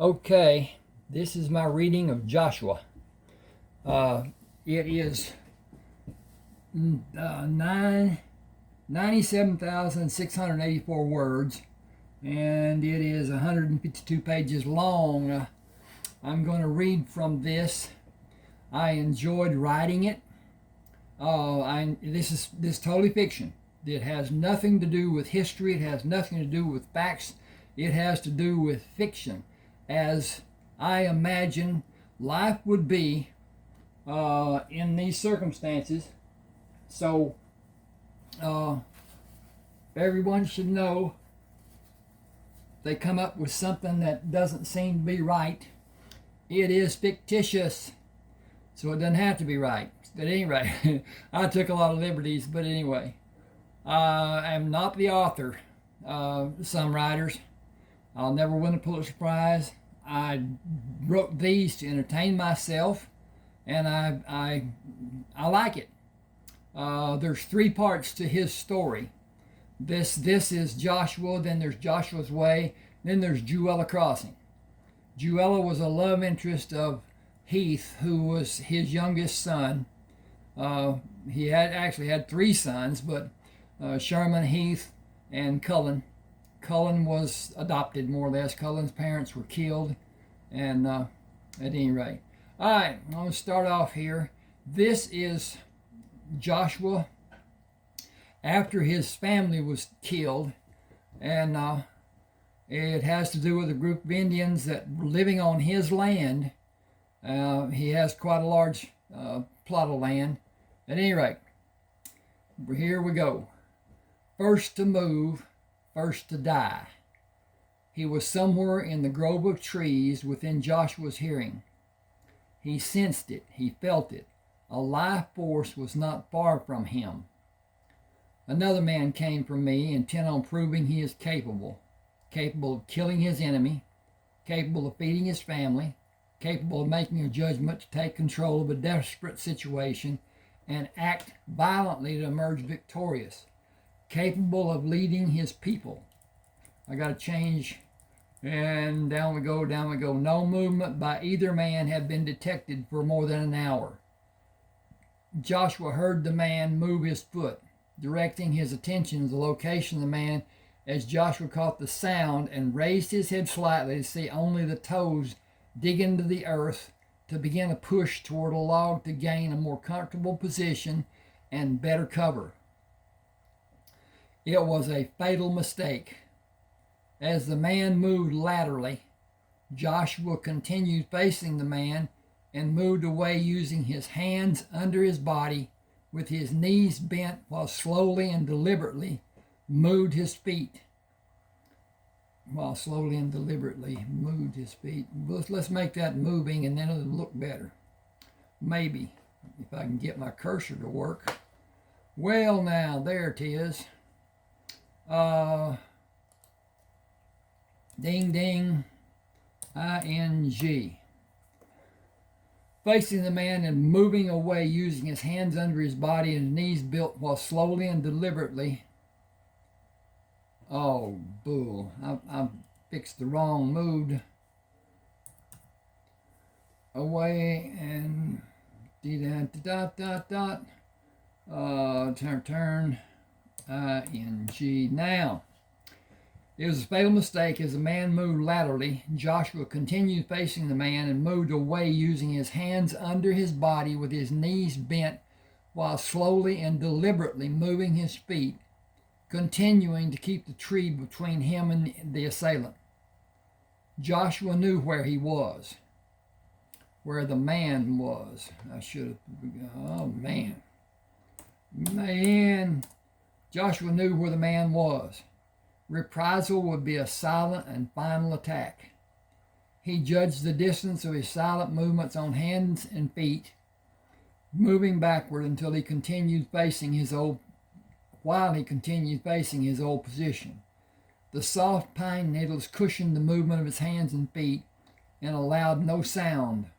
Okay, this is my reading of Joshua. It is 97,684 words, and it is 152 pages long. I'm going to read from this. I enjoyed writing it. This is totally fiction. It has nothing to do with history. It has nothing to do with facts. It has to do with fiction, as I imagine life would be in these circumstances. So everyone should know they come up with something that doesn't seem to be right. It is fictitious, so it doesn't have to be right. At any rate, I took a lot of liberties, but anyway, I am not the author. Some writers, I'll never win a Pulitzer Prize. I wrote these to entertain myself, and I like it. There's three parts to his story. This is Joshua, then there's Joshua's Way, then there's Juella Crossing. Juella was a love interest of Heath, who was his youngest son. He had three sons, but Sherman, Heath, and Cullen. Cullen was adopted, more or less. Cullen's parents were killed, and at any rate. All right, I'm going to start off here. This is Joshua after his family was killed, and it has to do with a group of Indians that were living on his land. He has quite a large plot of land. At any rate, here we go. First to move, first to die. He was somewhere in the grove of trees within Joshua's hearing. He sensed it, he felt it. A life force was not far from him. Another man came from me, intent on proving he is capable of killing his enemy, capable of feeding his family, capable of making a judgment to take control of a desperate situation and act violently to emerge victorious, capable of leading his people. I got to change, and down we go. No movement by either man had been detected for more than an hour. Joshua heard the man move his foot, directing his attention to the location of the man as Joshua caught the sound and raised his head slightly to see only the toes dig into the earth to begin a push toward a log to gain a more comfortable position and better cover. It was a fatal mistake. As the man moved laterally, Joshua continued facing the man and moved away using his hands under his body with his knees bent while slowly and deliberately moved his feet. Let's make that moving, and then it'll look better. Maybe, if I can get my cursor to work. Well, now, there it is. Ding, ding, ing. Facing the man and moving away using his hands under his body and his knees bent while slowly and deliberately. Oh, bull. I fixed the wrong mood. Away and turn, ing. Now, it was a fatal mistake. As the man moved laterally, Joshua continued facing the man and moved away using his hands under his body with his knees bent while slowly and deliberately moving his feet, continuing to keep the tree between him and the assailant. Joshua knew where he was, where the man was. Joshua knew where the man was. Reprisal would be a silent and final attack. He judged the distance of his silent movements on hands and feet, moving backward until he continued facing his old position. The soft pine needles cushioned the movement of his hands and feet and allowed no sound.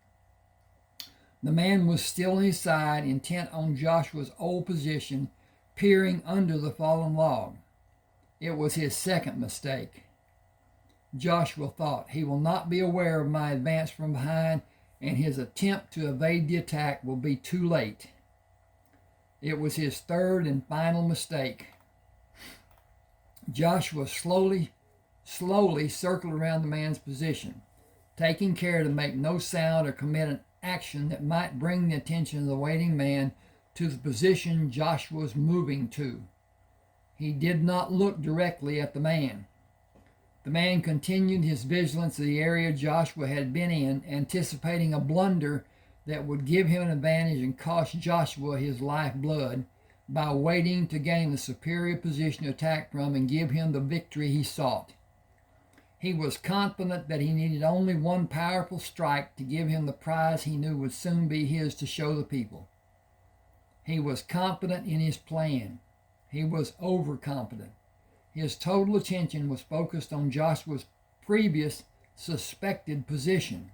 The man was still on his side, intent on Joshua's old position, peering under the fallen log. It was his second mistake. Joshua thought. He will not be aware of my advance from behind, and his attempt to evade the attack will be too late. It was his third and final mistake. Joshua slowly circled around the man's position, taking care to make no sound or commit an action that might bring the attention of the waiting man to the position Joshua was moving to. He did not look directly at the man. The man continued his vigilance of the area Joshua had been in, anticipating a blunder that would give him an advantage and cost Joshua his lifeblood by waiting to gain the superior position to attack from and give him the victory he sought. He was confident that he needed only one powerful strike to give him the prize he knew would soon be his to show the people. He was confident in his plan. He was overconfident. His total attention was focused on Joshua's previous suspected position.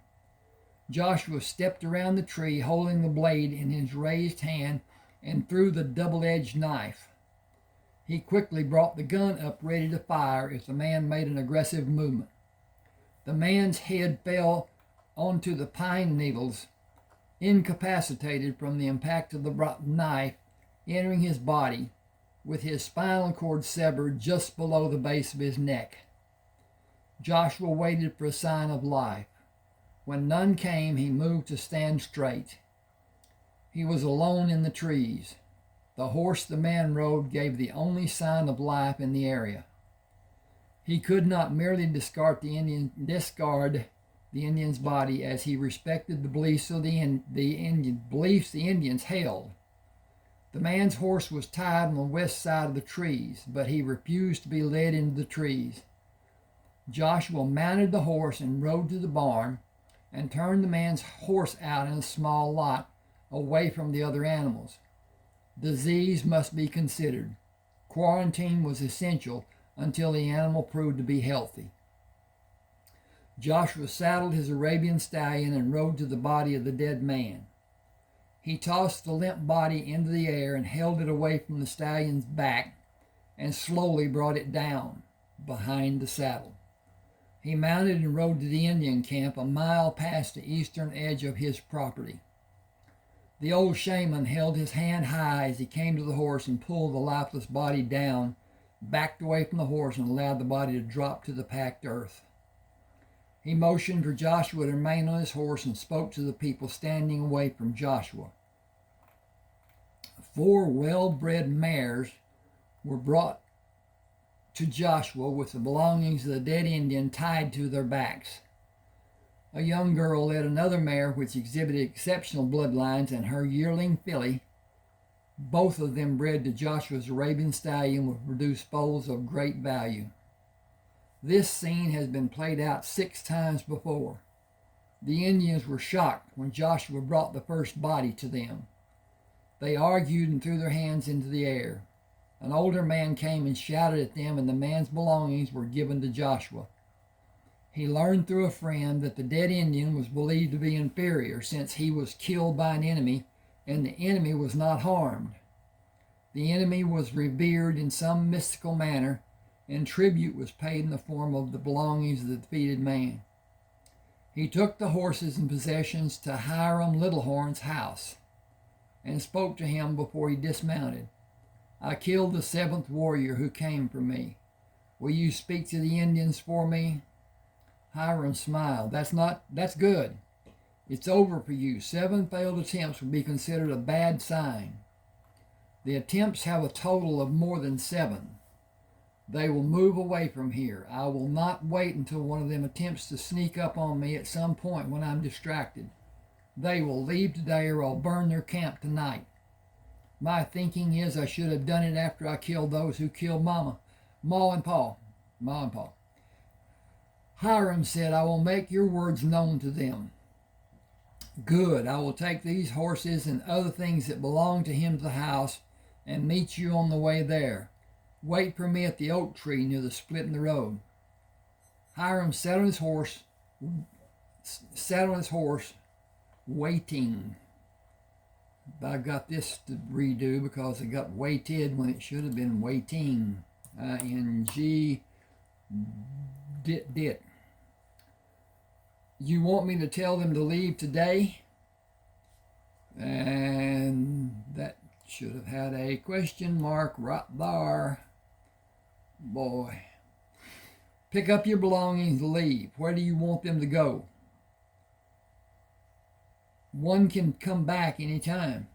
Joshua stepped around the tree, holding the blade in his raised hand, and threw the double-edged knife. He quickly brought the gun up ready to fire if the man made an aggressive movement. The man's head fell onto the pine needles, incapacitated from the impact of the knife entering his body, with his spinal cord severed just below the base of his neck. Joshua waited for a sign of life. When none came, he moved to stand straight. He was alone in the trees. The horse the man rode gave the only sign of life in the area. He could not merely discard the Indian's body, as he respected the beliefs of the Indians held. The man's horse was tied on the west side of the trees, but he refused to be led into the trees. Joshua mounted the horse and rode to the barn and turned the man's horse out in a small lot away from the other animals. Disease must be considered. Quarantine was essential until the animal proved to be healthy. Joshua saddled his Arabian stallion and rode to the body of the dead man. He tossed the limp body into the air and held it away from the stallion's back and slowly brought it down behind the saddle. He mounted and rode to the Indian camp a mile past the eastern edge of his property. The old shaman held his hand high as he came to the horse and pulled the lifeless body down, backed away from the horse, and allowed the body to drop to the packed earth. He motioned for Joshua to remain on his horse and spoke to the people standing away from Joshua. 4 well-bred mares were brought to Joshua with the belongings of the dead Indian tied to their backs. A young girl led another mare which exhibited exceptional bloodlines and her yearling filly. Both of them bred to Joshua's Arabian stallion would produce foals of great value. This scene has been played out 6 times before. The Indians were shocked when Joshua brought the first body to them. They argued and threw their hands into the air. An older man came and shouted at them, and the man's belongings were given to Joshua. He learned through a friend that the dead Indian was believed to be inferior since he was killed by an enemy, and the enemy was not harmed. The enemy was revered in some mystical manner, and tribute was paid in the form of the belongings of the defeated man. He took the horses and possessions to Hiram Littlehorn's house and spoke to him before he dismounted. I killed the 7th warrior who came for me. Will you speak to the Indians for me? Hiram smiled. That's good. It's over for you. 7 failed attempts would be considered a bad sign. The attempts have a total of more than 7. They will move away from here. I will not wait until one of them attempts to sneak up on me at some point when I'm distracted. They will leave today or I'll burn their camp tonight. My thinking is I should have done it after I killed those who killed Ma and Pa. Hiram said, I will make your words known to them. Good, I will take these horses and other things that belong to him to the house and meet you on the way there. Wait for me at the oak tree near the split in the road. Hiram sat on his horse, waiting. I got this to redo because it got waited when it should have been waiting. ING dit. You want me to tell them to leave today? And that should have had a question mark right there. Boy. Pick up your belongings and leave. Where do you want them to go? One can come back any time.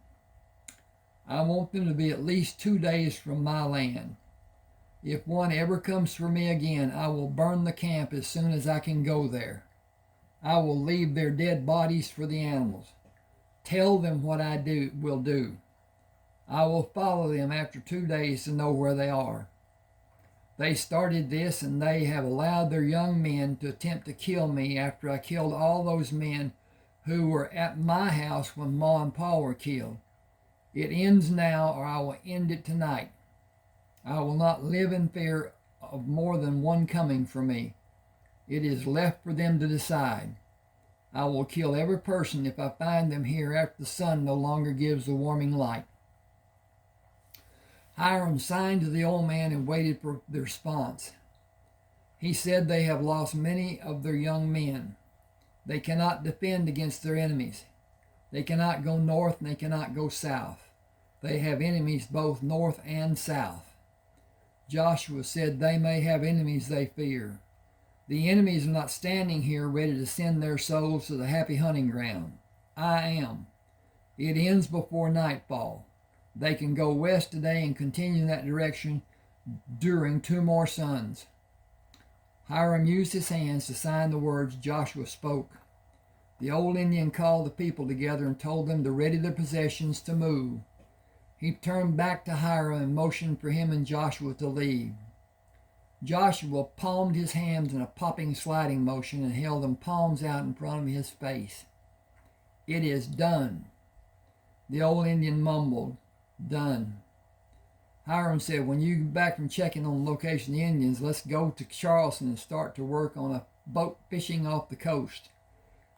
I want them to be at least 2 days from my land. If one ever comes for me again, I will burn the camp as soon as I can go there. I will leave their dead bodies for the animals. Tell them what I will do. I will follow them after 2 days to know where they are. They started this, and they have allowed their young men to attempt to kill me after I killed all those men who were at my house when Ma and Pa were killed. It ends now, or I will end it tonight. I will not live in fear of more than one coming for me. It is left for them to decide. I will kill every person if I find them here after the sun no longer gives the warming light. Hiram signed to the old man and waited for the response. He said, they have lost many of their young men. They cannot defend against their enemies. They cannot go north and they cannot go south. They have enemies both north and south. Joshua said, they may have enemies they fear. The enemies are not standing here ready to send their souls to the happy hunting ground. I am. It ends before nightfall. They can go west today and continue in that direction during 2 more suns. Hiram used his hands to sign the words Joshua spoke. The old Indian called the people together and told them to ready their possessions to move. He turned back to Hiram and motioned for him and Joshua to leave. Joshua palmed his hands in a popping sliding motion and held them palms out in front of his face. It is done. The old Indian mumbled, done. Hiram said, when you get back from checking on the location of the Indians, let's go to Charleston and start to work on a boat fishing off the coast.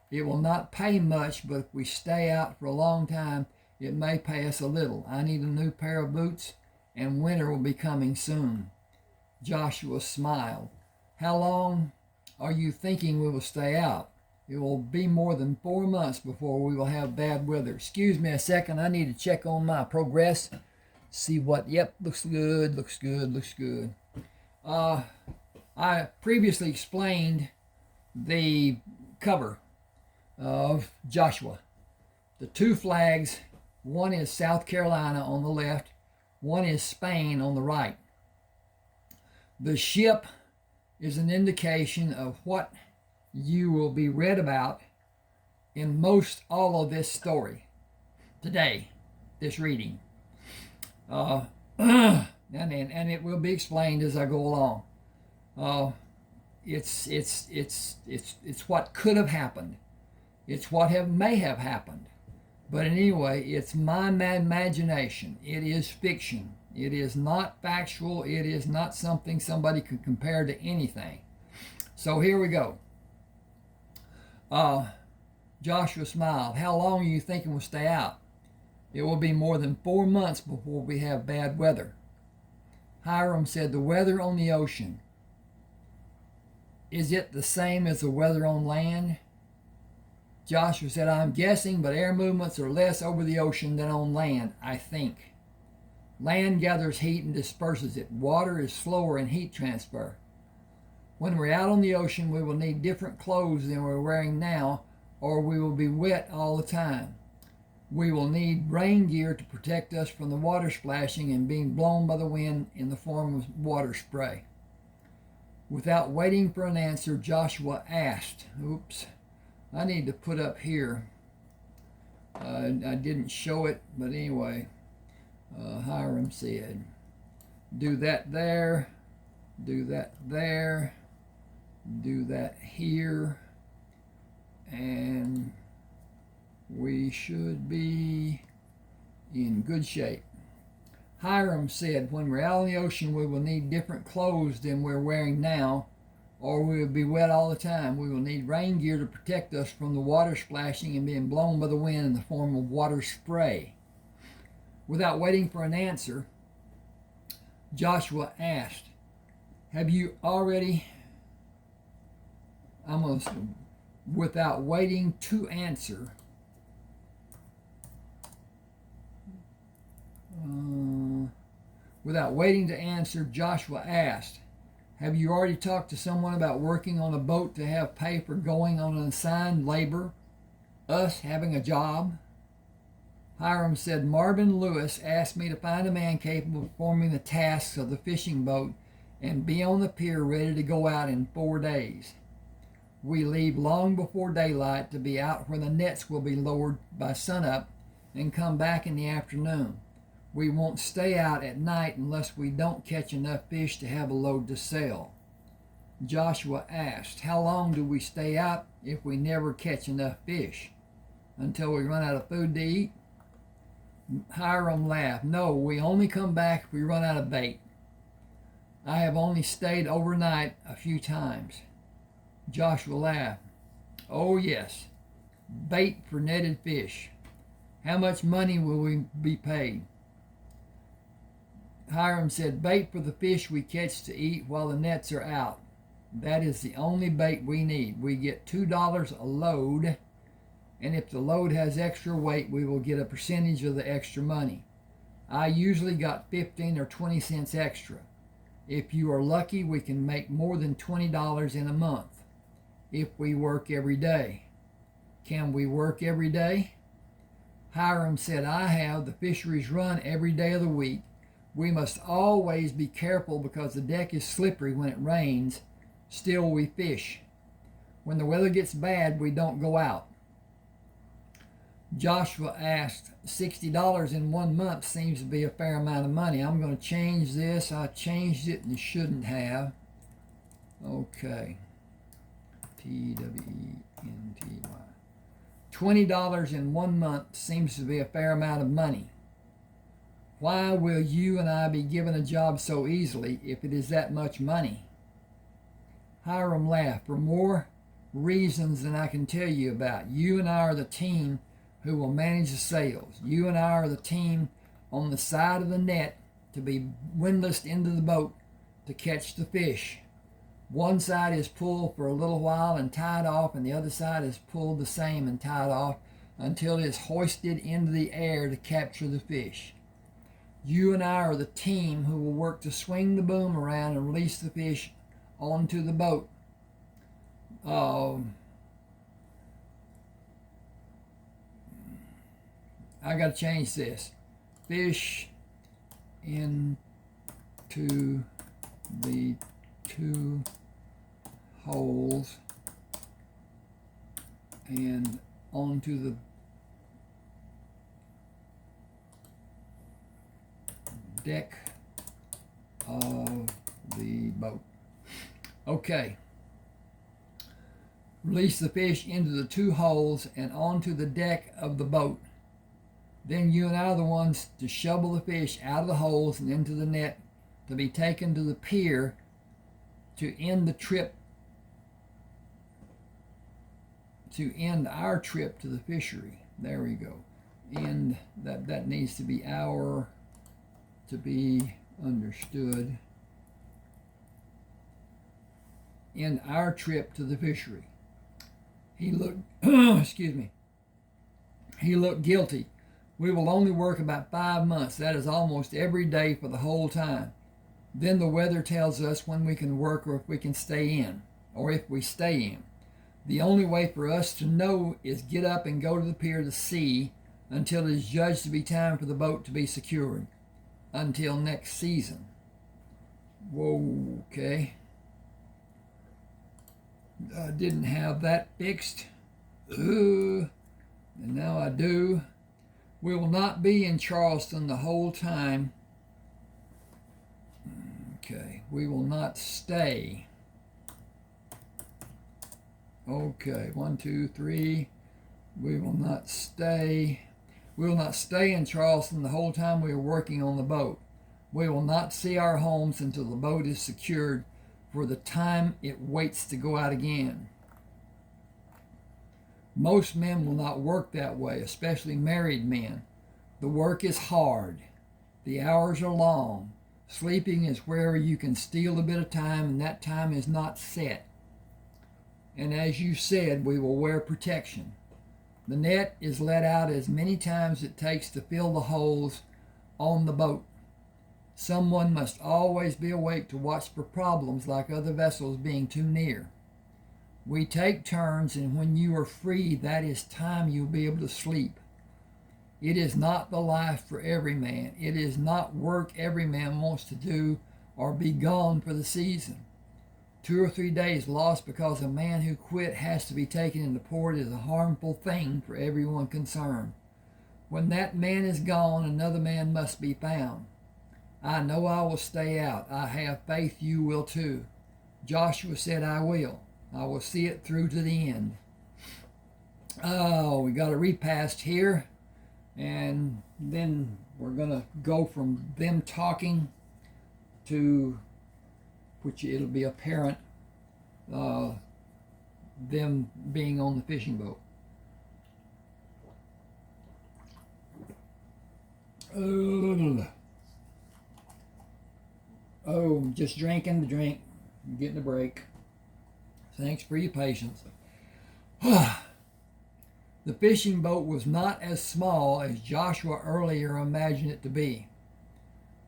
It will not pay much, but if we stay out for a long time, it may pay us a little. I need a new pair of boots, and winter will be coming soon. Joshua smiled. How long are you thinking we will stay out? It will be more than 4 months before we will have bad weather. Excuse me a second. I need to check on my progress. See what, yep, looks good, looks good, looks good. I previously explained the cover of Joshua. The 2 flags, one is South Carolina on the left, one is Spain on the right. The ship is an indication of what you will be read about in most all of this story today, this reading. And it will be explained as I go along. It's what could have happened. It's what may have happened. But anyway, it's my imagination. It is fiction. It is not factual. It is not something somebody could compare to anything. So here we go. Joshua smiled. How long are you thinking we'll stay out? It will be more than 4 months before we have bad weather. Hiram said, the weather on the ocean, is it the same as the weather on land? Joshua said, I'm guessing, but air movements are less over the ocean than on land, I think. Land gathers heat and disperses it. Water is slower in heat transfer. When we're out on the ocean, we will need different clothes than we're wearing now, or we will be wet all the time. We will need rain gear to protect us from the water splashing and being blown by the wind in the form of water spray. Without waiting for an answer, Joshua asked, I need to put up here. I didn't show it, but anyway, Hiram said, do that there, do that there, do that here, and we should be in good shape. Hiram said, when we're out on the ocean, we will need different clothes than we're wearing now, or we will be wet all the time. We will need rain gear to protect us from the water splashing and being blown by the wind in the form of water spray. Without waiting for an answer, Joshua asked, have you already... Without waiting to answer, Joshua asked, "Have you already talked to someone about working on a boat to have pay for going on an assigned labor, us having a job?" Hiram said, "Marvin Lewis asked me to find a man capable of performing the tasks of the fishing boat and be on the pier ready to go out in 4 days. We leave long before daylight to be out where the nets will be lowered by sunup and come back in the afternoon. We won't stay out at night unless we don't catch enough fish to have a load to sell." Joshua asked, "How long do we stay out if we never catch enough fish? Until we run out of food to eat?" Hiram laughed. "No, we only come back if we run out of bait. I have only stayed overnight a few times." Joshua laughed. "Oh yes, bait for netted fish. How much money will we be paid?" Hiram said, "Bait for the fish we catch to eat while the nets are out. That is the only bait we need. We get $2 a load, and if the load has extra weight, we will get a percentage of the extra money. I usually got 15 or 20 cents extra. If you are lucky, we can make more than $20 in a month if we work every day." "Can we work every day?" Hiram said, "I have. The fisheries run every day of the week. We must always be careful because the deck is slippery when it rains. Still, we fish. When the weather gets bad, we don't go out." Joshua asked, $60 in 1 month seems to be a fair amount of money. I'm going to change this. I changed it and shouldn't have. Okay. TWENTY. $20 in 1 month seems to be a fair amount of money. Why will you and I be given a job so easily if it is that much money? Hiram laughed. "For more reasons than I can tell you about. You and I are the team who will manage the sails. You and I are the team on the side of the net to be windlassed into the boat to catch the fish. One side is pulled for a little while and tied off, and the other side is pulled the same and tied off until it is hoisted into the air to capture the fish. You and I are the team who will work to swing the boom around and release the fish onto the boat." I got to change this. Fish into the 2 holes and onto the deck of the boat. Okay. Release the fish into the 2 holes and onto the deck of the boat. Then you and I are the ones to shovel the fish out of the holes and into the net to be taken to the pier to end the trip, to end our trip to the fishery. There we go. End that needs to be our, to be understood. End our trip to the fishery. He looked excuse me. He looked guilty. "We will only work about 5 months. That is almost every day for the whole time. Then the weather tells us when we can work or if we can stay in, or if we stay in. The only way for us to know is get up and go to the pier to see until it is judged to be time for the boat to be secured. Until next season." Whoa, okay. I didn't have that fixed. And now I do. "We will not be in Charleston the whole time." Okay, "we will not stay." Okay, 1, 2, 3. "We will not stay. We will not stay in Charleston the whole time we are working on the boat. We will not see our homes until the boat is secured for the time it waits to go out again. Most men will not work that way, especially married men. The work is hard. The hours are long. Sleeping is wherever you can steal a bit of time, and that time is not set. and as you said, we will wear protection. The net is let out as many times as it takes to fill the holes on the boat. Someone must always be awake to watch for problems like other vessels being too near. We take turns, and when you are free, that is time you'll be able to sleep. It is not the life for every man. It is not work every man wants to do or be gone for the season. 2 or 3 days lost because a man who quit has to be taken into port is a harmful thing for everyone concerned. When that man is gone, another man must be found. I know I will stay out. I have faith you will too. Joshua said, I will. I will see it through to the end. Oh, we got a repast here. And then we're going to go from them talking to, which it'll be apparent, them being on the fishing boat. Oh, just drinking the drink, getting a break. Thanks for your patience. The fishing boat was not as small as Joshua earlier imagined it to be.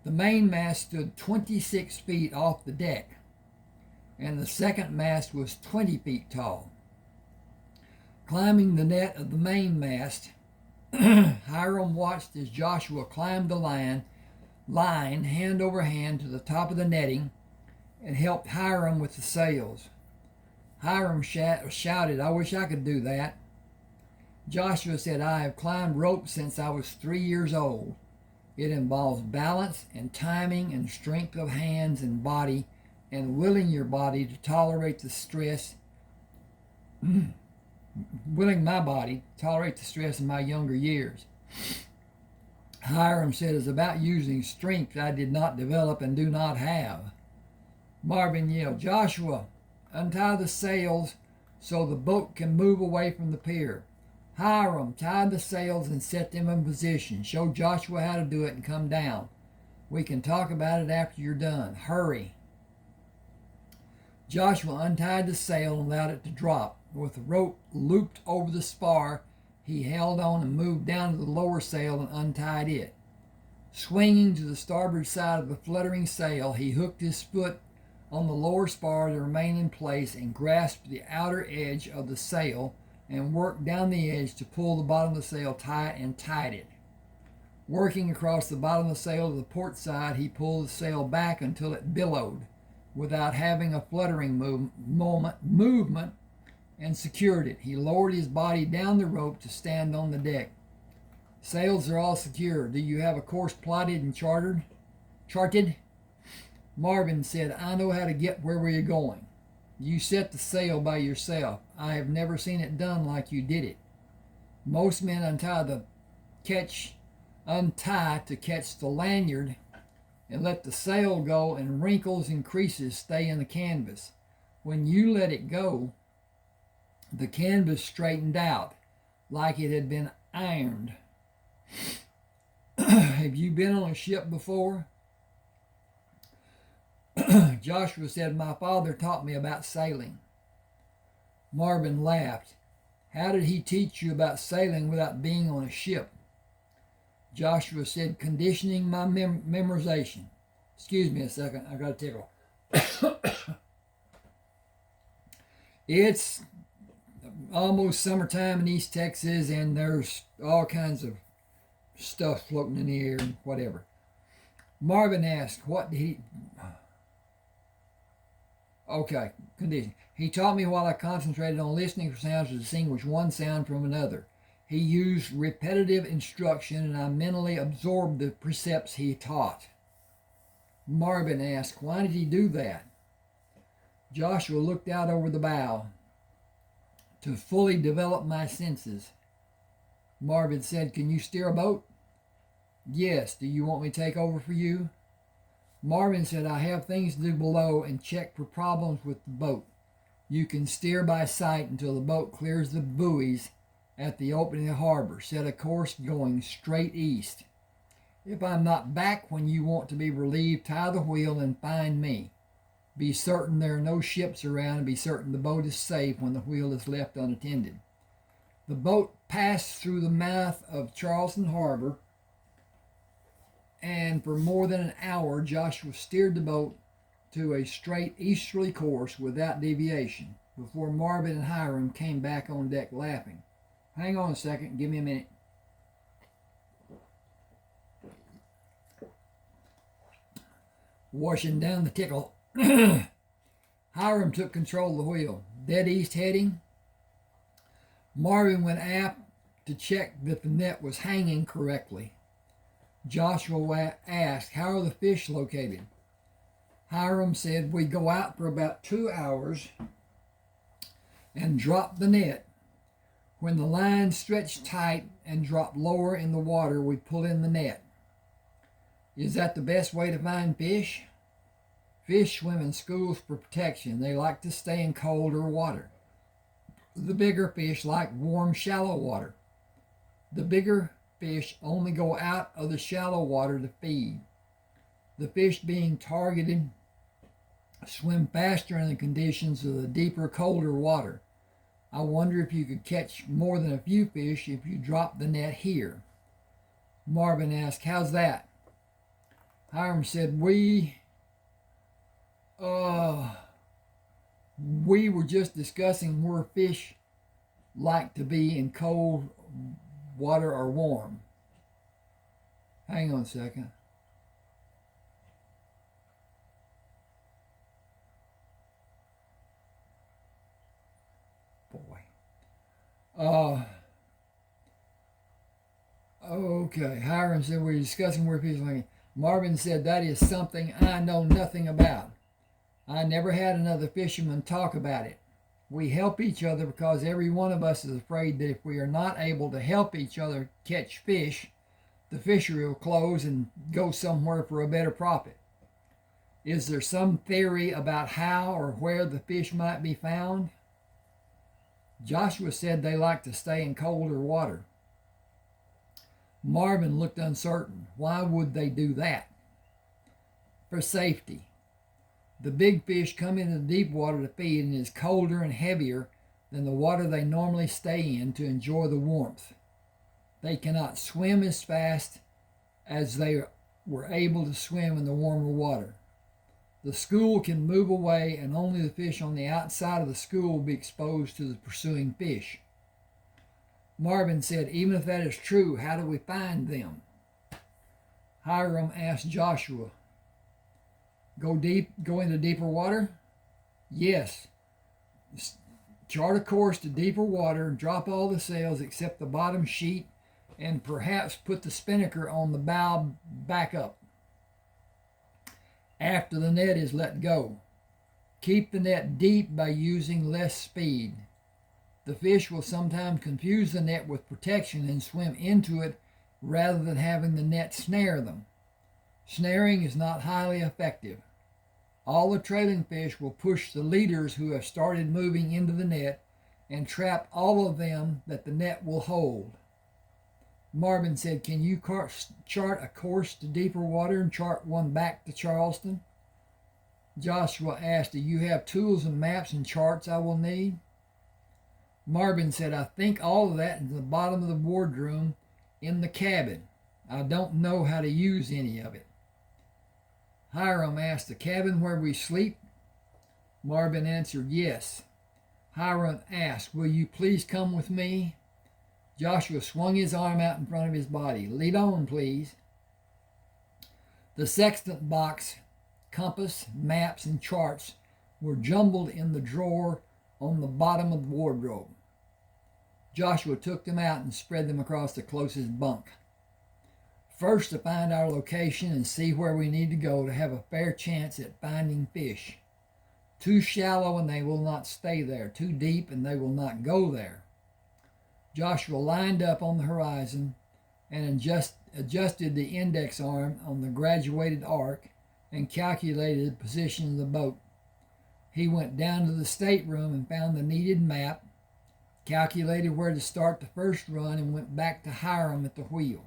The mainmast stood 26 feet off the deck, and the second mast was 20 feet tall. Climbing the net of the mainmast, Hiram watched as Joshua climbed the line hand over hand to the top of the netting and helped Hiram with the sails. Hiram shouted, I wish I could do that. Joshua said, I have climbed rope since I was 3 years old. It involves balance and timing and strength of hands and body and willing your body to tolerate the stress, willing my body to tolerate the stress in my younger years. Hiram said, it's about using strength I did not develop and do not have. Marvin yelled, Joshua, untie the sails so the boat can move away from the pier. Hiram, tie the sails and set them in position. Show Joshua how to do it and come down. We can talk about it after you're done. Hurry. Joshua untied the sail and allowed it to drop. With the rope looped over the spar, he held on and moved down to the lower sail and untied it. Swinging to the starboard side of the fluttering sail, he hooked his foot on the lower spar to remain in place and grasped the outer edge of the sail and worked down the edge to pull the bottom of the sail tight and tied it. Working across the bottom of the sail to the port side, he pulled the sail back until it billowed without having a fluttering movement and secured it. He lowered his body down the rope to stand on the deck. Sails are all secure. Do you have a course plotted and charted? Marvin said, I know how to get where we are going. You set the sail by yourself. I have never seen it done like you did it. Most men untie to catch the lanyard and let the sail go, and wrinkles and creases stay in the canvas. When you let it go, the canvas straightened out like it had been ironed. Have you been on a ship before? Joshua said, my father taught me about sailing. Marvin laughed. How did he teach you about sailing without being on a ship? Joshua said, conditioning my memorization. Excuse me a second, I got a tickle. It's almost summertime in East Texas, and there's all kinds of stuff floating in the air and whatever. Marvin asked, what did he... Okay, condition. He taught me while I concentrated on listening for sounds to distinguish one sound from another. He used repetitive instruction, and I mentally absorbed the precepts he taught. Marvin asked, why did he do that? Joshua looked out over the bow. To fully develop my senses. Marvin said, can you steer a boat? Yes. Do you want me to take over for you? Marvin said, I have things to do below and check for problems with the boat. You can steer by sight until the boat clears the buoys at the opening of the harbor. Set a course going straight east. If I'm not back when you want to be relieved, tie the wheel and find me. Be certain there are no ships around, and be certain the boat is safe when the wheel is left unattended. The boat passed through the mouth of Charleston Harbor, and for more than an hour Joshua steered the boat to a straight easterly course without deviation before Marvin and Hiram came back on deck laughing. Hang on a second, give me a minute. Washing down the tickle. Hiram took control of the wheel. Dead east heading. Marvin went aft to check that the net was hanging correctly. Joshua asked, "How are the fish located?" Hiram said, "We go out for about 2 hours and drop the net. When the line stretched tight and dropped lower in the water, we pull in the net." "Is that the best way to find fish?" "Fish swim in schools for protection. They like to stay in colder water. The bigger fish like warm, shallow water. The bigger fish only go out of the shallow water to feed. The fish being targeted swim faster in the conditions of the deeper, colder water. I wonder if you could catch more than a few fish if you drop the net here." Marvin asked, "How's that?" Hiram said, We were just discussing where fish like to be in cold water or warm." Hang on a second. Boy. Okay. Hiram said, "We were discussing where fish like." Marvin said, "That is something I know nothing about. I never had another fisherman talk about it. We help each other because every one of us is afraid that if we are not able to help each other catch fish, the fishery will close and go somewhere for a better profit. Is there some theory about how or where the fish might be found?" Joshua said they like to stay in colder water. Marvin looked uncertain. Why would they do that? "For safety. The big fish come into the deep water to feed and is colder and heavier than the water they normally stay in to enjoy the warmth. They cannot swim as fast as they were able to swim in the warmer water. The school can move away and only the fish on the outside of the school will be exposed to the pursuing fish." Marvin said, "Even if that is true, how do we find them?" Hiram asked Joshua, Go into deeper water?" "Yes. Chart a course to deeper water, drop all the sails except the bottom sheet, and perhaps put the spinnaker on the bow back up after the net is let go. Keep the net deep by using less speed. The fish will sometimes confuse the net with protection and swim into it rather than having the net snare them. Snaring is not highly effective. All the trailing fish will push the leaders who have started moving into the net and trap all of them that the net will hold." Marvin said, "Can you chart a course to deeper water and chart one back to Charleston?" Joshua asked, "Do you have tools and maps and charts I will need?" Marvin said, "I think all of that is in the bottom of the wardroom in the cabin. I don't know how to use any of it." Hiram asked, "The cabin where we sleep?" Marvin answered, "Yes." Hiram asked, "Will you please come with me?" Joshua swung his arm out in front of his body. "Lead on, please." The sextant box, compass, maps, and charts were jumbled in the drawer on the bottom of the wardrobe. Joshua took them out and spread them across the closest bunk. "First, to find our location and see where we need to go to have a fair chance at finding fish. Too shallow and they will not stay there. Too deep and they will not go there." Joshua lined up on the horizon and adjusted the index arm on the graduated arc and calculated the position of the boat. He went down to the stateroom and found the needed map, calculated where to start the first run, and went back to Hiram at the wheel.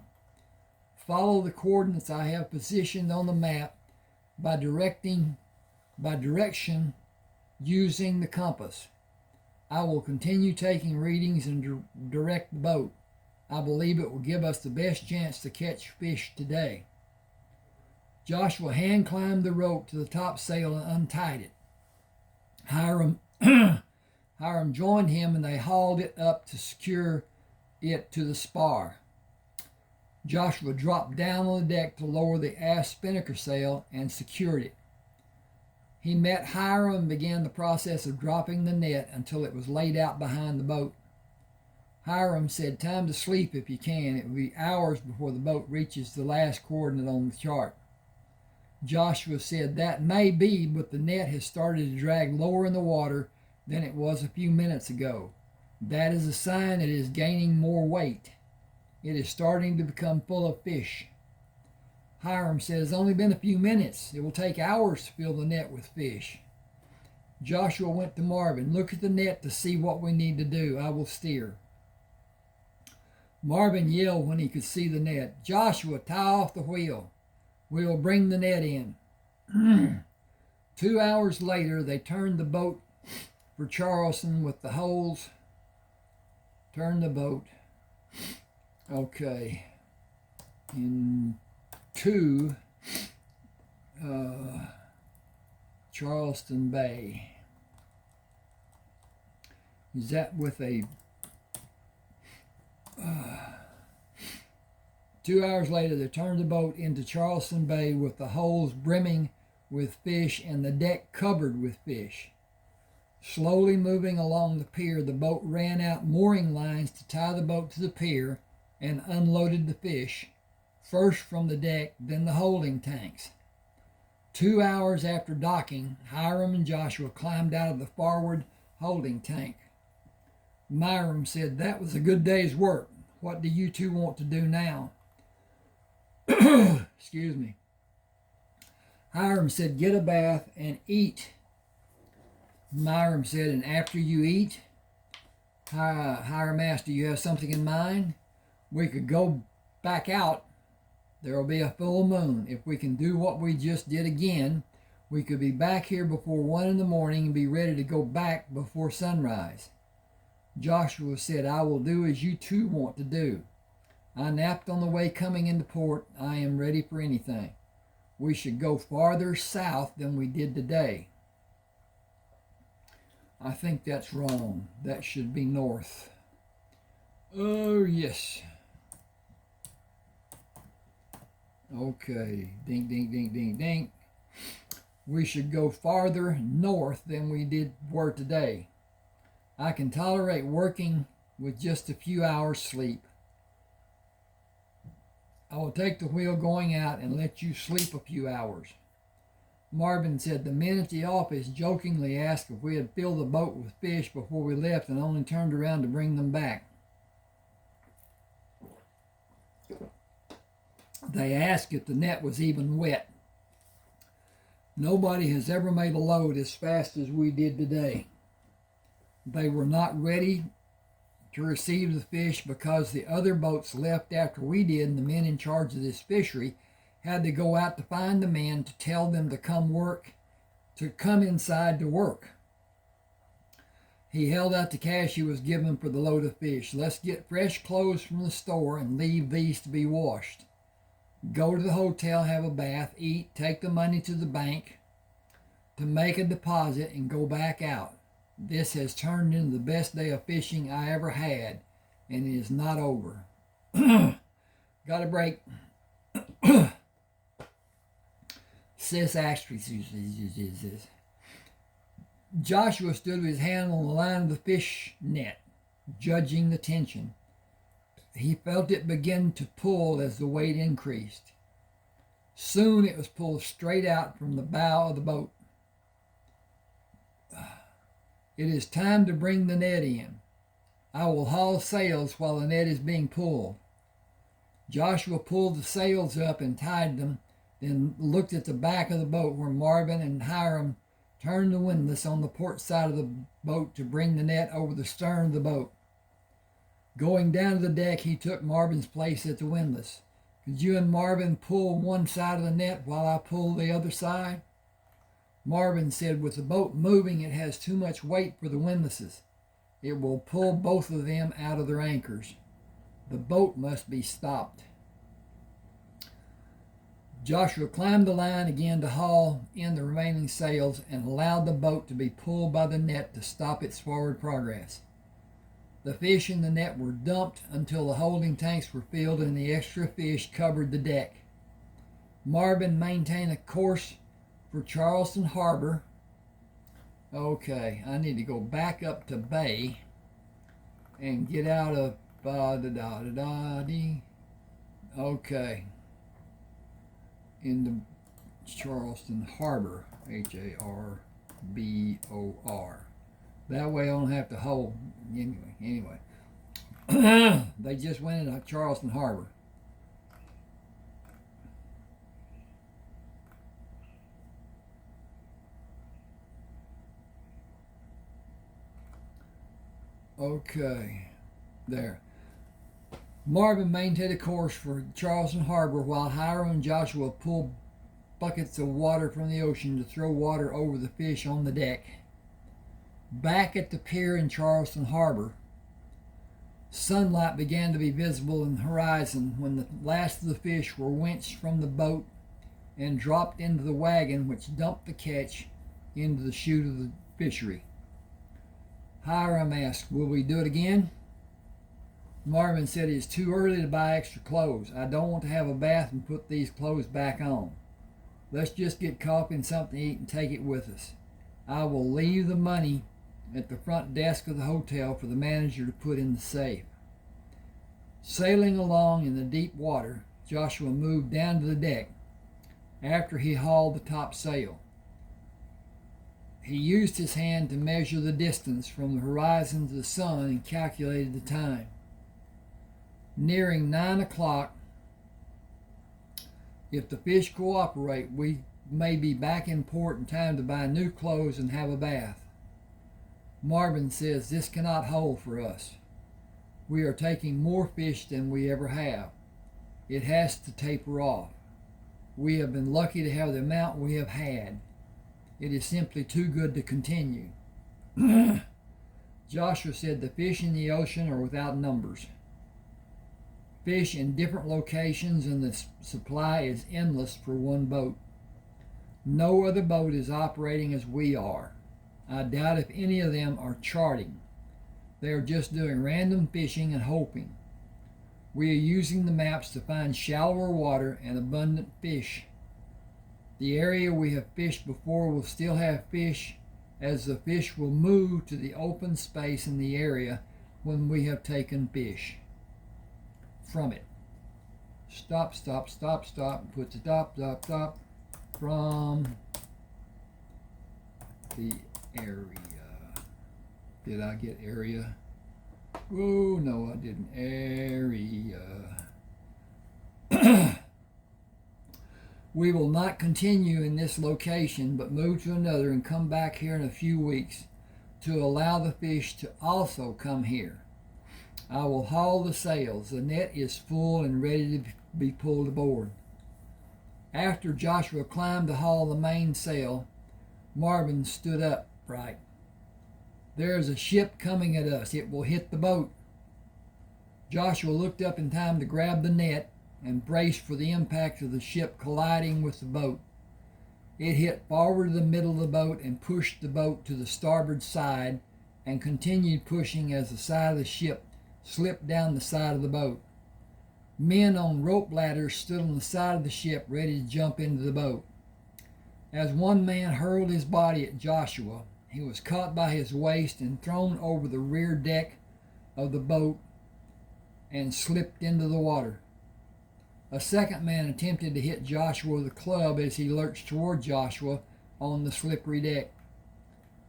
"Follow the coordinates I have positioned on the map by directing by direction using the compass. I will continue taking readings and direct the boat. I believe it will give us the best chance to catch fish today. Joshua hand climbed the rope to the topsail and untied it. Hiram joined him and they hauled it up to secure it to the spar. Joshua dropped down on the deck to lower the aft spinnaker sail and secured it. He met Hiram and began the process of dropping the net until it was laid out behind the boat. Hiram said, "Time to sleep if you can. It will be hours before the boat reaches the last coordinate on the chart." Joshua said, "That may be, but the net has started to drag lower in the water than it was a few minutes ago. That is a sign it is gaining more weight. It is starting to become full of fish." Hiram said, "It's only been a few minutes. It will take hours to fill the net with fish." Joshua went to Marvin. "Look at the net to see what we need to do. I will steer." Marvin yelled when he could see the net, "Joshua, tie off the wheel. We will bring the net in." 2 hours later, they turned the boat for Charleston with the holes. Turn the boat. Okay. To Charleston Bay. Is that with a 2 hours later, they turned the boat into Charleston Bay with the holes brimming with fish and the deck covered with fish. Slowly moving along the pier, the boat ran out mooring lines to tie the boat to the pier and unloaded the fish, first from the deck, then the holding tanks. 2 hours after docking, Hiram and Joshua climbed out of the forward holding tank. Hiram said, "That was a good day's work. What do you two want to do now?" Excuse me. Hiram said, "Get a bath and eat." Hiram said, "And after you eat?" Hiram asked, "Do you have something in mind?" "We could go back out. There will be a full moon. If we can do what we just did again, we could be back here before 1 in the morning and be ready to go back before sunrise." Joshua said, "I will do as you two want to do. I napped on the way coming into port. I am ready for anything. We should go farther south than we did today." I think that's wrong. That should be north. Oh, yes. Okay. Ding, ding, ding, ding, ding. We should go farther north than we were today. I can tolerate working with just a few hours sleep. I will take the wheel going out and let you sleep a few hours. Marvin said, "The men at the office jokingly asked if we had filled the boat with fish before we left and only turned around to bring them back. They asked if the net was even wet. Nobody has ever made a load as fast as we did today." They were not ready to receive the fish because the other boats left after we did, and the men in charge of this fishery had to go out to find the men to tell them to come inside to work. He held out the cash he was given for the load of fish. "Let's get fresh clothes from the store and leave these to be washed. Go to the hotel, have a bath, eat, take the money to the bank to make a deposit, and go back out. This has turned into the best day of fishing I ever had, and it is not over." Got a break. Sis extricates. Joshua stood with his hand on the line of the fish net, judging the tension. He felt it begin to pull as the weight increased. Soon it was pulled straight out from the bow of the boat. "It is time to bring the net in. I will haul sails while the net is being pulled." Joshua pulled the sails up and tied them, then looked at the back of the boat where Marvin and Hiram turned the windlass on the port side of the boat to bring the net over the stern of the boat. Going down to the deck, he took Marvin's place at the windlass. "Could you and Marvin pull one side of the net while I pull the other side?" Marvin said, with the boat moving, it has too much weight for the windlasses. It will pull both of them out of their anchors. The boat must be stopped. Joshua climbed the line again to haul in the remaining sails and allowed the boat to be pulled by the net to stop its forward progress. The fish in the net were dumped until the holding tanks were filled and the extra fish covered the deck. Marvin maintained a course for Charleston Harbor. Okay, I need to go back up to Bay and get out of okay, in the Charleston Harbor, Harbor. That way I don't have to hold. Anyway. They just went into Charleston Harbor. Okay, there. Marvin maintained a course for Charleston Harbor while Hiram and Joshua pulled buckets of water from the ocean to throw water over the fish on the deck. Back at the pier in Charleston Harbor, sunlight began to be visible in the horizon when the last of the fish were winched from the boat and dropped into the wagon, which dumped the catch into the chute of the fishery. Hiram asked, "Will we do it again?" Marvin said, "It's too early to buy extra clothes. I don't want to have a bath and put these clothes back on. Let's just get coffee and something to eat and take it with us. I will leave the money at the front desk of the hotel for the manager to put in the safe." Sailing along in the deep water, Joshua moved down to the deck after he hauled the top sail. He used his hand to measure the distance from the horizon to the sun and calculated the time. Nearing 9 o'clock, if the fish cooperate, we may be back in port in time to buy new clothes and have a bath. Marvin says this cannot hold for us. We are taking more fish than we ever have. It has to taper off. We have been lucky to have the amount we have had. It is simply too good to continue. Joshua said the fish in the ocean are without numbers. Fish in different locations and the supply is endless for one boat. No other boat is operating as we are. I doubt if any of them are charting. They are just doing random fishing and hoping. We are using the maps to find shallower water and abundant fish. The area we have fished before will still have fish, as the fish will move to the open space in the area when we have taken fish from it. Stop, put the stop from the area. Did I get area? Oh, no, I didn't. Area. We will not continue in this location, but move to another and come back here in a few weeks to allow the fish to also come here. I will haul the sails. The net is full and ready to be pulled aboard. After Joshua climbed to haul the mainsail, Marvin stood upright. There is a ship coming at us. It will hit the boat. Joshua looked up in time to grab the net and braced for the impact of the ship colliding with the boat. It hit forward to the middle of the boat and pushed the boat to the starboard side and continued pushing as the side of the ship slipped down the side of the boat. Men on rope ladders stood on the side of the ship ready to jump into the boat. As one man hurled his body at Joshua, he was caught by his waist and thrown over the rear deck of the boat and slipped into the water. A second man attempted to hit Joshua with a club as he lurched toward Joshua on the slippery deck.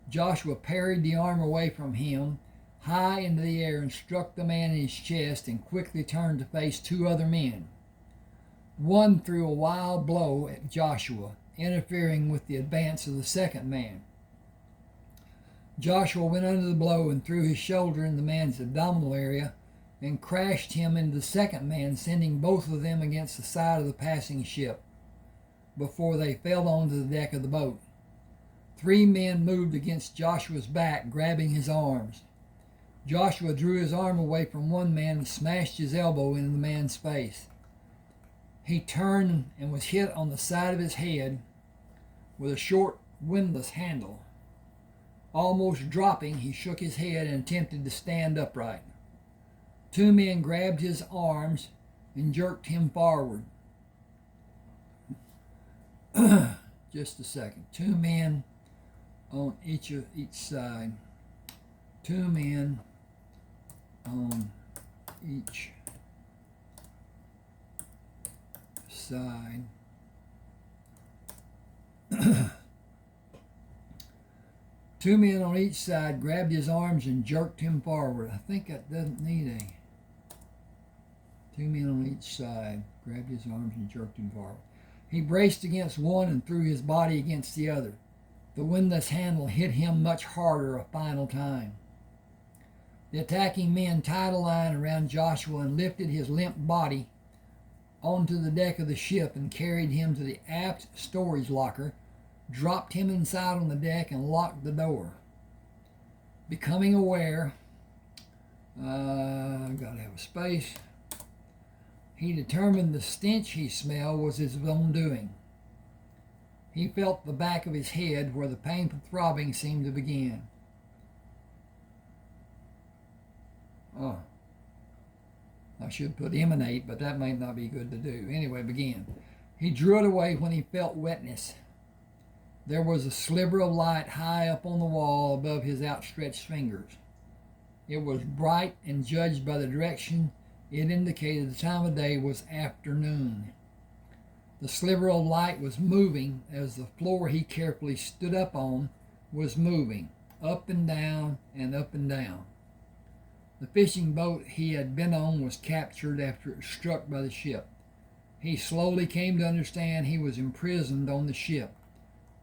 Joshua parried the arm away from him high into the air and struck the man in his chest and quickly turned to face two other men. One threw a wild blow at Joshua, interfering with the advance of the second man. Joshua went under the blow and threw his shoulder in the man's abdominal area and crashed him into the second man, sending both of them against the side of the passing ship before they fell onto the deck of the boat. 3 men moved against Joshua's back, grabbing his arms. Joshua drew his arm away from one man and smashed his elbow into the man's face. He turned and was hit on the side of his head with a short, windlass handle. Almost dropping, he shook his head and attempted to stand upright. 2 men grabbed his arms and jerked him forward. Just a second. 2 men on each side. 2 men on each side. Two men on each side grabbed his arms and jerked him forward. I think that doesn't need a... 2 men on each side grabbed his arms and jerked him forward. He braced against one and threw his body against the other. The windlass handle hit him much harder a final time. The attacking men tied a line around Joshua and lifted his limp body onto the deck of the ship and carried him to the aft storage locker, dropped him inside on the deck, and locked the door. Becoming aware, I've got to have a space. He determined the stench he smelled was his own doing. He felt the back of his head where the painful throbbing seemed to begin. Oh, I should put emanate, but that might not be good to do. Anyway, begin. He drew it away when he felt wetness. There was a sliver of light high up on the wall above his outstretched fingers. It was bright, and judged by the direction it indicated, the time of day was afternoon. The sliver of light was moving as the floor he carefully stood up on was moving, up and down and up and down. The fishing boat he had been on was captured after it was struck by the ship. He slowly came to understand he was imprisoned on the ship.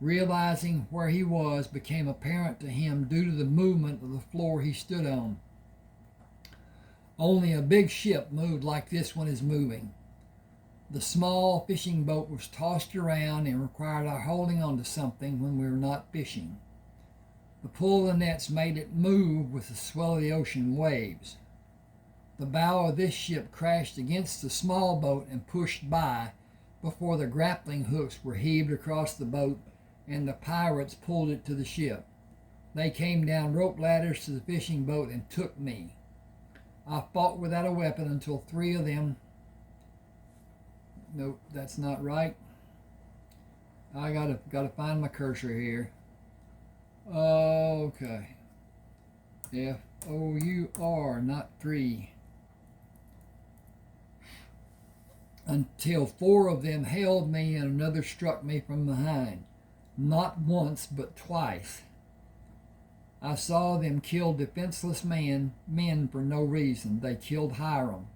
Realizing where he was became apparent to him due to the movement of the floor he stood on. Only a big ship moved like this one is moving. The small fishing boat was tossed around and required our holding on to something when we were not fishing. The pull of the nets made it move with the swell of the ocean waves. The bow of this ship crashed against the small boat and pushed by before the grappling hooks were heaved across the boat and the pirates pulled it to the ship. They came down rope ladders to the fishing boat and took me. I fought without a weapon until 3 of them... Nope, that's not right. I gotta find my cursor here. Okay. F-O-U-R, not 3. Until 4 of them held me and another struck me from behind. Not once, but twice. I saw them kill defenseless men for no reason. They killed Hiram.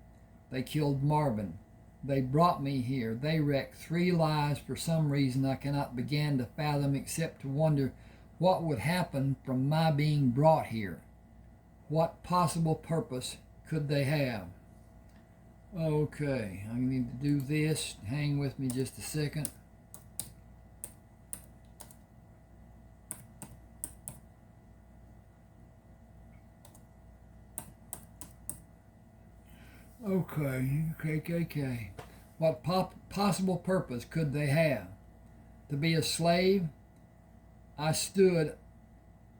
They killed Marvin. They brought me here. They wrecked 3 lives for some reason I cannot begin to fathom, except to wonder what would happen from my being brought here. What possible purpose could they have? Okay, I need to do this. Hang with me just a second. Okay. What possible purpose could they have? To be a slave? I stood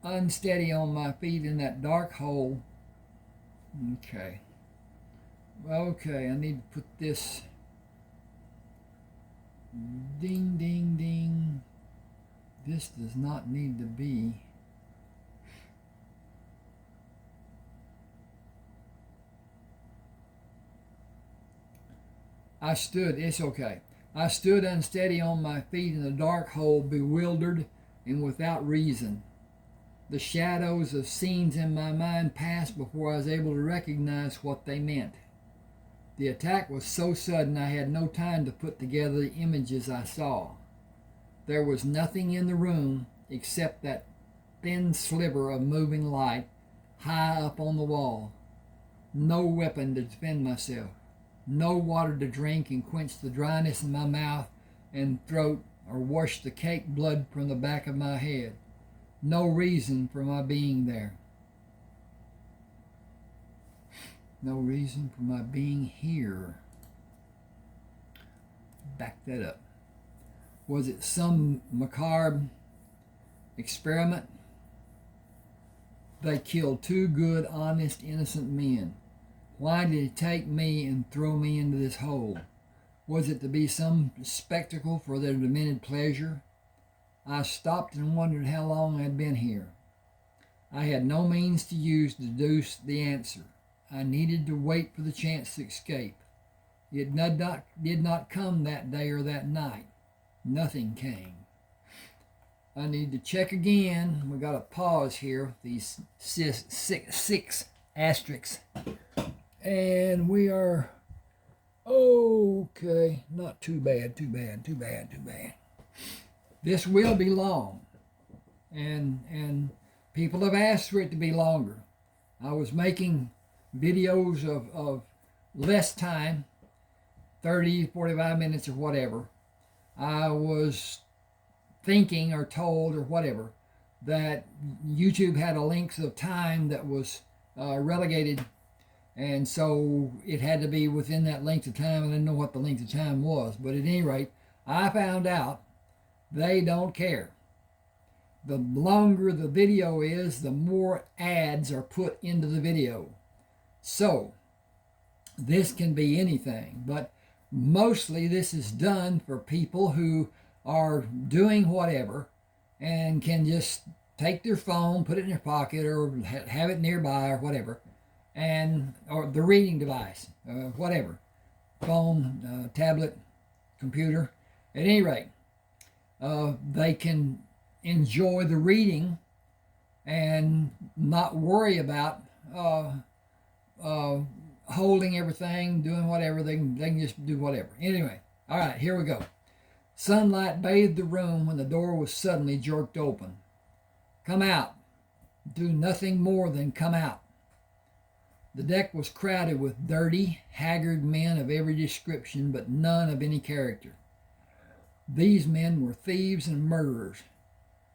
unsteady on my feet in that dark hole. Okay, I need to put this. Ding, ding, ding. This does not need to be. I stood unsteady on my feet in the dark hole, bewildered and without reason. The shadows of scenes in my mind passed before I was able to recognize what they meant. The attack was so sudden I had no time to put together the images I saw. There was nothing in the room except that thin sliver of moving light high up on the wall. No weapon to defend myself. No water to drink and quench the dryness in my mouth and throat or wash the caked blood from the back of my head. no reason for my being there. No reason for my being here. Back that up. Was it some macabre experiment? They killed two good, honest, innocent men. Why did it take me and throw me into this hole? Was it to be some spectacle for their demented pleasure? I stopped and wondered how long I had been here. I had no means to use to deduce the answer. I needed to wait for the chance to escape. It did not come that day or that night. Nothing came. I need to check again. We got a pause here with these six asterisks. And we are okay. Not too bad. This will be long. And people have asked for it to be longer. I was making videos of less time, 30, 45 minutes or whatever. I was thinking or told or whatever that YouTube had a length of time that was relegated, and so it had to be within that length of time. I didn't know what the length of time was, but at any rate, I found out they don't care. The longer the video is, the more ads are put into the video. So this can be anything, but mostly this is done for people who are doing whatever and can just take their phone, put it in their pocket, or have it nearby or whatever, or the reading device, whatever, phone, tablet, computer. At any rate, they can enjoy the reading and not worry about holding everything, doing whatever. They can just do whatever. Anyway, all right, here we go. Sunlight bathed the room when the door was suddenly jerked open. Come out. Do nothing more than come out. The deck was crowded with dirty, haggard men of every description, but none of any character. These men were thieves and murderers,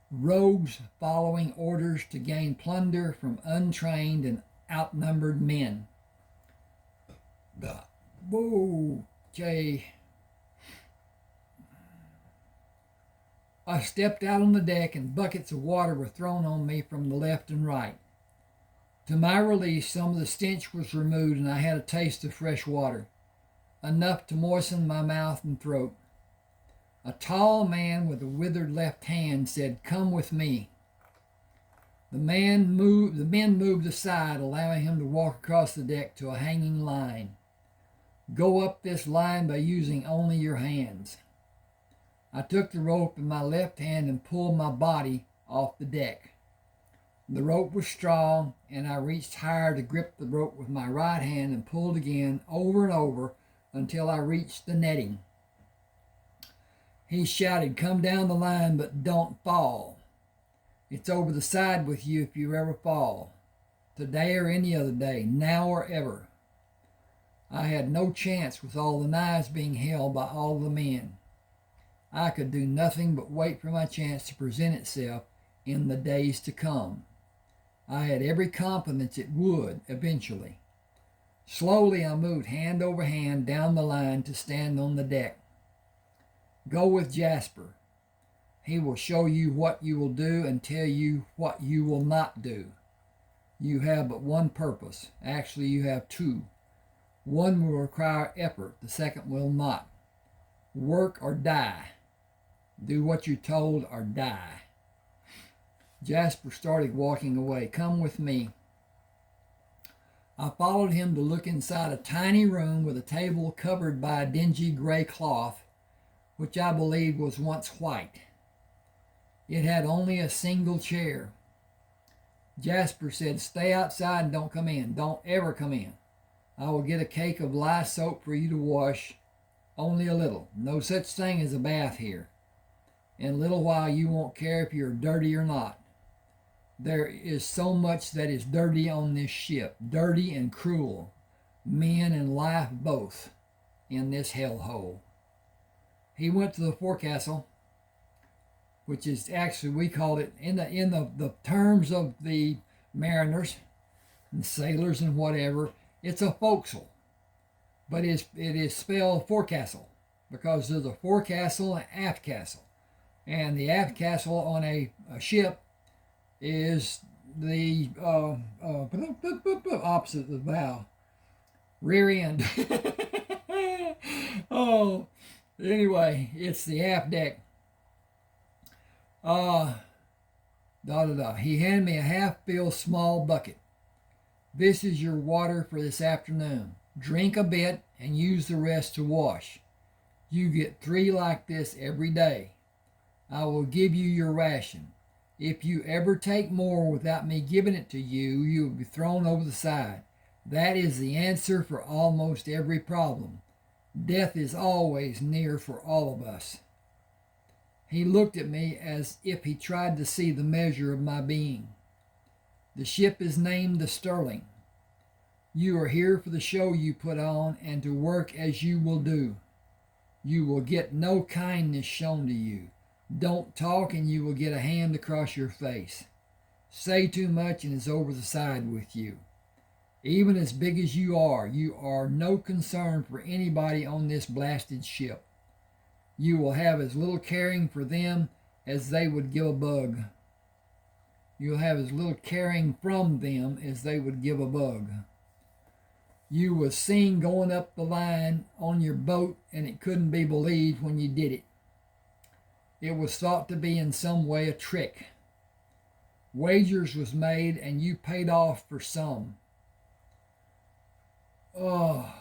rogues following orders to gain plunder from untrained and outnumbered men. Okay. I stepped out on the deck and buckets of water were thrown on me from the left and right. To my relief, some of the stench was removed and I had a taste of fresh water, enough to moisten my mouth and throat. A tall man with a withered left hand said, "Come with me." The men moved aside, allowing him to walk across the deck to a hanging line. Go up this line by using only your hands. I took the rope in my left hand and pulled my body off the deck. The rope was strong, and I reached higher to grip the rope with my right hand and pulled again, over and over, until I reached the netting. He shouted, "Come down the line, but don't fall. It's over the side with you if you ever fall. Today or any other day, now or ever." I had no chance with all the knives being held by all the men. I could do nothing but wait for my chance to present itself in the days to come. I had every confidence it would eventually. Slowly I moved hand over hand down the line to stand on the deck. Go with Jasper. He will show you what you will do and tell you what you will not do. You have but one purpose. Actually, you have two. One will require effort, the second will not. Work or die. Do what you're told or die. Jasper started walking away. Come with me. I followed him to look inside a tiny room with a table covered by a dingy gray cloth, which I believed was once white. It had only a single chair. Jasper said, "Stay outside and don't come in. Don't ever come in. I will get a cake of lye soap for you to wash, only a little. No such thing as a bath here. In a little while you won't care if you're dirty or not. There is so much that is dirty on this ship, dirty and cruel, men and life both, in this hellhole." He went to the forecastle, which is actually, we call it in the terms of the mariners and sailors and whatever, it's a forecastle, but it is spelled forecastle because there's a forecastle and aft castle, and the aft castle on a ship is the opposite of the bow, rear end. Oh, anyway, it's the aft deck. He handed me a half-filled small bucket. This is your water for this afternoon. Drink a bit and use the rest to wash. You get 3 like this every day. I will give you your ration. If you ever take more without me giving it to you, you will be thrown over the side. That is the answer for almost every problem. Death is always near for all of us. He looked at me as if he tried to see the measure of my being. The ship is named the Sterling. You are here for the show you put on and to work as you will do. You will get no kindness shown to you. Don't talk and you will get a hand across your face. Say too much and it's over the side with you. Even as big as you are no concern for anybody on this blasted ship. You will have as little caring for them as they would give a bug. You'll have as little caring from them as they would give a bug. You was seen going up the line on your boat and it couldn't be believed when you did it. It was thought to be in some way a trick. Wagers was made and you paid off for some. Oh,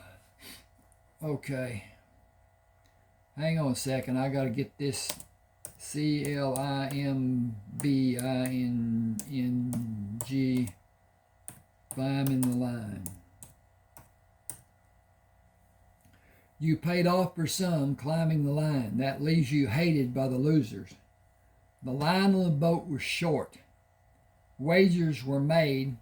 okay. Hang on a second. I got to get this CLIMBING climbing the line. You paid off for some climbing the line. That leaves you hated by the losers. The line on the boat was short. Wagers were made.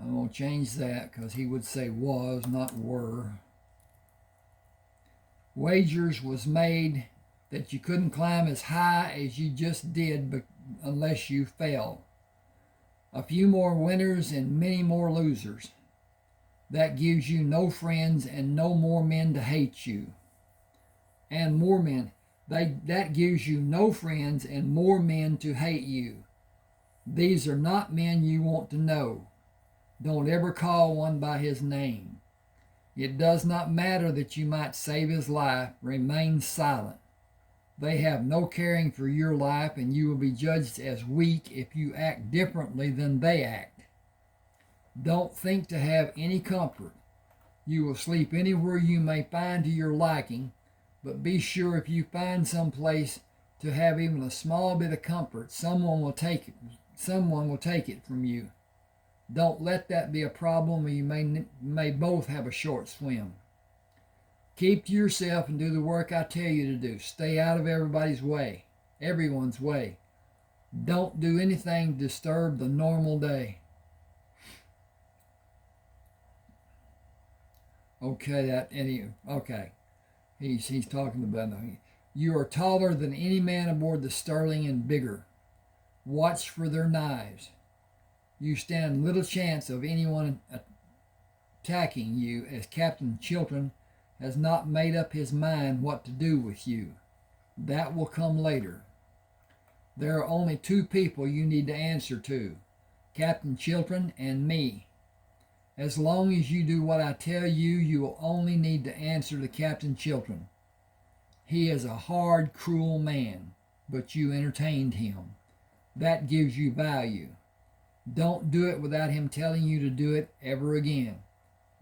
I'm going to change that because he would say was, not were. Wagers was made that you couldn't climb as high as you just did unless you fell. A few more winners and many more losers. That gives you no friends and no more men to hate you. And more men. That gives you no friends and more men to hate you. These are not men you want to know. Don't ever call one by his name. It does not matter that you might save his life. Remain silent. They have no caring for your life, and you will be judged as weak if you act differently than they act. Don't think to have any comfort. You will sleep anywhere you may find to your liking, but be sure if you find some place to have even a small bit of comfort, someone will take it from you. Don't let that be a problem, or you may both have a short swim. Keep to yourself and do the work I tell you to do. Stay out of everyone's way. Don't do anything to disturb the normal day. Okay, he's talking about you are taller than any man aboard the Sterling and bigger. Watch for their knives. You stand little chance of anyone attacking you, as Captain Chilton has not made up his mind what to do with you. That will come later. There are only 2 people you need to answer to, Captain Chilton and me. As long as you do what I tell you, you will only need to answer to Captain Chilton. He is a hard, cruel man, but you entertained him. That gives you value. Don't do it without him telling you to do it ever again.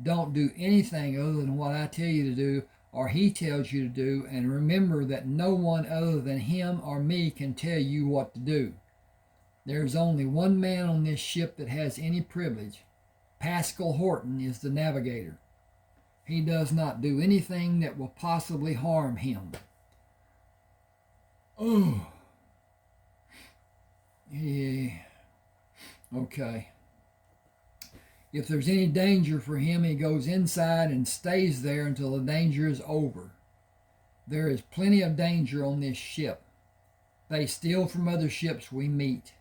Don't do anything other than what I tell you to do or he tells you to do, and remember that no one other than him or me can tell you what to do. There is only one man on this ship that has any privilege. Pascal Horton is the navigator. He does not do anything that will possibly harm him. Oh. Yeah. Okay. If there's any danger for him, he goes inside and stays there until the danger is over. There is plenty of danger on this ship. They steal from other ships we meet.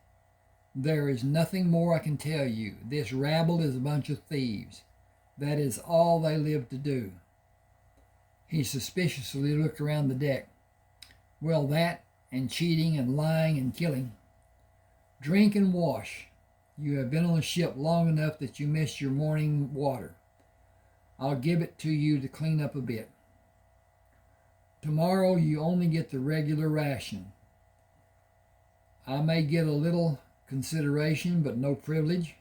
There is nothing more I can tell you. This rabble is a bunch of thieves. That is all they live to do." He suspiciously looked around the deck. "Well, that, and cheating and lying and killing. Drink and wash. You have been on the ship long enough that you missed your morning water. I'll give it to you to clean up a bit. Tomorrow you only get the regular ration. I may get a little consideration, but no privilege.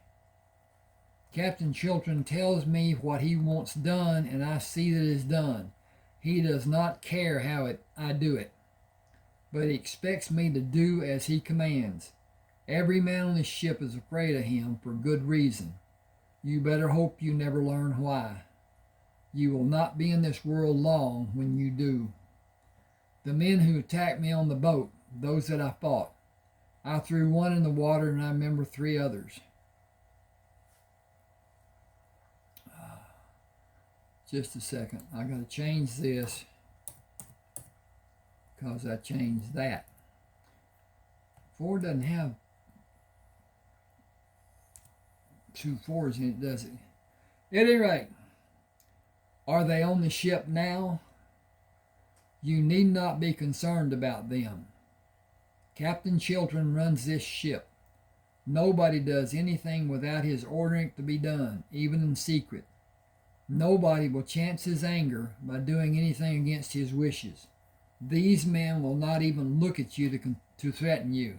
Captain Chiltern tells me what he wants done, and I see that it is done. He does not care how I do it, but he expects me to do as he commands. Every man on this ship is afraid of him for good reason. You better hope you never learn why. You will not be in this world long when you do. The men who attacked me on the boat, those that I fought, I threw one in the water and I remember 3 others. Just a second. I got to change this because I changed that. 4 doesn't have 2 4s in it, does it? At any rate, are they on the ship now? You need not be concerned about them. Captain Chiltern runs this ship. Nobody does anything without his ordering it to be done, even in secret. Nobody will chance his anger by doing anything against his wishes. These men will not even look at you to threaten you.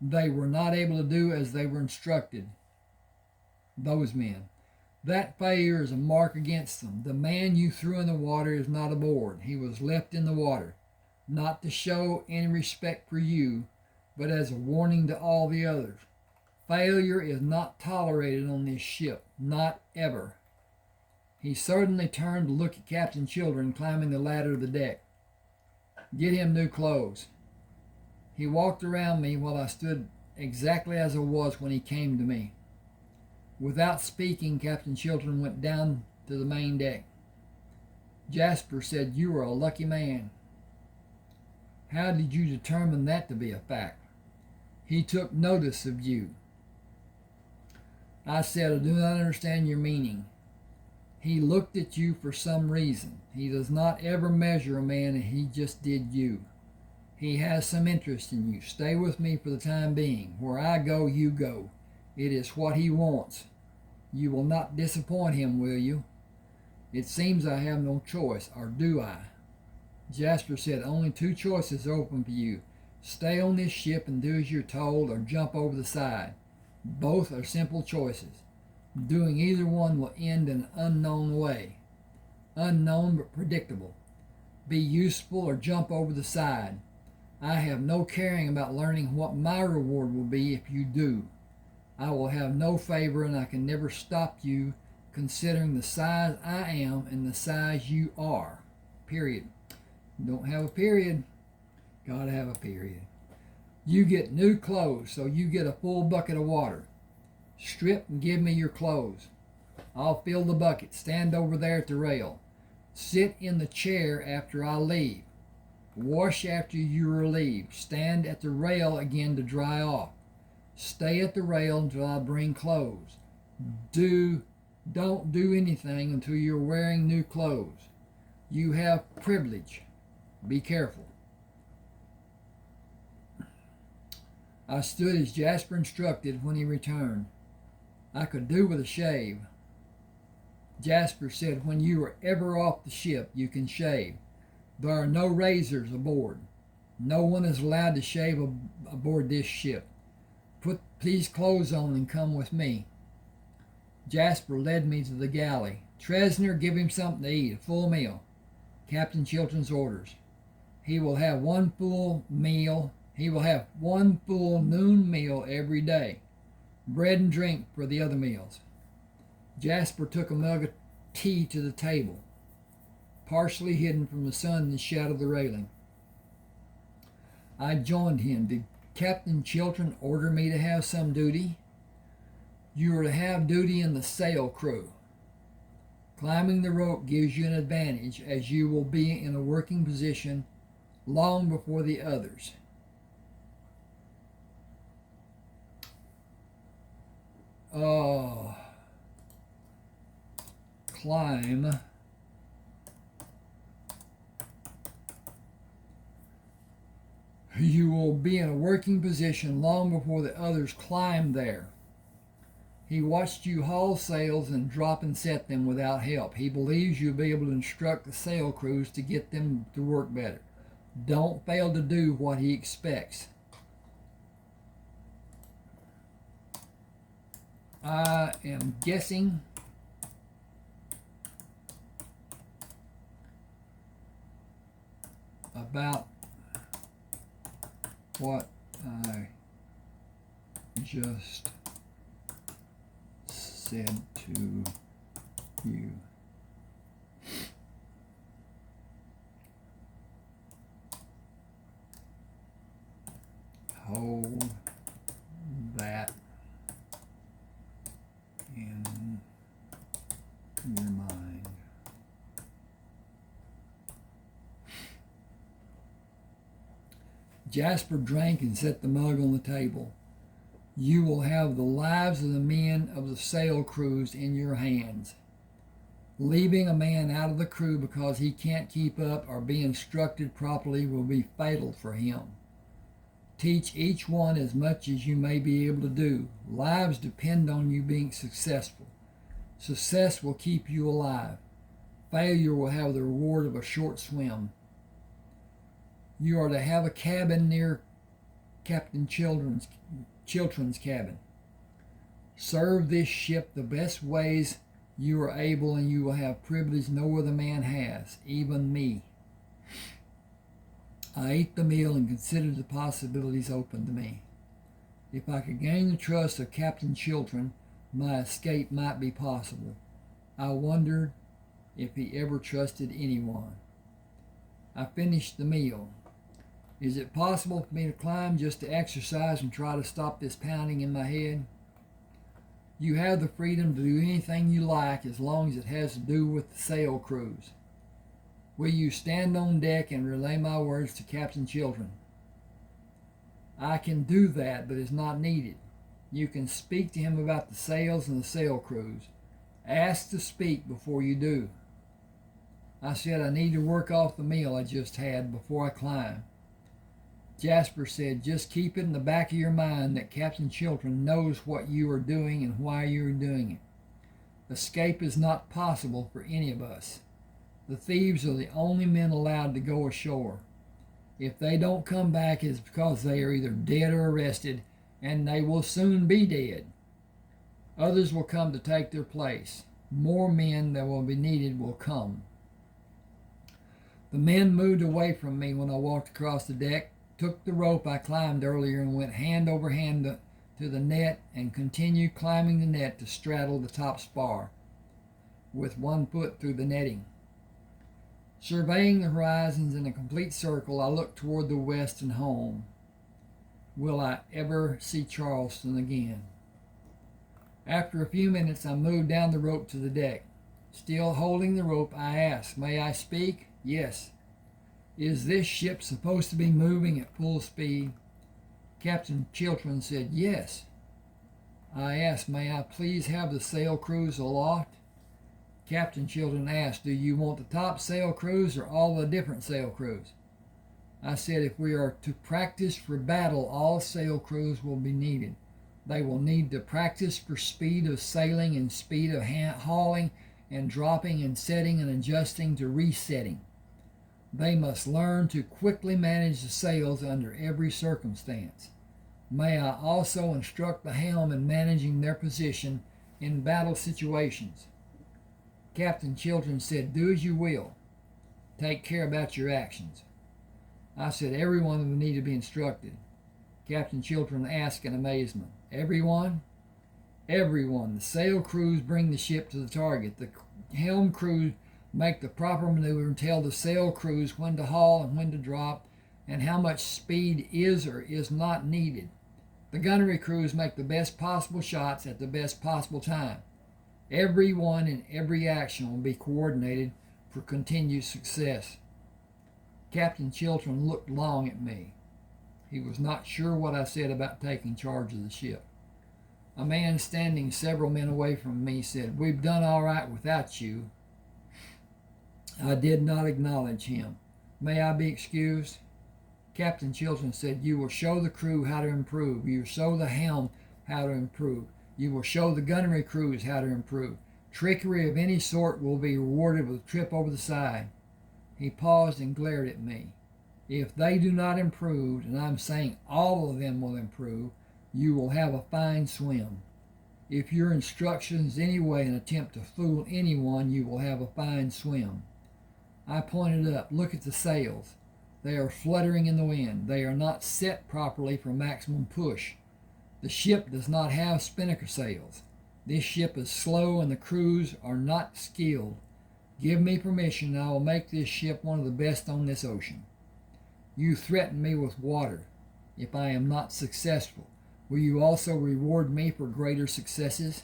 They were not able to do as they were instructed. Those men. That failure is a mark against them. The man you threw in the water is not aboard. He was left in the water, not to show any respect for you, but as a warning to all the others. Failure is not tolerated on this ship, not ever. He suddenly turned to look at Captain Chiltern climbing the ladder of the deck. Get him new clothes. He walked around me while I stood exactly as I was when he came to me. Without speaking, Captain Chiltern went down to the main deck. Jasper said, "You are a lucky man." "How did you determine that to be a fact?" "He took notice of you." I said, "I do not understand your meaning." "He looked at you for some reason. He does not ever measure a man, and he just did you. He has some interest in you. Stay with me for the time being. Where I go, you go. It is what he wants. You will not disappoint him, will you?" "It seems I have no choice, or do I?" Jasper said, "Only 2 choices are open for you. Stay on this ship and do as you're told, or jump over the side. Both are simple choices. Doing either one will end in an unknown way. Unknown but predictable. Be useful or jump over the side. I have no caring about learning what my reward will be if you do. I will have no favor, and I can never stop you, considering the size I am and the size you are. Period." Don't have a period. Gotta have a period. "You get new clothes, so you get a full bucket of water. Strip and give me your clothes. I'll fill the bucket. Stand over there at the rail. Sit in the chair after I leave. Wash after you are relieved. Stand at the rail again to dry off. Stay at the rail until I bring clothes. Don't do anything until you're wearing new clothes. You have privilege. Be careful." I stood as Jasper instructed when he returned. I could do with a shave. Jasper said, "When you are ever off the ship, you can shave. There are no razors aboard. No one is allowed to shave aboard this ship. Put these clothes on and come with me." Jasper led me to the galley. "Tresner, give him something to eat, a full meal. Captain Chiltern's orders. He will have one full noon meal every day. Bread and drink for the other meals." Jasper took a mug of tea to the table, partially hidden from the sun in the shadow of the railing. I joined him. "Did Captain Chiltern order me to have some duty?" "You are to have duty in the sail crew. Climbing the rope gives you an advantage, as you will be in a working position long before the others. climb you will be in a working position long before the others climb there. He watched you haul sails and drop and set them without help. He believes you'll be able to instruct the sail crews to get them to work better. Don't fail to do what he expects. I am guessing about what I just said to you. Hold that in your mind. Jasper drank and set the mug on the table. You will have the lives of the men of the sail crews in your hands. Leaving a man out of the crew because he can't keep up or be instructed properly will be fatal for him. Teach each one as much as you may be able to do. Lives depend on you being successful. Success will keep you alive. Failure will have the reward of a short swim. You are to have a cabin near Captain Chiltern's cabin. Serve this ship the best ways you are able, and you will have privilege no other man has, even me. I ate the meal and considered the possibilities open to me. If I could gain the trust of Captain Chiltern, my escape might be possible. I wondered if he ever trusted anyone. I finished the meal. Is it possible for me to climb just to exercise and try to stop this pounding in my head? You have the freedom to do anything you like as long as it has to do with the sail crews. Will you stand on deck and relay my words to Captain Chiltern? I can do that, but it's not needed. You can speak to him about the sails and the sail crews. Ask to speak before you do. I said I need to work off the meal I just had before I climb. Jasper said, just keep it in the back of your mind that Captain Chiltern knows what you are doing and why you are doing it. Escape is not possible for any of us. The thieves are the only men allowed to go ashore. If they don't come back, it's because they are either dead or arrested, and they will soon be dead. Others will come to take their place. More men that will be needed will come. The men moved away from me when I walked across the deck, took the rope I climbed earlier and went hand over hand to the net and continued climbing the net to straddle the top spar with one foot through the netting. Surveying the horizons in a complete circle, I looked toward the west and home. Will I ever see Charleston again? After a few minutes, I moved down the rope to the deck. Still holding the rope, I asked, may I speak? Yes. Is this ship supposed to be moving at full speed? Captain Chiltern said, yes. I asked, may I please have the sail crews aloft? Captain Chiltern asked, do you want the top sail crews or all the different sail crews? I said, if we are to practice for battle, all sail crews will be needed. They will need to practice for speed of sailing and speed of hauling and dropping and setting and adjusting to resetting. They must learn to quickly manage the sails under every circumstance. May I also instruct the helm in managing their position in battle situations? Captain Chiltern said, do as you will. Take care about your actions. I said, everyone will need to be instructed. Captain Chiltern asked in amazement, everyone? Everyone. The sail crews bring the ship to the target. The helm crews make the proper maneuver and tell the sail crews when to haul and when to drop and how much speed is or is not needed. The gunnery crews make the best possible shots at the best possible time. Everyone in every action will be coordinated for continued success. Captain Chiltern looked long at me. He was not sure what I said about taking charge of the ship. A man standing several men away from me said, "We've done all right without you." I did not acknowledge him. "May I be excused?" Captain Chilton said, "You will show the crew how to improve. You will show the helm how to improve. You will show the gunnery crews how to improve. Trickery of any sort will be rewarded with a trip over the side." He paused and glared at me. "If they do not improve, and I'm saying all of them will improve, you will have a fine swim. If your instructions anyway and attempt to fool anyone, you will have a fine swim." I pointed up. "Look at the sails. They are fluttering in the wind. They are not set properly for maximum push. The ship does not have spinnaker sails. This ship is slow and the crews are not skilled. Give me permission and I will make this ship one of the best on this ocean. You threaten me with water. If I am not successful, will you also reward me for greater successes?"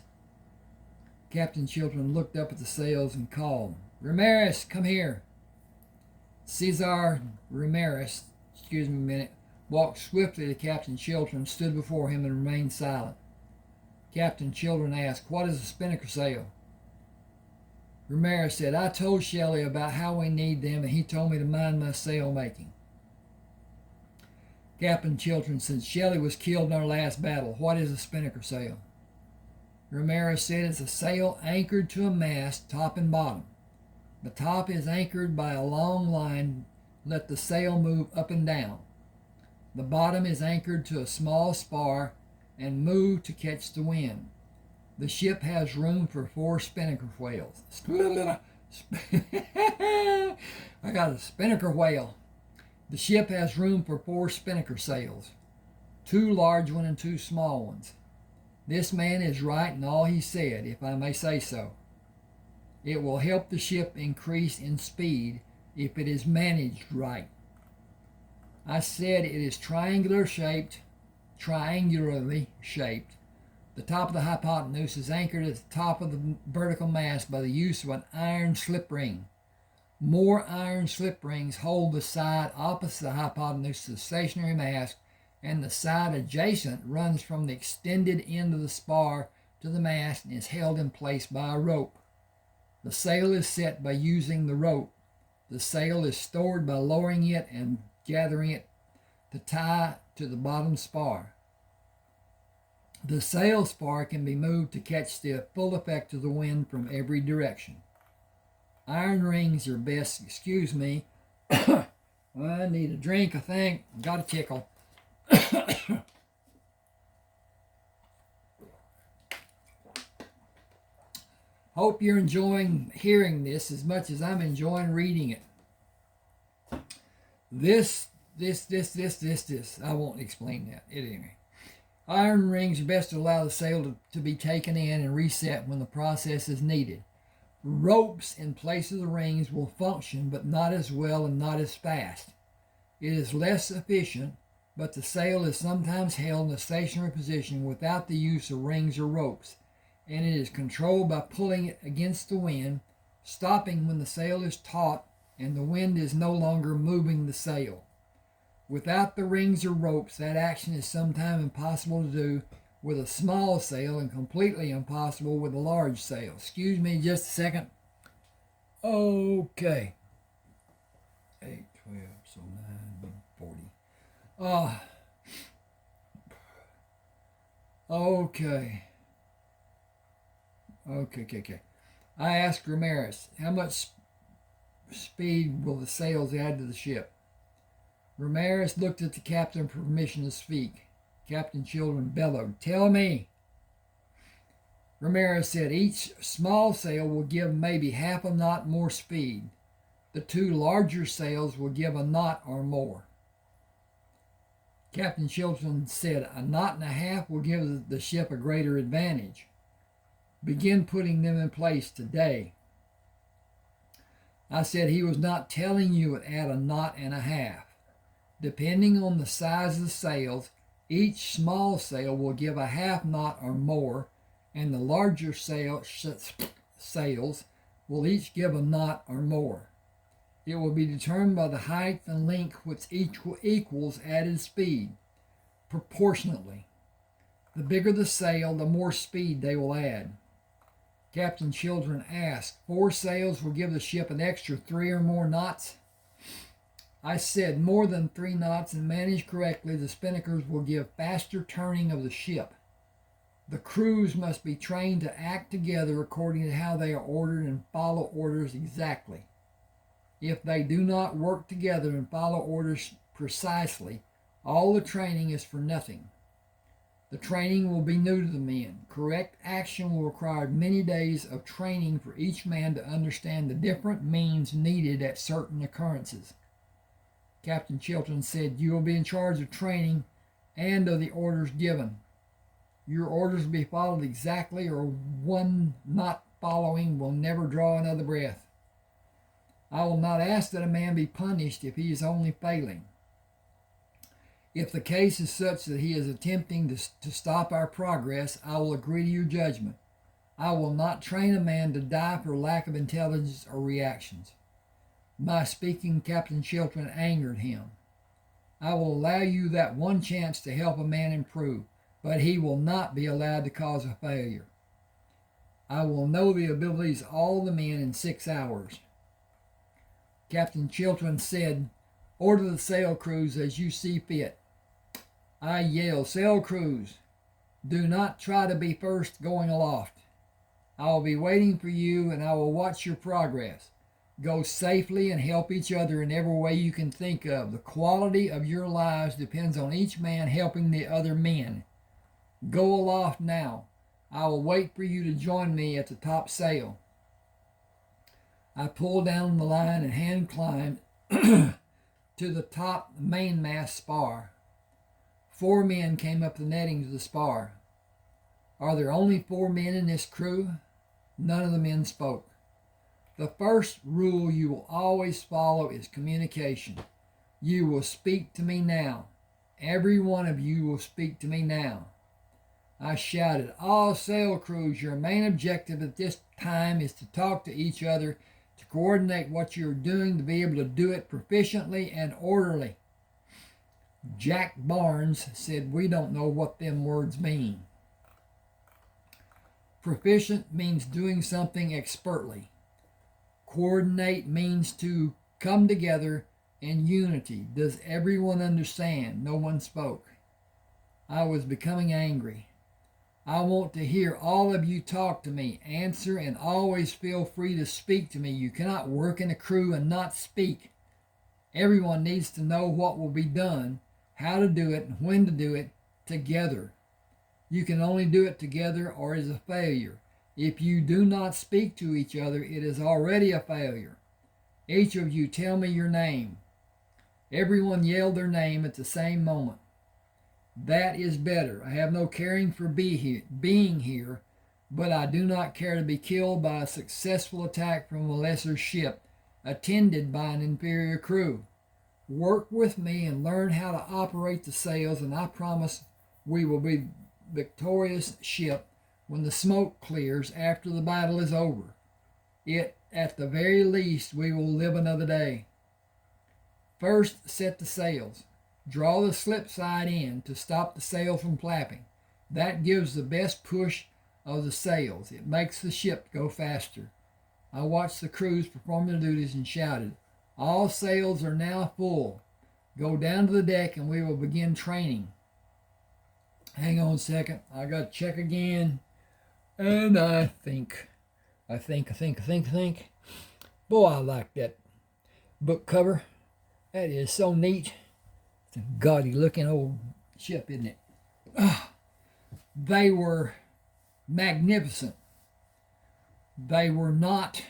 Captain Chilton looked up at the sails and called, "Ramirez, come here." Cesar Ramirez, walked swiftly to Captain Chilton, stood before him, and remained silent. Captain Chilton asked, "What is a spinnaker sail?" Ramirez said, "I told Shelley about how we need them, and he told me to mind my sail making." Captain Chilton said, "Shelley was killed in our last battle. What is a spinnaker sail?" Ramirez said, "It's a sail anchored to a mast, top and bottom. The top is anchored by a long line. Let the sail move up and down. The bottom is anchored to a small spar and move to catch the wind. The ship has room for 4 spinnaker whales." I got a spinnaker whale. "The ship has room for 4 spinnaker sails, 2 large ones and 2 small ones. This man is right in all he said, if I may say so. It will help the ship increase in speed if it is managed right. I said it is triangularly shaped. The top of the hypotenuse is anchored at the top of the vertical mast by the use of an iron slip ring. More iron slip rings hold the side opposite the hypotenuse to the stationary mast, and the side adjacent runs from the extended end of the spar to the mast and is held in place by a rope. The sail is set by using the rope. The sail is stored by lowering it and gathering it to tie to the bottom spar. The sail spar can be moved to catch the full effect of the wind from every direction. Iron rings are best." Excuse me. I need a drink, I think. Got a tickle. Hope you're enjoying hearing this as much as I'm enjoying reading it. This. I won't explain that. Anyway. Iron rings are best to allow the sail to be taken in and reset when the process is needed. Ropes in place of the rings will function, but not as well and not as fast. It is less efficient, but the sail is sometimes held in a stationary position without the use of rings or ropes, and it is controlled by pulling it against the wind, stopping when the sail is taut and the wind is no longer moving the sail. Without the rings or ropes, that action is sometimes impossible to do with a small sail and completely impossible with a large sail. Excuse me just a second. Okay. 8, 12, so 9, 40. Okay. I asked Ramirez, "How much speed will the sails add to the ship?" Ramirez looked at the captain for permission to speak. Captain Chilton bellowed, "Tell me." Ramirez said, "Each small sail will give maybe half a knot more speed. The 2 larger sails will give a knot or more." Captain Chilton said, "A knot and a half will give the ship a greater advantage. Begin putting them in place today." I said he was not telling you it add a knot and a half. Depending on the size of the sails, each small sail will give a half knot or more, and the larger sails will each give a knot or more. It will be determined by the height and length, which equals added speed, proportionately. The bigger the sail, the more speed they will add. Captain Children asked, 4 sails will give the ship an extra 3 or more knots? I said more than 3 knots, and managed correctly, the spinnakers will give faster turning of the ship. The crews must be trained to act together according to how they are ordered and follow orders exactly. If they do not work together and follow orders precisely, all the training is for nothing. The training will be new to the men. Correct action will require many days of training for each man to understand the different means needed at certain occurrences. Captain Chilton said, you will be in charge of training and of the orders given. Your orders will be followed exactly, or one not following will never draw another breath. I will not ask that a man be punished if he is only failing. If the case is such that he is attempting to stop our progress, I will agree to your judgment. I will not train a man to die for lack of intelligence or reactions. My speaking Captain Chilton angered him. I will allow you that one chance to help a man improve, but he will not be allowed to cause a failure. I will know the abilities of all the men in 6 hours. Captain Chilton said, order the sail crews as you see fit. I yelled, sail crews, do not try to be first going aloft. I will be waiting for you, and I will watch your progress. Go safely and help each other in every way you can think of. The quality of your lives depends on each man helping the other men. Go aloft now. I will wait for you to join me at the top sail. I pulled down the line and hand climbed to the top mainmast spar. 4 men came up the nettings of the spar. Are there only 4 men in this crew? None of the men spoke. The first rule you will always follow is communication. You will speak to me now. Every one of you will speak to me now. I shouted, all sail crews, your main objective at this time is to talk to each other, to coordinate what you're doing, to be able to do it proficiently and orderly. Jack Barnes said, we don't know what them words mean. Proficient means doing something expertly. Coordinate means to come together in unity. Does everyone understand? No one spoke. I was becoming angry. I want to hear all of you talk to me, answer, and always feel free to speak to me. You cannot work in a crew and not speak. Everyone needs to know what will be done, how to do it, and when to do it together. You can only do it together or it is a failure. If you do not speak to each other, it is already a failure. Each of you tell me your name. Everyone yelled their name at the same moment. That is better. I have no caring for being here, but I do not care to be killed by a successful attack from a lesser ship, attended by an inferior crew. Work with me and learn how to operate the sails, and I promise we will be victorious ship when the smoke clears after the battle is over. At the very least, we will live another day. First, set the sails. Draw the slip side in to stop the sail from flapping. That gives the best push of the sails. It makes the ship go faster. I watched the crews perform their duties and shouted, all sails are now full. Go down to the deck and we will begin training. Hang on a second. I got to check again. And I think. Boy, I like that book cover. That is so neat. It's a gaudy looking old ship, isn't it? They were magnificent. They were not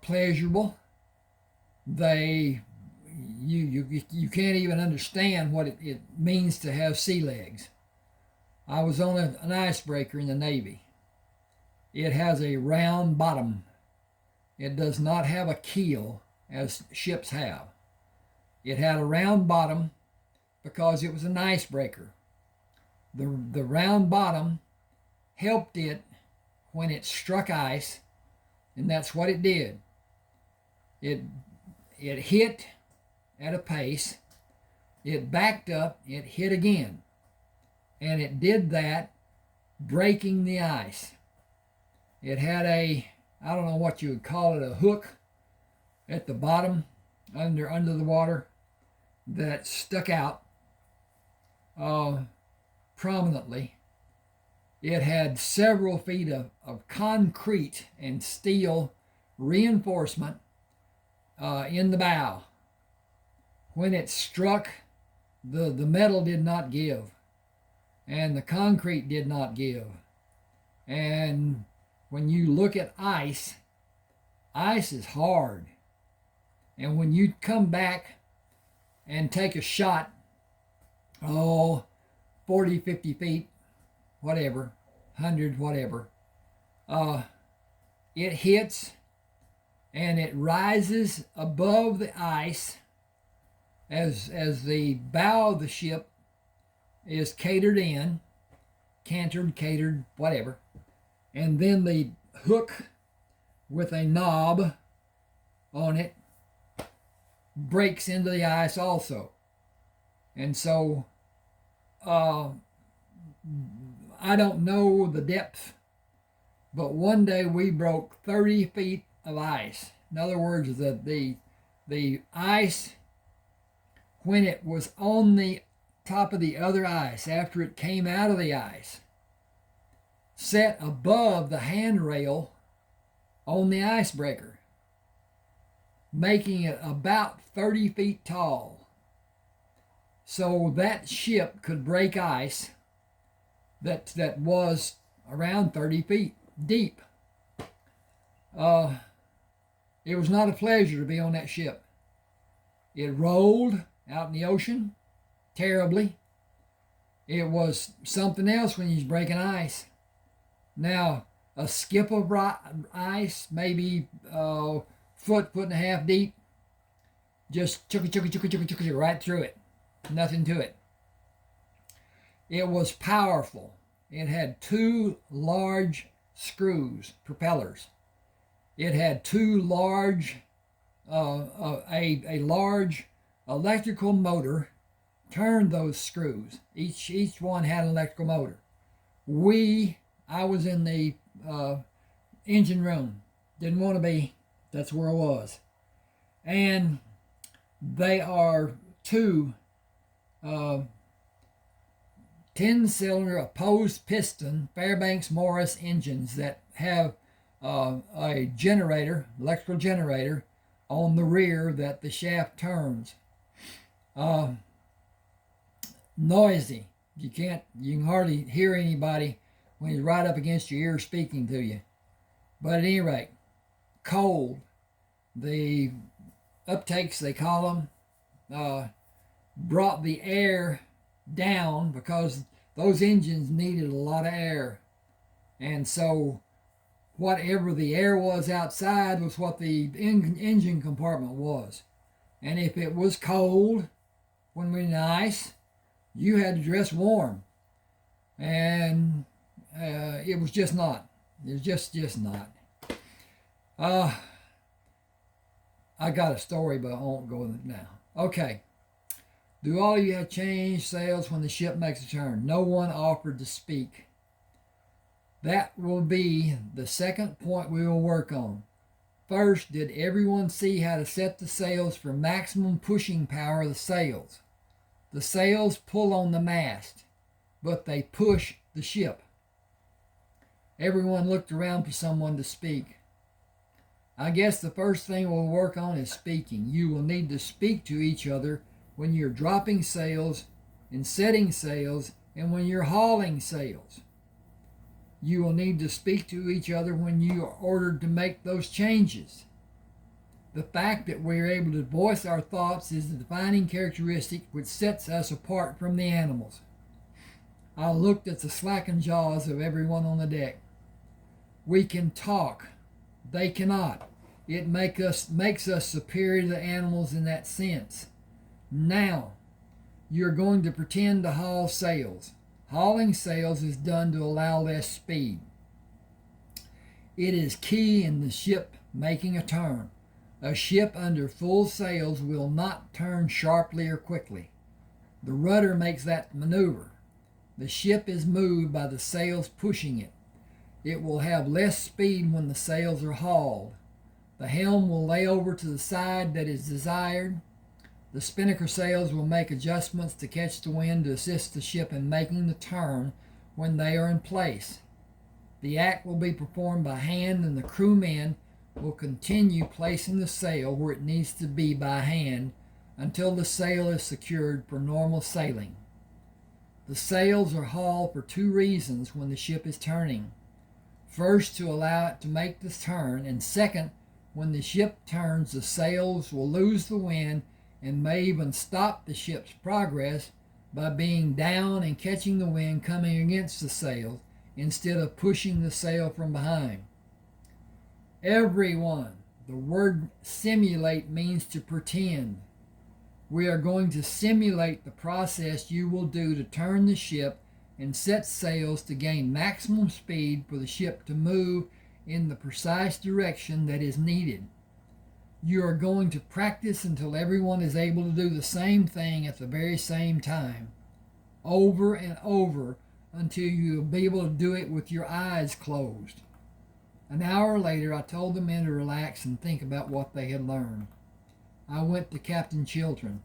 pleasurable. You can't even understand what it means to have sea legs. I was on an icebreaker in the Navy. It has a round bottom. It does not have a keel as ships have. It had a round bottom because it was an icebreaker. The round bottom helped it when it struck ice, and that's what it did. It hit at a pace, it backed up, it hit again. and it did that, breaking the ice. It had a, I don't know what you would call it, a hook at the bottom under the water that stuck out prominently. It had several feet of concrete and steel reinforcement in the bow. When it struck, the metal did not give, and the concrete did not give. And when you look at ice, ice is hard. And when you come back and take a shot, 40, 50 feet, whatever, 100, whatever, it hits and it rises above the ice as the bow of the ship is cantered, whatever. And then the hook with a knob on it breaks into the ice also. And so I don't know the depth, but one day we broke 30 feet of ice. In other words, the ice, when it was on the top of the other ice, after it came out of the ice, set above the handrail on the icebreaker, making it about 30 feet tall. So that ship could break ice that was around 30 feet deep. It was not a pleasure to be on that ship. It rolled out in the ocean terribly. It was something else when you was breaking ice. Now, a skip of ice, maybe foot and a half deep, just chugga right through it. Nothing to it. It was powerful. It had two large screws, propellers. It had two large, a large electrical motor turned those screws. Each one had an electrical motor. I was in the engine room. Didn't want to be. That's where I was. And they are two 10-cylinder opposed piston Fairbanks Morris engines that have a generator, electrical generator, on the rear that the shaft turns. Noisy. You can hardly hear anybody when he's right up against your ear speaking to you. But at any rate, cold. The uptakes, they call them, brought the air down because those engines needed a lot of air. And so whatever the air was outside was what the engine compartment was. And if it was cold when we were in ice, you had to dress warm. And it was just not. It was just not. I got a story, but I won't go into it now. Okay. Do all of you have changed sails when the ship makes a turn? No one offered to speak. That will be the second point we will work on. First, did everyone see how to set the sails for maximum pushing power of the sails? The sails pull on the mast, but they push the ship. Everyone looked around for someone to speak. I guess the first thing we'll work on is speaking. You will need to speak to each other when you're dropping sails and setting sails and when you're hauling sails. You will need to speak to each other when you are ordered to make those changes. The fact that we are able to voice our thoughts is the defining characteristic which sets us apart from the animals. I looked at the slackened jaws of everyone on the deck. We can talk. They cannot. It makes us superior to the animals in that sense. Now, you're going to pretend to haul sails. Hauling sails is done to allow less speed. It is key in the ship making a turn. A ship under full sails will not turn sharply or quickly. The rudder makes that maneuver. The ship is moved by the sails pushing it. It will have less speed when the sails are hauled. The helm will lay over to the side that is desired. The spinnaker sails will make adjustments to catch the wind to assist the ship in making the turn when they are in place. The act will be performed by hand, and the crewmen will continue placing the sail where it needs to be by hand until the sail is secured for normal sailing. The sails are hauled for two reasons when the ship is turning. First, to allow it to make the turn, and second, when the ship turns, the sails will lose the wind and may even stop the ship's progress by being down and catching the wind coming against the sails instead of pushing the sail from behind. Everyone, the word simulate means to pretend. We are going to simulate the process you will do to turn the ship and set sails to gain maximum speed for the ship to move in the precise direction that is needed. You are going to practice until everyone is able to do the same thing at the very same time, over and over, until you will be able to do it with your eyes closed. An hour later, I told the men to relax and think about what they had learned. I went to Captain Chiltern.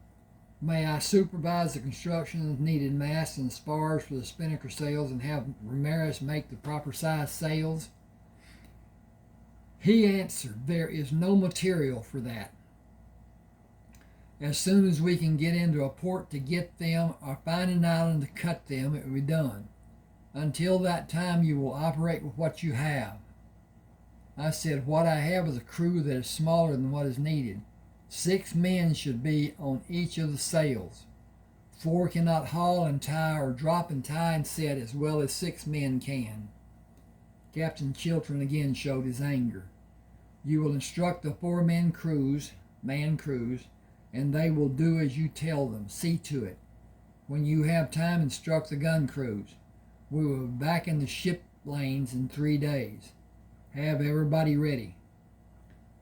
May I supervise the construction of needed masts and spars for the spinnaker sails and have Ramirez make the proper size sails? He answered, there is no material for that. As soon as we can get into a port to get them or find an island to cut them, it will be done. Until that time, you will operate with what you have. I said, what I have is a crew that is smaller than what is needed. 6 men should be on each of the sails. 4 cannot haul and tie or drop and tie and set as well as 6 men can. Captain Chiltern again showed his anger. You will instruct the 4 man crews, and they will do as you tell them. See to it. When you have time, instruct the gun crews. We will be back in the ship lanes in 3 days. Have everybody ready.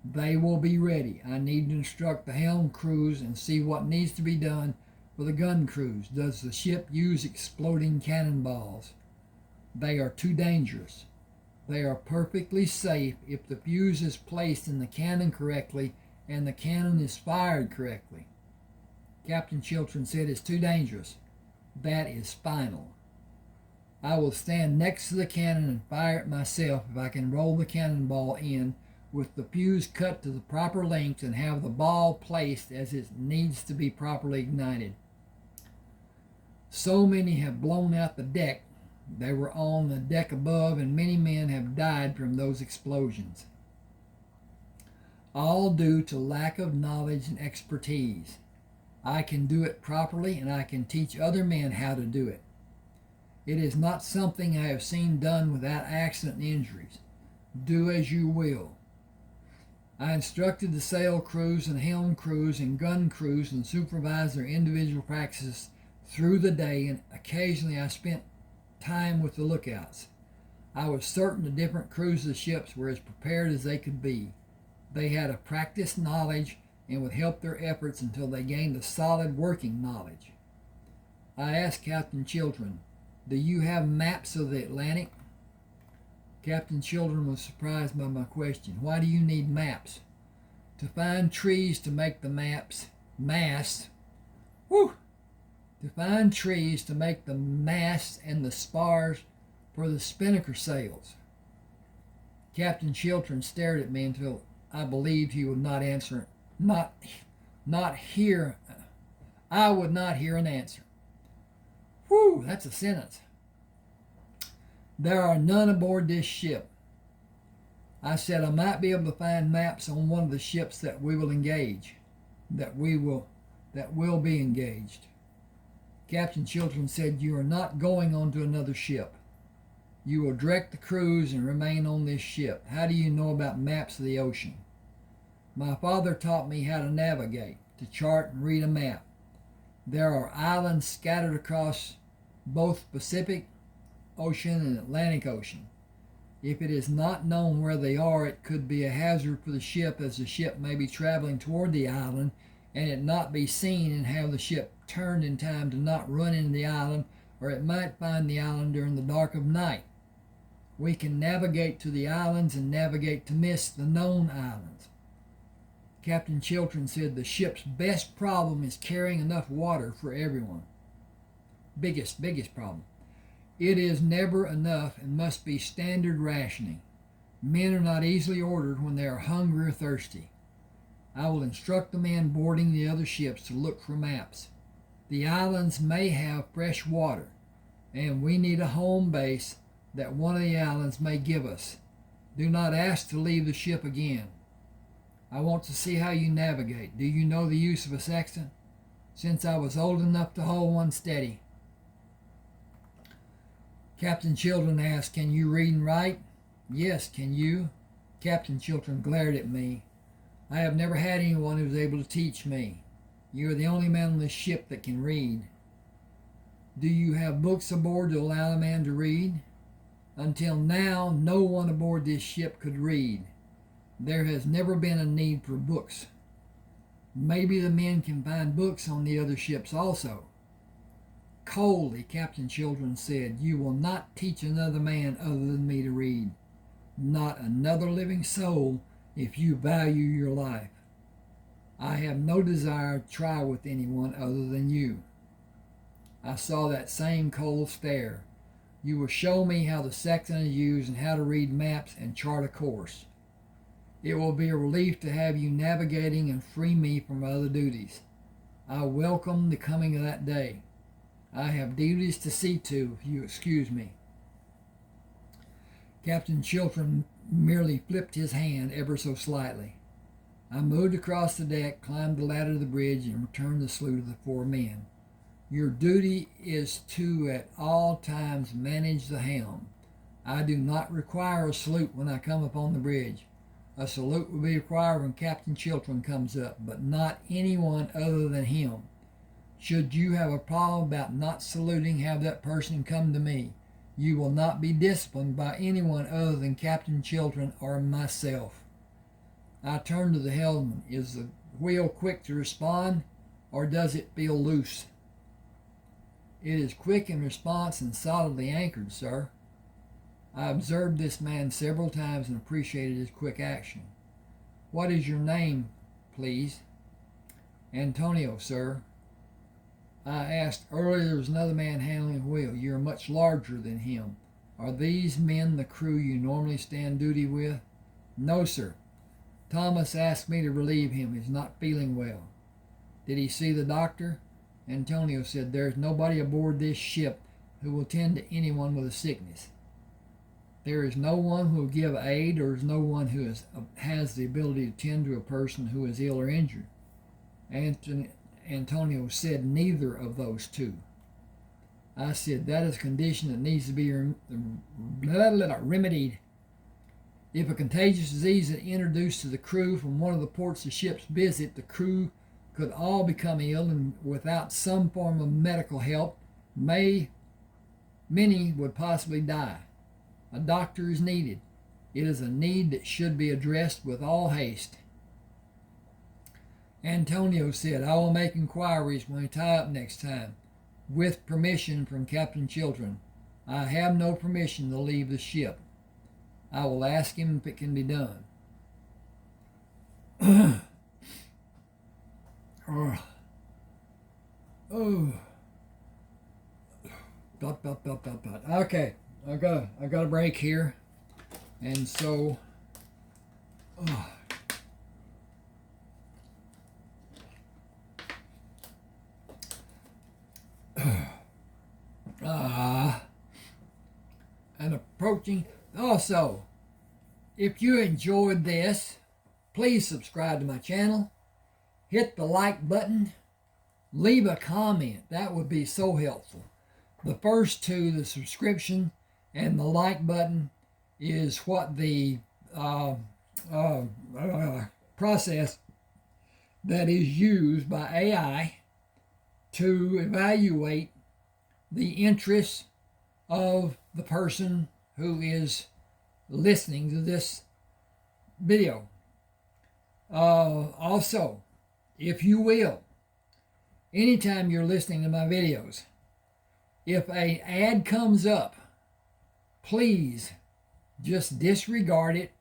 They will be ready. I need to instruct the helm crews and see what needs to be done for the gun crews. Does the ship use exploding cannonballs? They are too dangerous. They are perfectly safe if the fuse is placed in the cannon correctly and the cannon is fired correctly. Captain Chiltern said it's too dangerous. That is final. I will stand next to the cannon and fire it myself if I can roll the cannonball in with the fuse cut to the proper length and have the ball placed as it needs to be properly ignited. So many have blown out the deck. They were on the deck above, and many men have died from those explosions. All due to lack of knowledge and expertise. I can do it properly, and I can teach other men how to do it. It is not something I have seen done without accident and injuries. Do as you will. I instructed the sail crews and helm crews and gun crews and supervised their individual practices through the day, and occasionally I spent time with the lookouts. I was certain the different crews of the ships were as prepared as they could be. They had a practiced knowledge and would help their efforts until they gained a solid working knowledge. I asked Captain Chiltern, do you have maps of the Atlantic? Captain Chiltern was surprised by my question. Why do you need maps? To find trees to make the masts. To find trees to make the masts and the spars for the spinnaker sails. Captain Chiltern stared at me until I believed he would not answer. I would not hear an answer. Whew, that's a sentence. There are none aboard this ship. I said I might be able to find maps on one of the ships that we will engage, that will be engaged. Captain Chiltern said, you are not going on to another ship. You will direct the crews and remain on this ship. How do you know about maps of the ocean? My father taught me how to navigate, to chart and read a map. There are islands scattered across both Pacific Ocean and Atlantic Ocean. If it is not known where they are, it could be a hazard for the ship, as the ship may be traveling toward the island and it not be seen and have the ship turned in time to not run into the island or it might find the island during the dark of night. We can navigate to the islands and navigate to miss the known islands. Captain Chiltern said the ship's best problem is carrying enough water for everyone. Biggest problem. It is never enough and must be standard rationing. Men are not easily ordered when they are hungry or thirsty. I will instruct the men boarding the other ships to look for maps. The islands may have fresh water, and we need a home base that one of the islands may give us. Do not ask to leave the ship again. I want to see how you navigate. Do you know the use of a sextant? Since I was old enough to hold one steady. Captain Chiltern asked, can you read and write? Yes, can you? Captain Chiltern glared at me. I have never had anyone who was able to teach me. You are the only man on this ship that can read. Do you have books aboard to allow a man to read? Until now, no one aboard this ship could read. There has never been a need for books. Maybe the men can find books on the other ships also. Coldly, Captain Chiltern said, you will not teach another man other than me to read. Not another living soul if you value your life. I have no desire to try with anyone other than you. I saw that same cold stare. You will show me how the sextant is used and how to read maps and chart a course. It will be a relief to have you navigating and free me from other duties. I welcome the coming of that day. I have duties to see to, if you excuse me. Captain Chiltern merely flipped his hand ever so slightly. I moved across the deck, climbed the ladder of the bridge, and returned the salute to the four men. Your duty is to at all times manage the helm. I do not require a salute when I come upon the bridge. A salute will be required when Captain Chiltern comes up, but not anyone other than him. Should you have a problem about not saluting, have that person come to me. You will not be disciplined by anyone other than Captain Chiltern or myself. I turned to the helmsman. Is the wheel quick to respond, or does it feel loose? It is quick in response and solidly anchored, sir. I observed this man several times and appreciated his quick action. What is your name, please? Antonio, sir. I asked earlier, there was another man handling the wheel. You are much larger than him. Are these men the crew you normally stand duty with? No, sir. Thomas asked me to relieve him. He's not feeling well. Did he see the doctor? Antonio said, there's nobody aboard this ship who will tend to anyone with a sickness. There is no one who will give aid, or is no one who has the ability to tend to a person who is ill or injured. Antonio said neither of those two. I said, that is a condition that needs to be remedied. If a contagious disease is introduced to the crew from one of the ports the ships visit, the crew could all become ill, and without some form of medical help, many would possibly die. A doctor is needed. It is a need that should be addressed with all haste. Antonio said, I will make inquiries when we tie up next time, with permission from Captain Chiltern. I have no permission to leave the ship. I will ask him if it can be done. Okay, I got a break here, and so. And approaching. Also, if you enjoyed this, please subscribe to my channel, hit the like button, leave a comment. That would be so helpful. The first two, the subscription and the like button, is what the process that is used by AI to evaluate the interests of the person who is listening to this video. Also, if you will, anytime you're listening to my videos, If an ad comes up, please just disregard it.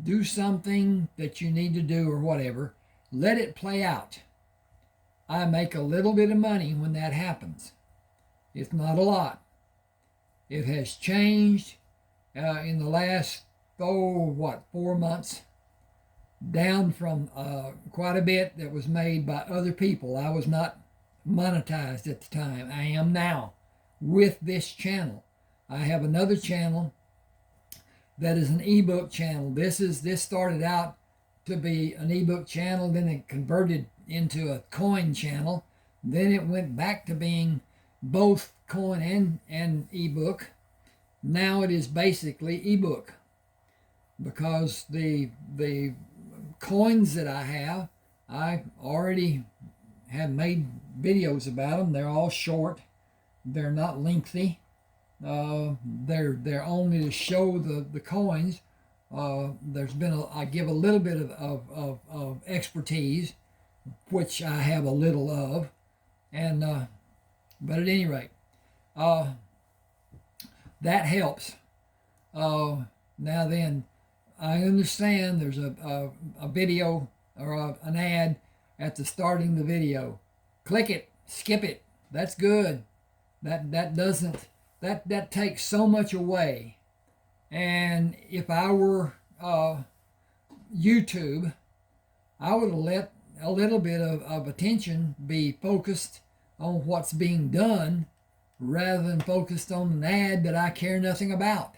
Do something that you need to do or whatever. Let it play out. I make a little bit of money when that happens. It's not a lot. It has changed in the last, 4 months, down from quite a bit that was made by other people. I was not monetized at the time. I am now with this channel. I have another channel that is an ebook channel. This started out to be an ebook channel, then it converted into a coin channel, then it went back to being both coin and ebook. Now it is basically ebook, because the coins that I already have made videos about them. They're all short. They're not lengthy. They're only to show the coins. I give a little bit of expertise, which I have a little of, and but at any rate, that helps. Now then, I understand there's a video or an ad at the starting of the video. Click it, skip it. That's good. That takes so much away. And if I were YouTube, I would let a little bit of attention be focused on what's being done rather than focused on an ad that I care nothing about.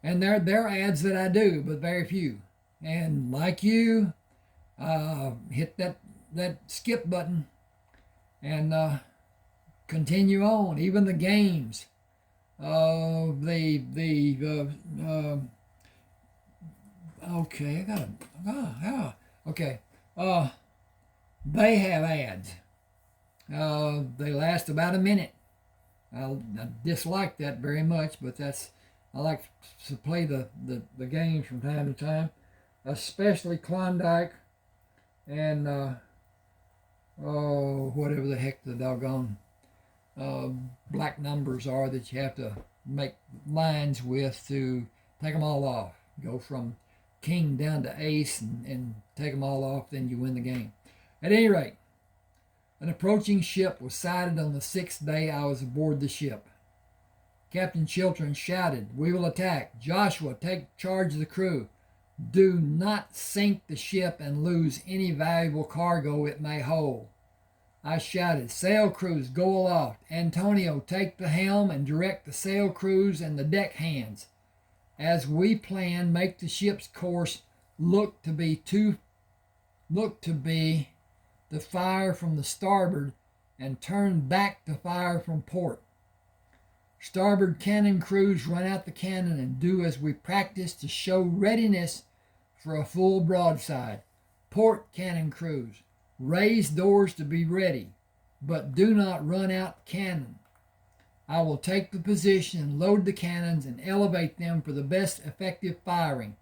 And there are ads that I do, but very few. And like you, hit that skip button and continue on. Even the games, okay, okay, they have ads. They last about a minute. I dislike that very much, but I like to play the games from time to time, especially Klondike and whatever the heck the doggone black numbers are that you have to make lines with to take them all off. Go from king down to ace and take them all off, then you win the game. At any rate, an approaching ship was sighted on the 6th day I was aboard the ship. Captain Chiltern shouted, "We will attack. Joshua, take charge of the crew. Do not sink the ship and lose any valuable cargo it may hold." I shouted, "Sail crews, go aloft. Antonio, take the helm and direct the sail crews and the deck hands. As we plan, make the ship's course look to be the fire from the starboard and turn back to fire from port. Starboard cannon crews, run out the cannon and do as we practice to show readiness for a full broadside. Port cannon crews, raise doors to be ready, but do not run out cannon. I will take the position and load the cannons and elevate them for the best effective firing.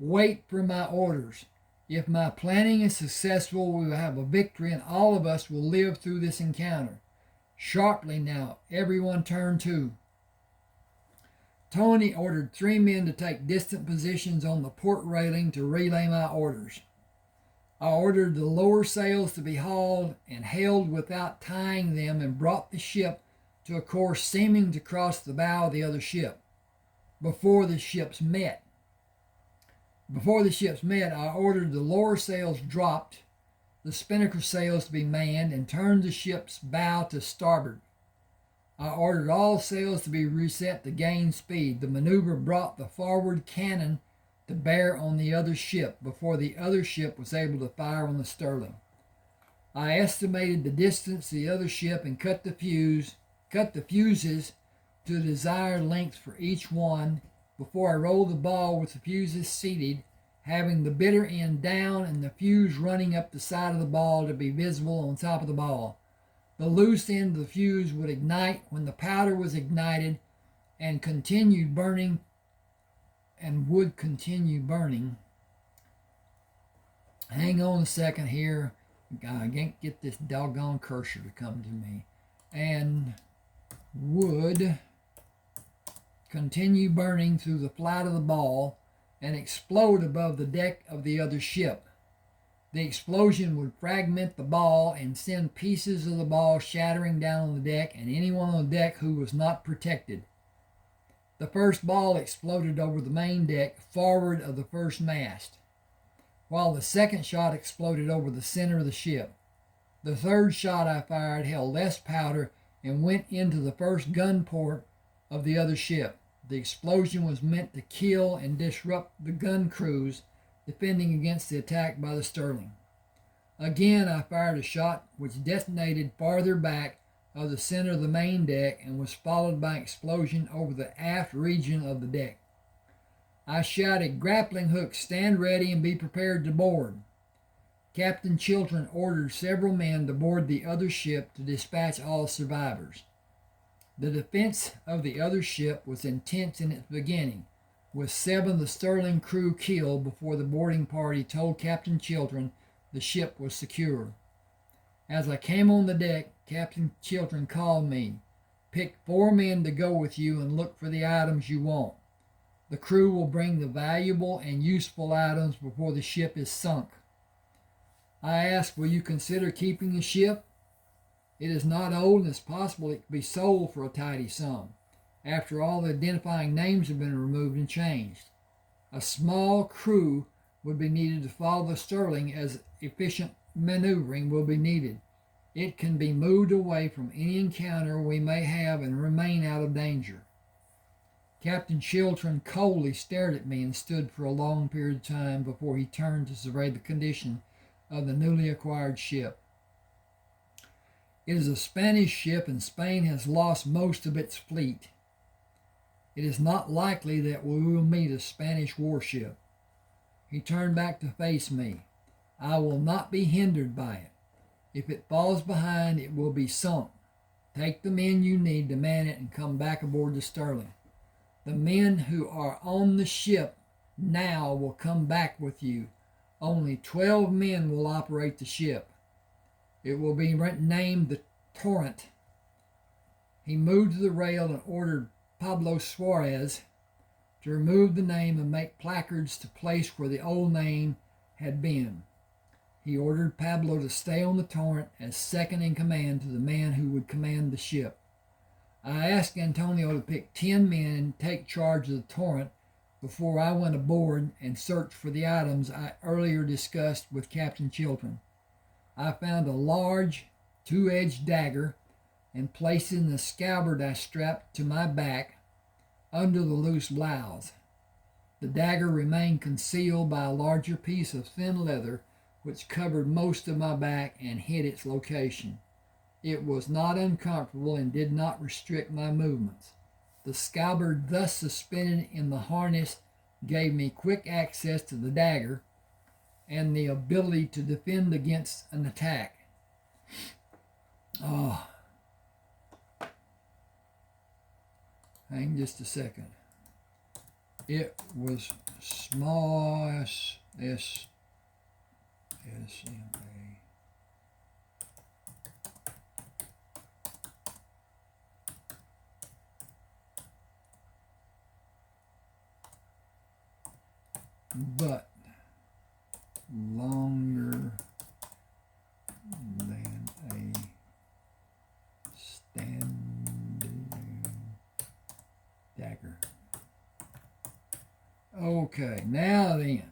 Wait for my orders. If my planning is successful, we will have a victory and all of us will live through this encounter. Sharply now, everyone turn to." Tony ordered 3 men to take distant positions on the port railing to relay my orders. I ordered the lower sails to be hauled and held without tying them and brought the ship to a course seeming to cross the bow of the other ship. Before the ships met, I ordered the lower sails dropped, the spinnaker sails to be manned, and turned the ship's bow to starboard. I ordered all sails to be reset to gain speed. The maneuver brought the forward cannon to bear on the other ship before the other ship was able to fire on the Sterling. I estimated the distance to the other ship and cut the fuses to the desired length for each one before I rolled the ball with the fuses seated, having the bitter end down and the fuse running up the side of the ball to be visible on top of the ball. The loose end of the fuse would ignite when the powder was ignited and would continue burning. Hang on a second here. I can't get this doggone cursor to come to me. And would continue burning through the flight of the ball and explode above the deck of the other ship. The explosion would fragment the ball and send pieces of the ball shattering down on the deck and anyone on the deck who was not protected. The first ball exploded over the main deck forward of the first mast, while the second shot exploded over the center of the ship. The third shot I fired held less powder and went into the first gun port of the other ship. The explosion was meant to kill and disrupt the gun crews defending against the attack by the Sterling. Again, I fired a shot which detonated farther back of the center of the main deck and was followed by an explosion over the aft region of the deck. I shouted, "Grappling hooks, stand ready and be prepared to board." Captain Chiltern ordered several men to board the other ship to dispatch all survivors. The defense of the other ship was intense in its beginning, with 7 of the Sterling crew killed before the boarding party told Captain Chiltern the ship was secure. As I came on the deck, Captain Chiltern called me. "Pick 4 men to go with you and look for the items you want. The crew will bring the valuable and useful items before the ship is sunk." I asked, "Will you consider keeping the ship? It is not old and it's possible it could be sold for a tidy sum. After all, the identifying names have been removed and changed. A small crew would be needed to follow the Sterling as efficient maneuvering will be needed. It can be moved away from any encounter we may have and remain out of danger." Captain Chiltern coldly stared at me and stood for a long period of time before he turned to survey the condition of the newly acquired ship. "It is a Spanish ship and Spain has lost most of its fleet. It is not likely that we will meet a Spanish warship." He turned back to face me. "I will not be hindered by it. If it falls behind, it will be sunk. Take the men you need to man it and come back aboard the Sterling. The men who are on the ship now will come back with you. Only 12 men will operate the ship. It will be named the Torrent." He moved to the rail and ordered Pablo Suarez to remove the name and make placards to place where the old name had been. He ordered Pablo to stay on the Torrent as second in command to the man who would command the ship. I asked Antonio to pick 10 men and take charge of the Torrent before I went aboard and searched for the items I earlier discussed with Captain Chiltern. I found a large 2-edged dagger and placed it in the scabbard I strapped to my back under the loose blouse. The dagger remained concealed by a larger piece of thin leather which covered most of my back and hid its location. It was not uncomfortable and did not restrict my movements. The scabbard thus suspended in the harness gave me quick access to the dagger and the ability to defend against an attack. Hang just a second. It was small S-M-A. But longer than a standing dagger. Okay, now then,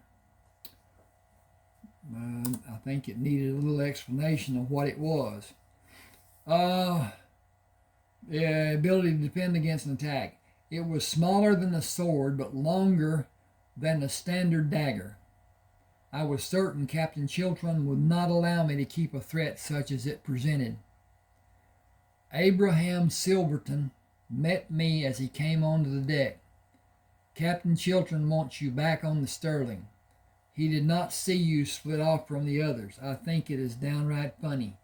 I think it needed a little explanation of what it was. The ability to defend against an attack. It was smaller than a sword, but longer than a standard dagger. I was certain Captain Chiltern would not allow me to keep a threat such as it presented. Abraham Silverton met me as he came onto the deck. "Captain Chiltern wants you back on the Sterling. He did not see you split off from the others. I think it is downright funny.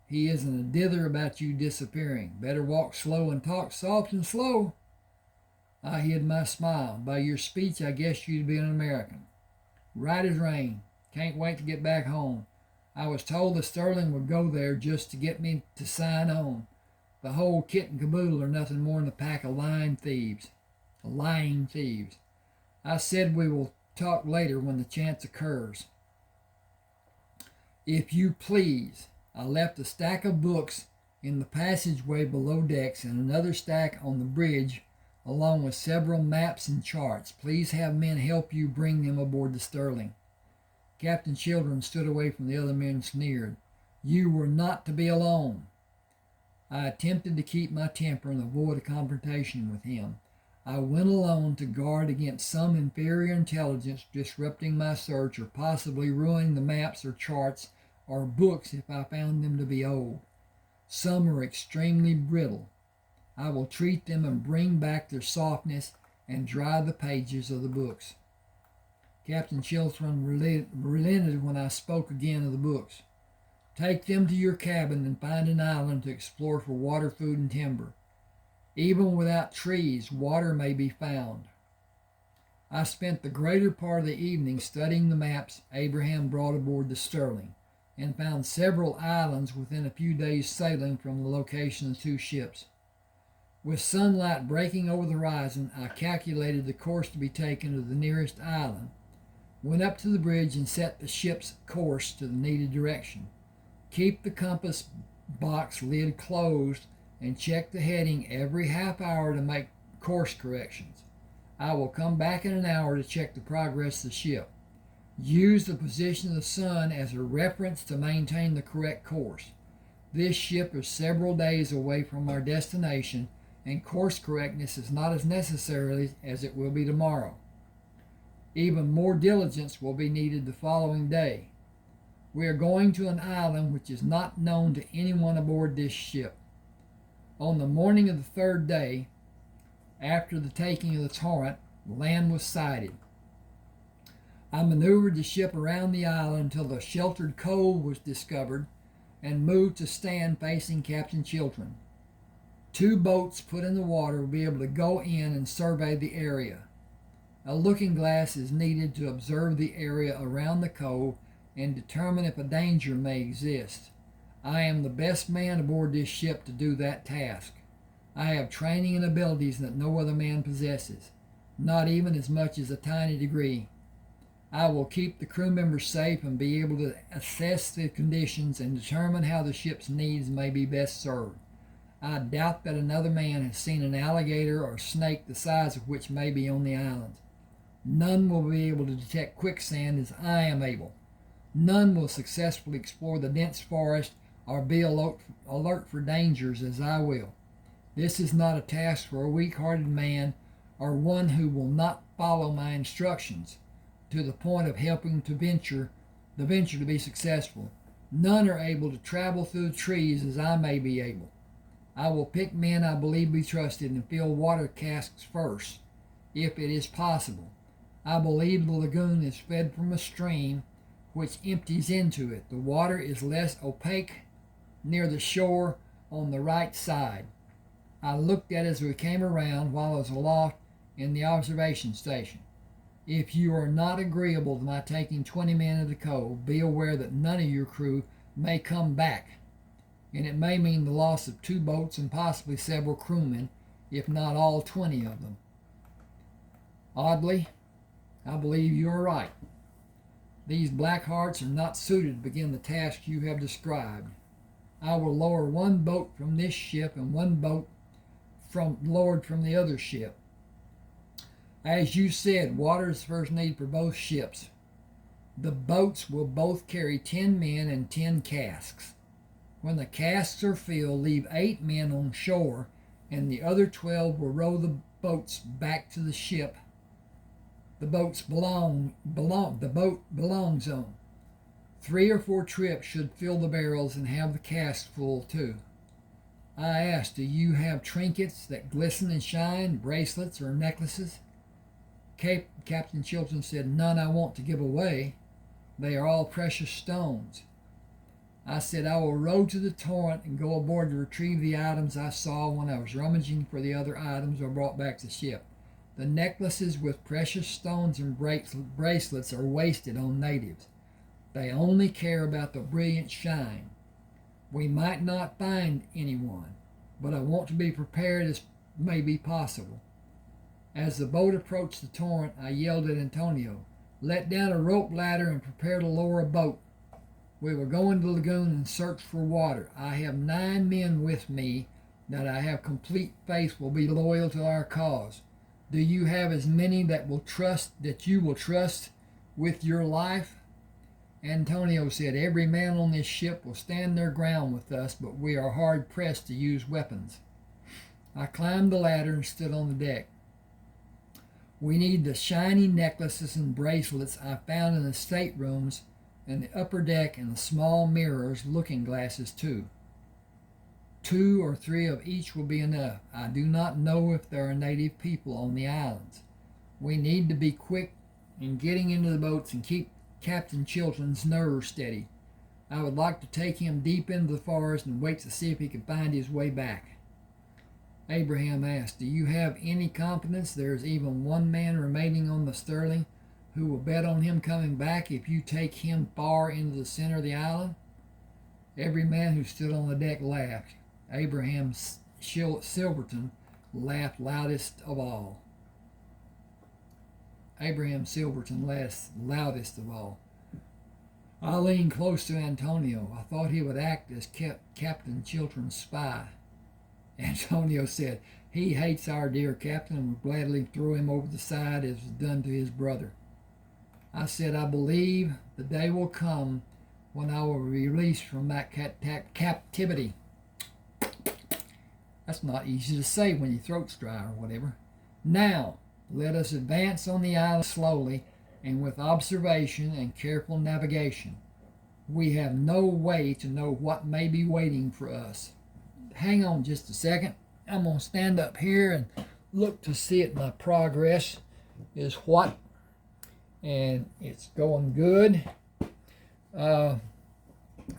He isn't a dither about you disappearing. Better walk slow and talk soft and slow." I hid my smile. "By your speech, I guess you'd be an American." "Right as rain. Can't wait to get back home. I was told the Sterling would go there just to get me to sign on. The whole kit and caboodle are nothing more than a pack of lying thieves. Lying thieves. I said we will talk later when the chance occurs. If you please, I left a stack of books in the passageway below decks and another stack on the bridge, along with several maps and charts. Please have men help you bring them aboard the Sterling. Captain Children stood away from the other men and sneered. You were not to be alone. I attempted to keep my temper and avoid a confrontation with him. I went alone to guard against some inferior intelligence disrupting my search or possibly ruining the maps or charts or books if I found them to be old. Some are extremely brittle. I will treat them and bring back their softness and dry the pages of the books. Captain Chiltern relented when I spoke again of the books. Take them to your cabin and find an island to explore for water, food, and timber. Even without trees, water may be found. I spent the greater part of the evening studying the maps Abraham brought aboard the Sterling, and found several islands within a few days' sailing from the location of the two ships. With sunlight breaking over the horizon, I calculated the course to be taken to the nearest island, went up to the bridge and set the ship's course to the needed direction. Keep the compass box lid closed and check the heading every half hour to make course corrections. I will come back in an hour to check the progress of the ship. Use the position of the sun as a reference to maintain the correct course. This ship is several days away from our destination, and course correctness is not as necessary as it will be tomorrow. Even more diligence will be needed the following day. We are going to an island which is not known to anyone aboard this ship. On the morning of the third day, after the taking of the torrent, land was sighted. I maneuvered the ship around the island until the sheltered cove was discovered and moved to stand facing Captain Chiltern. 2 boats put in the water will be able to go in and survey the area. A looking glass is needed to observe the area around the cove and determine if a danger may exist. I am the best man aboard this ship to do that task. I have training and abilities that no other man possesses, not even as much as a tiny degree. I will keep the crew members safe and be able to assess the conditions and determine how the ship's needs may be best served. I doubt that another man has seen an alligator or snake the size of which may be on the island. None will be able to detect quicksand as I am able. None will successfully explore the dense forest or be alert for dangers as I will. This is not a task for a weak-hearted man or one who will not follow my instructions to the point of helping the venture to be successful. None are able to travel through the trees as I may be able. I will pick men I believe be trusted and fill water casks first, if it is possible. I believe the lagoon is fed from a stream which empties into it. The water is less opaque near the shore on the right side. I looked at it as we came around while I was aloft in the observation station. If you are not agreeable to my taking 20 men to the cove, be aware that none of your crew may come back, and it may mean the loss of 2 boats and possibly several crewmen, if not all 20 of them. Oddly, I believe you are right. These black hearts are not suited to begin the task you have described. I will lower 1 boat from this ship and 1 boat lowered from the other ship. As you said, water is the first need for both ships. The boats will both carry 10 men and 10 casks. When the casks are filled, leave 8 men on shore, and the other 12 will row the boats back to the ship the boat belongs on. 3 or 4 trips should fill the barrels and have the casks full too. I asked, do you have trinkets that glisten and shine, bracelets or necklaces? Captain Chiltern said, none I want to give away. They are all precious stones. I said, I will row to the torrent and go aboard to retrieve the items I saw when I was rummaging for the other items I brought back to the ship. The necklaces with precious stones and bracelets are wasted on natives. They only care about the brilliant shine. We might not find anyone, but I want to be prepared as may be possible. As the boat approached the torrent, I yelled at Antonio, "Let down a rope ladder and prepare to lower a boat. We will go into the lagoon and search for water. I have 9 men with me that I have complete faith will be loyal to our cause. Do you have as many that you will trust with your life?" Antonio said, "Every man on this ship will stand their ground with us, but we are hard pressed to use weapons." I climbed the ladder and stood on the deck. "We need the shiny necklaces and bracelets I found in the staterooms and the upper deck, and the small mirrors, looking glasses too. 2 or 3 of each will be enough. I do not know if there are native people on the islands. We need to be quick in getting into the boats and keep Captain Chilton's nerves steady. I would like to take him deep into the forest and wait to see if he can find his way back." Abraham asked, "Do you have any confidence there is even one man remaining on the Sterling who will bet on him coming back if you take him far into the center of the island?" Every man who stood on the deck laughed. Abraham Silverton laughed loudest of all. Abraham Silverton laughed loudest of all. I leaned close to Antonio. I thought he would act as Captain Chilton's spy. Antonio said, "He hates our dear captain and would gladly throw him over the side as was done to his brother." I said, "I believe the day will come when I will be released from that captivity." That's not easy to say when your throat's dry or whatever. "Now, let us advance on the island slowly and with observation and careful navigation. We have no way to know what may be waiting for us." Hang on just a second. I'm going to stand up here and look to see if my progress is what. And it's going good.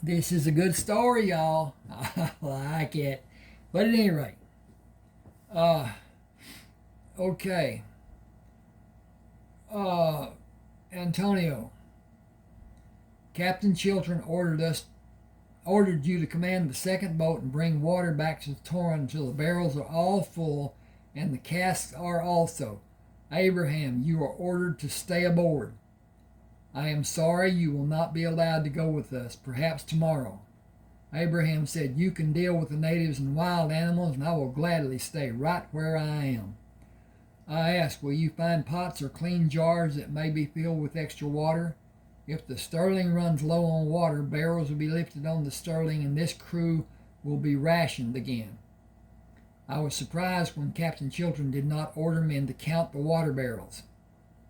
This is a good story, y'all. I like it. But at any rate, okay. Antonio, Captain Chilton ordered you to command the second boat and bring water back to the torrent until the barrels are all full and the casks are also. Abraham, you are ordered to stay aboard. I am sorry you will not be allowed to go with us, perhaps tomorrow. Abraham said, "You can deal with the natives and wild animals, and I will gladly stay right where I am." I asked, "Will you find pots or clean jars that may be filled with extra water? If the Sterling runs low on water, barrels will be lifted on the Sterling and this crew will be rationed again." I was surprised when Captain Chilton did not order men to count the water barrels.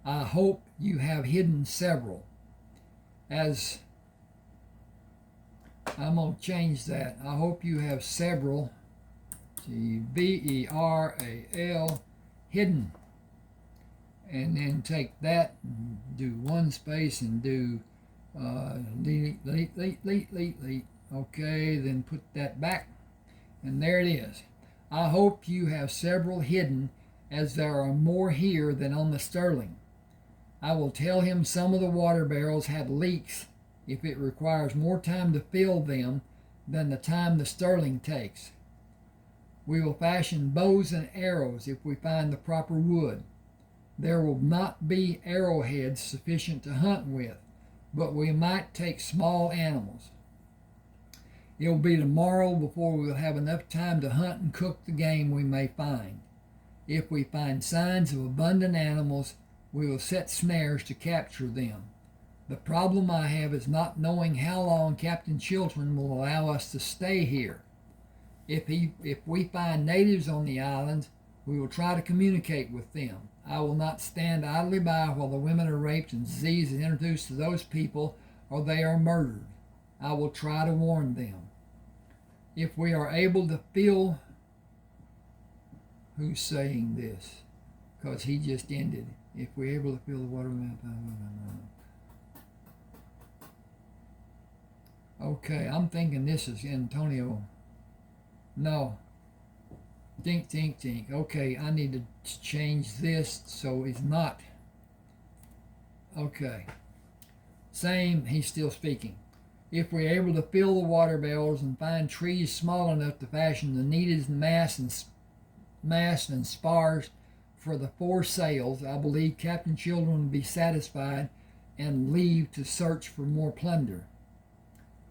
"I hope you have hidden several." As I'm going to change that. "I hope you have several, Beral, hidden." And then take that and do one space and do delete. Okay, then put that back. And there it is. "I hope you have several hidden, as there are more here than on the Sterling." I will tell him some of the water barrels had leaks if it requires more time to fill them than the time the Sterling takes. We will fashion bows and arrows if we find the proper wood. There will not be arrowheads sufficient to hunt with, but we might take small animals. It will be tomorrow before we will have enough time to hunt and cook the game we may find. If we find signs of abundant animals, we will set snares to capture them. The problem I have is not knowing how long Captain Chilton will allow us to stay here. If we find natives on the islands, we will try to communicate with them. I will not stand idly by while the women are raped and disease is introduced to those people or they are murdered. I will try to warn them. If we are able to fill... Who's saying this? Because he just ended. If we're able to fill the water... Okay, I'm thinking this is Antonio. No. Think. Okay, I need to change this so it's not. Okay. Same, he's still speaking. If we're able to fill the water barrels and find trees small enough to fashion the needed mast and spars for the foresails, I believe Captain Children will be satisfied and leave to search for more plunder.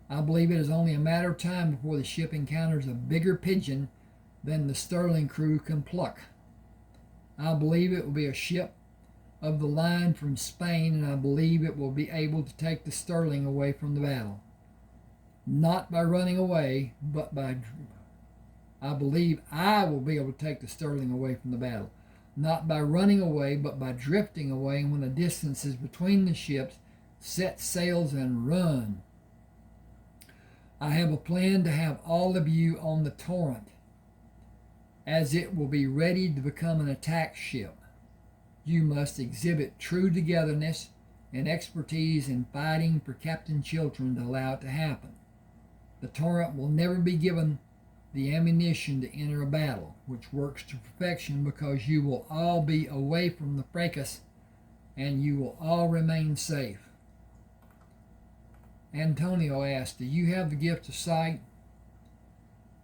I believe it is only a matter of time before the ship encounters a bigger pigeon than the Sterling crew can pluck. I believe it will be a ship of the line from Spain, and I believe it will be able to take the Sterling away from the battle. Not by running away, but by... I believe I will be able to take the Sterling away from the battle. Not by running away, but by drifting away when the distance is between the ships, set sails and run. I have a plan to have all of you on the Torrent, as it will be ready to become an attack ship. You must exhibit true togetherness and expertise in fighting for Captain Chiltern to allow it to happen. The Torrent will never be given the ammunition to enter a battle, which works to perfection because you will all be away from the fracas and you will all remain safe. Antonio asked, do you have the gift of sight?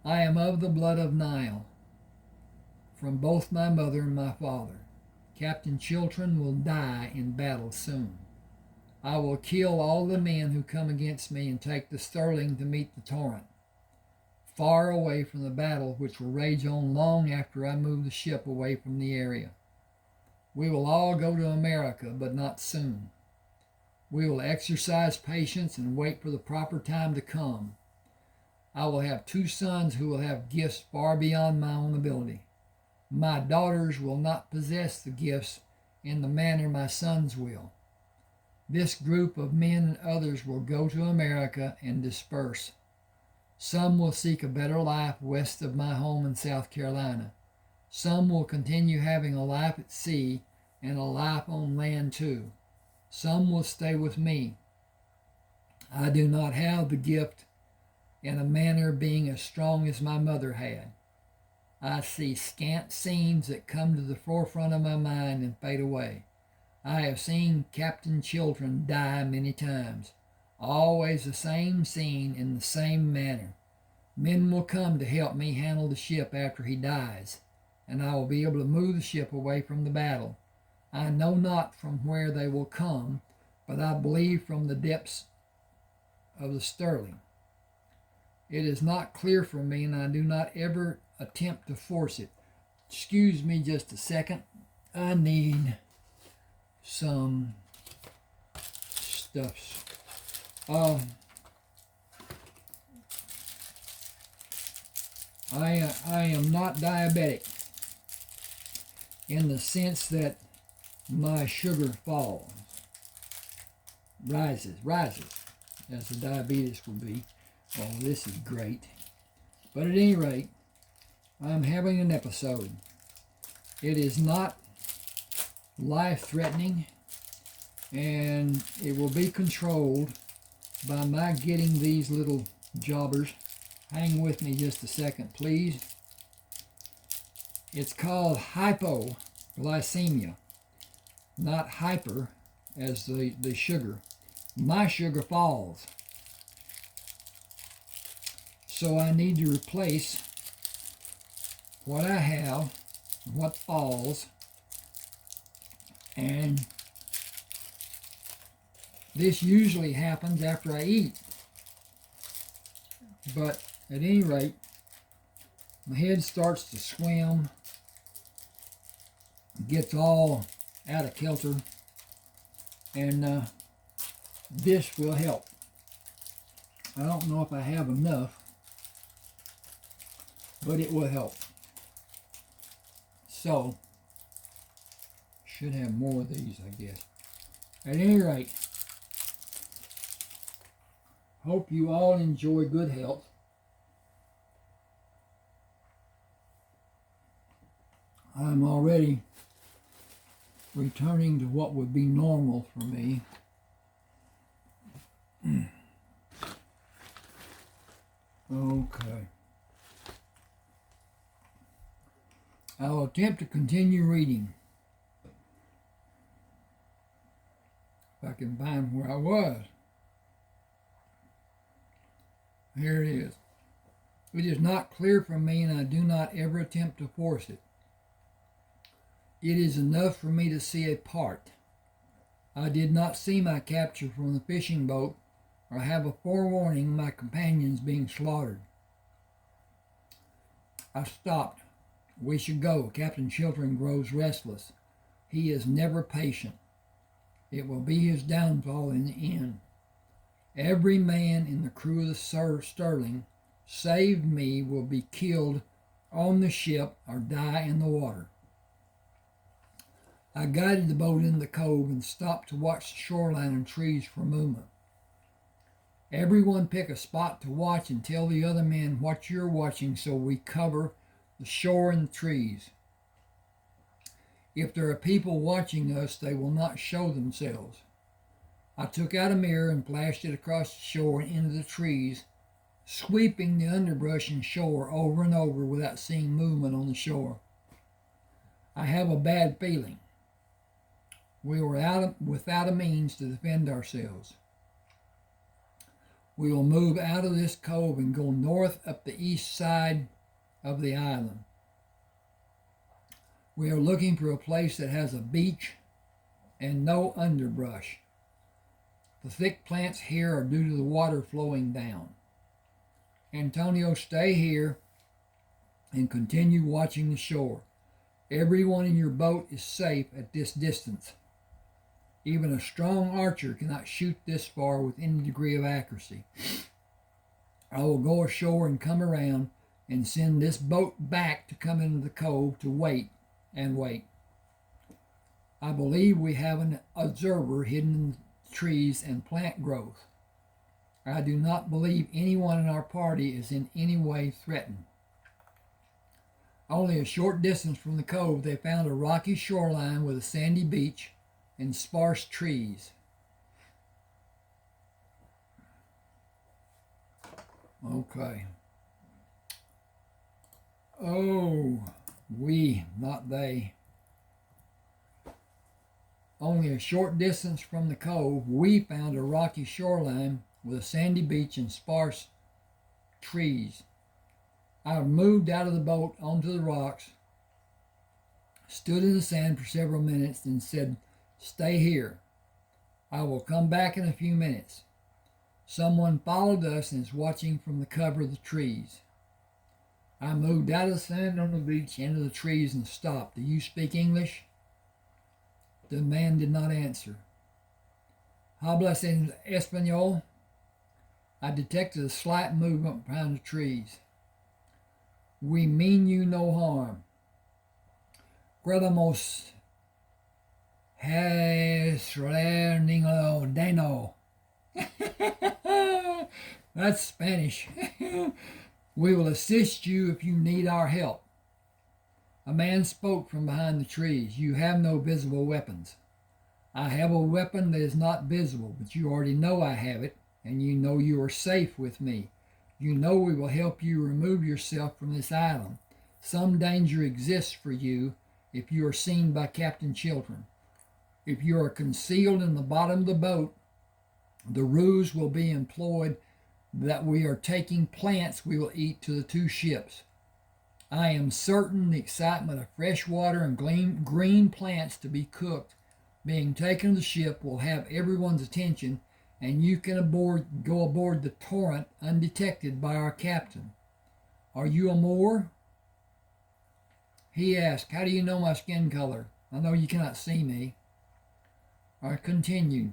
I am of the blood of Nile, from both my mother and my father. Captain Chiltern will die in battle soon. I will kill all the men who come against me and take the Sterling to meet the Torrent, far away from the battle which will rage on long after I move the ship away from the area. We will all go to America, but not soon. We will exercise patience and wait for the proper time to come. I will have 2 sons who will have gifts far beyond my own ability. My daughters will not possess the gifts in the manner my sons will. This group of men and others will go to America and disperse. Some will seek a better life west of my home in South Carolina. Some will continue having a life at sea and a life on land too. Some will stay with me. I do not have the gift in a manner being as strong as my mother had. I see scant scenes that come to the forefront of my mind and fade away. I have seen Captain Chiltern die many times, always the same scene in the same manner. Men will come to help me handle the ship after he dies, and I will be able to move the ship away from the battle. I know not from where they will come, but I believe from the depths of the Sterling. It is not clear for me, and I do not ever attempt to force it. Excuse me just a second. I need some stuffs. I am not diabetic in the sense that my sugar falls, rises, as the diabetes will be. Oh, this is great. But at any rate, I'm having an episode. It is not life-threatening, and it will be controlled by my getting these little jobbers. Hang with me just a second, please. It's called hypoglycemia, not hyper as the sugar. My sugar falls. So I need to replace what I have, what falls, and this usually happens after I eat. But at any rate, my head starts to swim, gets all out of kilter, and this will help. I don't know if I have enough, but it will help. So, should have more of these, I guess. At any rate, hope you all enjoy good health. I'm already returning to what would be normal for me. Okay. I'll attempt to continue reading. If I can find where I was. Here it is. It is not clear from me, and I do not ever attempt to force it. It is enough for me to see a part. I did not see my capture from the fishing boat, or have a forewarning of my companions being slaughtered. I stopped. We should go. Captain Chiltern grows restless. He is never patient. It will be his downfall in the end. Every man in the crew of the Sterling, save me, will be killed on the ship or die in the water. I guided the boat in the cove and stopped to watch the shoreline and trees for a moment. Everyone pick a spot to watch and tell the other men what you're watching so we cover the shore and the trees. If there are people watching us, they will not show themselves. I took out a mirror and flashed it across the shore and into the trees, sweeping the underbrush and shore over and over without seeing movement on the shore. I have a bad feeling. We were without a means to defend ourselves. We will move out of this cove and go north up the east side of the island. We are looking for a place that has a beach and no underbrush. The thick plants here are due to the water flowing down. Antonio, stay here and continue watching the shore. Everyone in your boat is safe at this distance. Even a strong archer cannot shoot this far with any degree of accuracy. I will go ashore and come around and send this boat back to come into the cove to wait and wait. I believe we have an observer hidden in the trees and plant growth. I do not believe anyone in our party is in any way threatened. Only a short distance from the cove, they found a rocky shoreline with a sandy beach and sparse trees. Okay. Oh, we, not they. Only a short distance from the cove, we found a rocky shoreline with a sandy beach and sparse trees. I moved out of the boat onto the rocks, stood in the sand for several minutes, and said, "Stay here. I will come back in a few minutes." Someone followed us and is watching from the cover of the trees. I moved out of the sand on the beach into the trees and stopped. "Do you speak English?" The man did not answer. "Hablas en español?" I detected a slight movement behind the trees. "We mean you no harm. Queremos hacer ninguno daño." That's Spanish. "We will assist you if you need our help." A man spoke from behind the trees. "You have no visible weapons." "I have a weapon that is not visible, but you already know I have it, and you know you are safe with me. You know we will help you remove yourself from this island. Some danger exists for you if you are seen by Captain Chiltern. If you are concealed in the bottom of the boat, the ruse will be employed that we are taking plants we will eat to the two ships. I am certain the excitement of fresh water and green plants to be cooked being taken to the ship will have everyone's attention, and you can go aboard the Torrent undetected by our captain. Are you a Moor?" He asked, "How do you know my skin color? I know you cannot see me." I continued,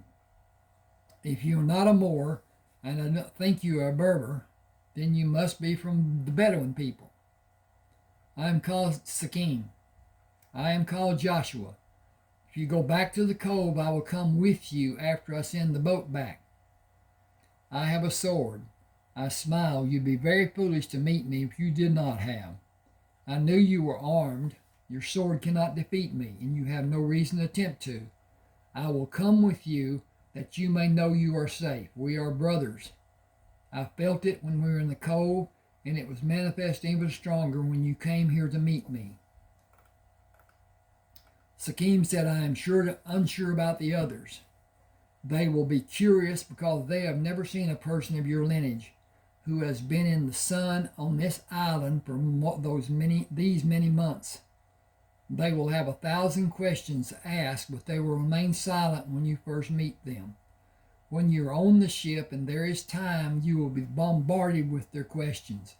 "If you are not a Moor, and I don't think you are a Berber, then you must be from the Bedouin people. I am called Sakim. I am called Joshua. If you go back to the cove, I will come with you after I send the boat back. I have a sword." I smiled. "You'd be very foolish to meet me if you did not have. I knew you were armed. Your sword cannot defeat me, and you have no reason to attempt to. I will come with you that you may know you are safe. We are brothers. I felt it when we were in the cove, and it was manifest even stronger when you came here to meet me." Sakim said, "I am unsure about the others. They will be curious because they have never seen a person of your lineage who has been in the sun on this island for these many months. They will have 1,000 questions to ask, but they will remain silent when you first meet them. When you're on the ship and there is time, you will be bombarded with their questions.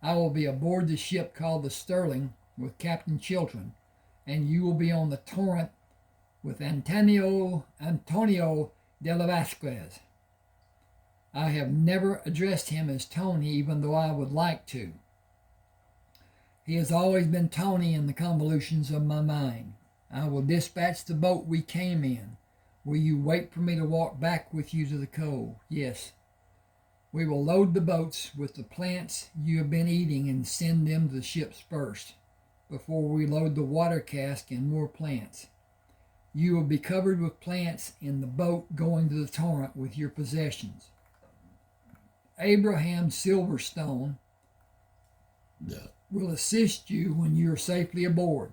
I will be aboard the ship called the Sterling with Captain Chiltern, and you will be on the Torrent with Antonio de la Vasquez. I have never addressed him as Tony, even though I would like to. He has always been Tony in the convolutions of my mind. I will dispatch the boat we came in. Will you wait for me to walk back with you to the cove? Yes. We will load the boats with the plants you have been eating and send them to the ships first, before we load the water cask and more plants. You will be covered with plants in the boat going to the Torrent with your possessions. Abraham Silverstone will assist you when you are safely aboard.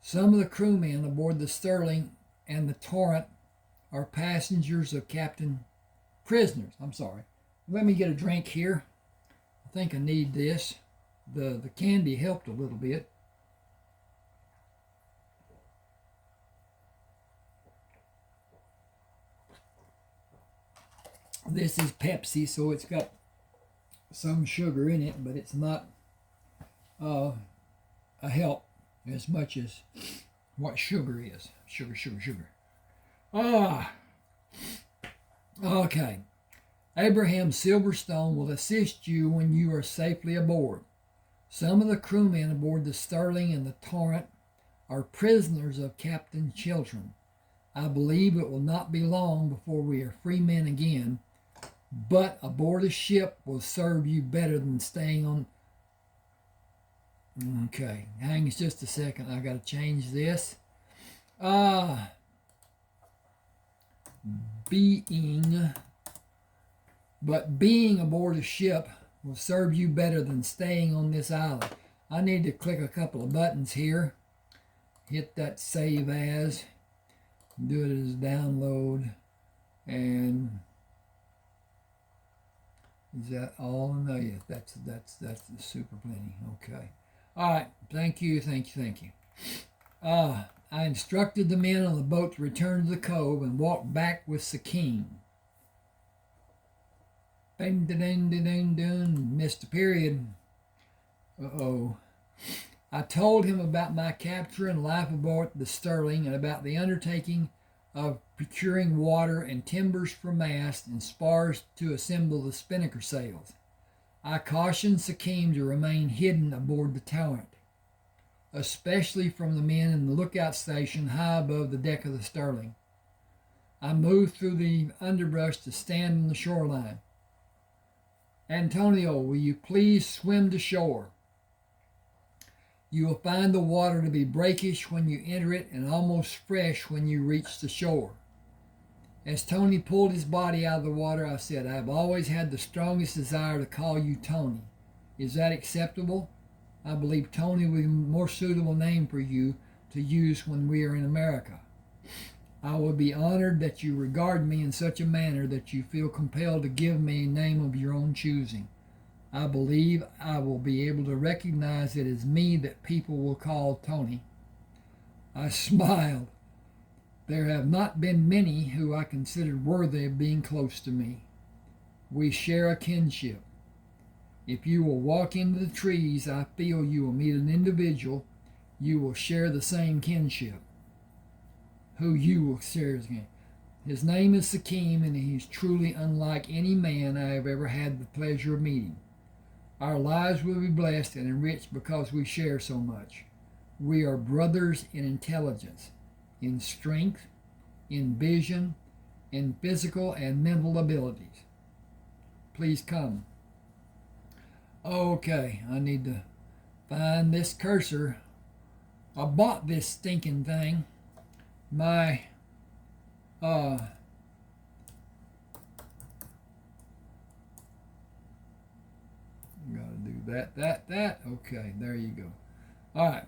Some of the crewmen aboard the Sterling and the Torrent are prisoners. Let me get a drink here. I think I need this. The candy helped a little bit. This is Pepsi, so it's got some sugar in it, but it's not a help as much as what sugar is. Sugar. Okay. Abraham Silverstone will assist you when you are safely aboard. Some of the crewmen aboard the Sterling and the Torrent are prisoners of Captain Chiltern. I believe it will not be long before we are free men again, but aboard a ship will serve you better than staying on... Okay, hang on just a second. I got to change this. Being aboard a ship will serve you better than staying on this island. I need to click a couple of buttons here. Hit that save as. Do it as download. And is that all? No, yes, that's the super plenty. Okay. All right. Thank you. I instructed the men on the boat to return to the cove and walk back with Sakim. Ding, ding, ding, ding, ding. Missed a period. Uh-oh. I told him about my capture and life aboard the Sterling and about the undertaking of procuring water and timbers for mast and spars to assemble the spinnaker sails. I cautioned Sakim to remain hidden aboard the Torrent, especially from the men in the lookout station high above the deck of the Sterling. I moved through the underbrush to stand on the shoreline. Antonio, will you please swim to shore? You will find the water to be brackish when you enter it and almost fresh when you reach the shore. As Tony pulled his body out of the water, I said, I have always had the strongest desire to call you Tony. Is that acceptable? I believe Tony will be a more suitable name for you to use when we are in America. I will be honored that you regard me in such a manner that you feel compelled to give me a name of your own choosing. I believe I will be able to recognize it as me that people will call Tony. I smiled. There have not been many who I considered worthy of being close to me. We share a kinship. If you will walk into the trees, I feel you will meet an individual you will share the same kinship. Who you will share again. His name is Sakim, and he's truly unlike any man I have ever had the pleasure of meeting. Our lives will be blessed and enriched because we share so much. We are brothers in intelligence, in strength, in vision, in physical and mental abilities. Please come. Okay, I need to find this cursor. I bought this stinking thing. My gotta do that. Okay, there you go. All right.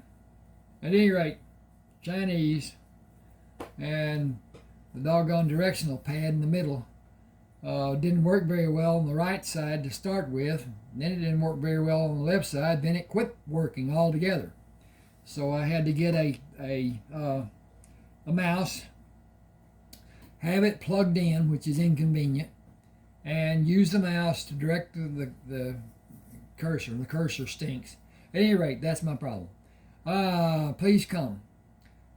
At any rate, Chinese and the doggone directional pad in the middle. Didn't work very well on the right side to start with. Then it didn't work very well on the left side. Then it quit working altogether. So I had to get a mouse, have it plugged in, which is inconvenient, and use the mouse to direct the cursor. The cursor stinks. At any rate, that's my problem. Please come.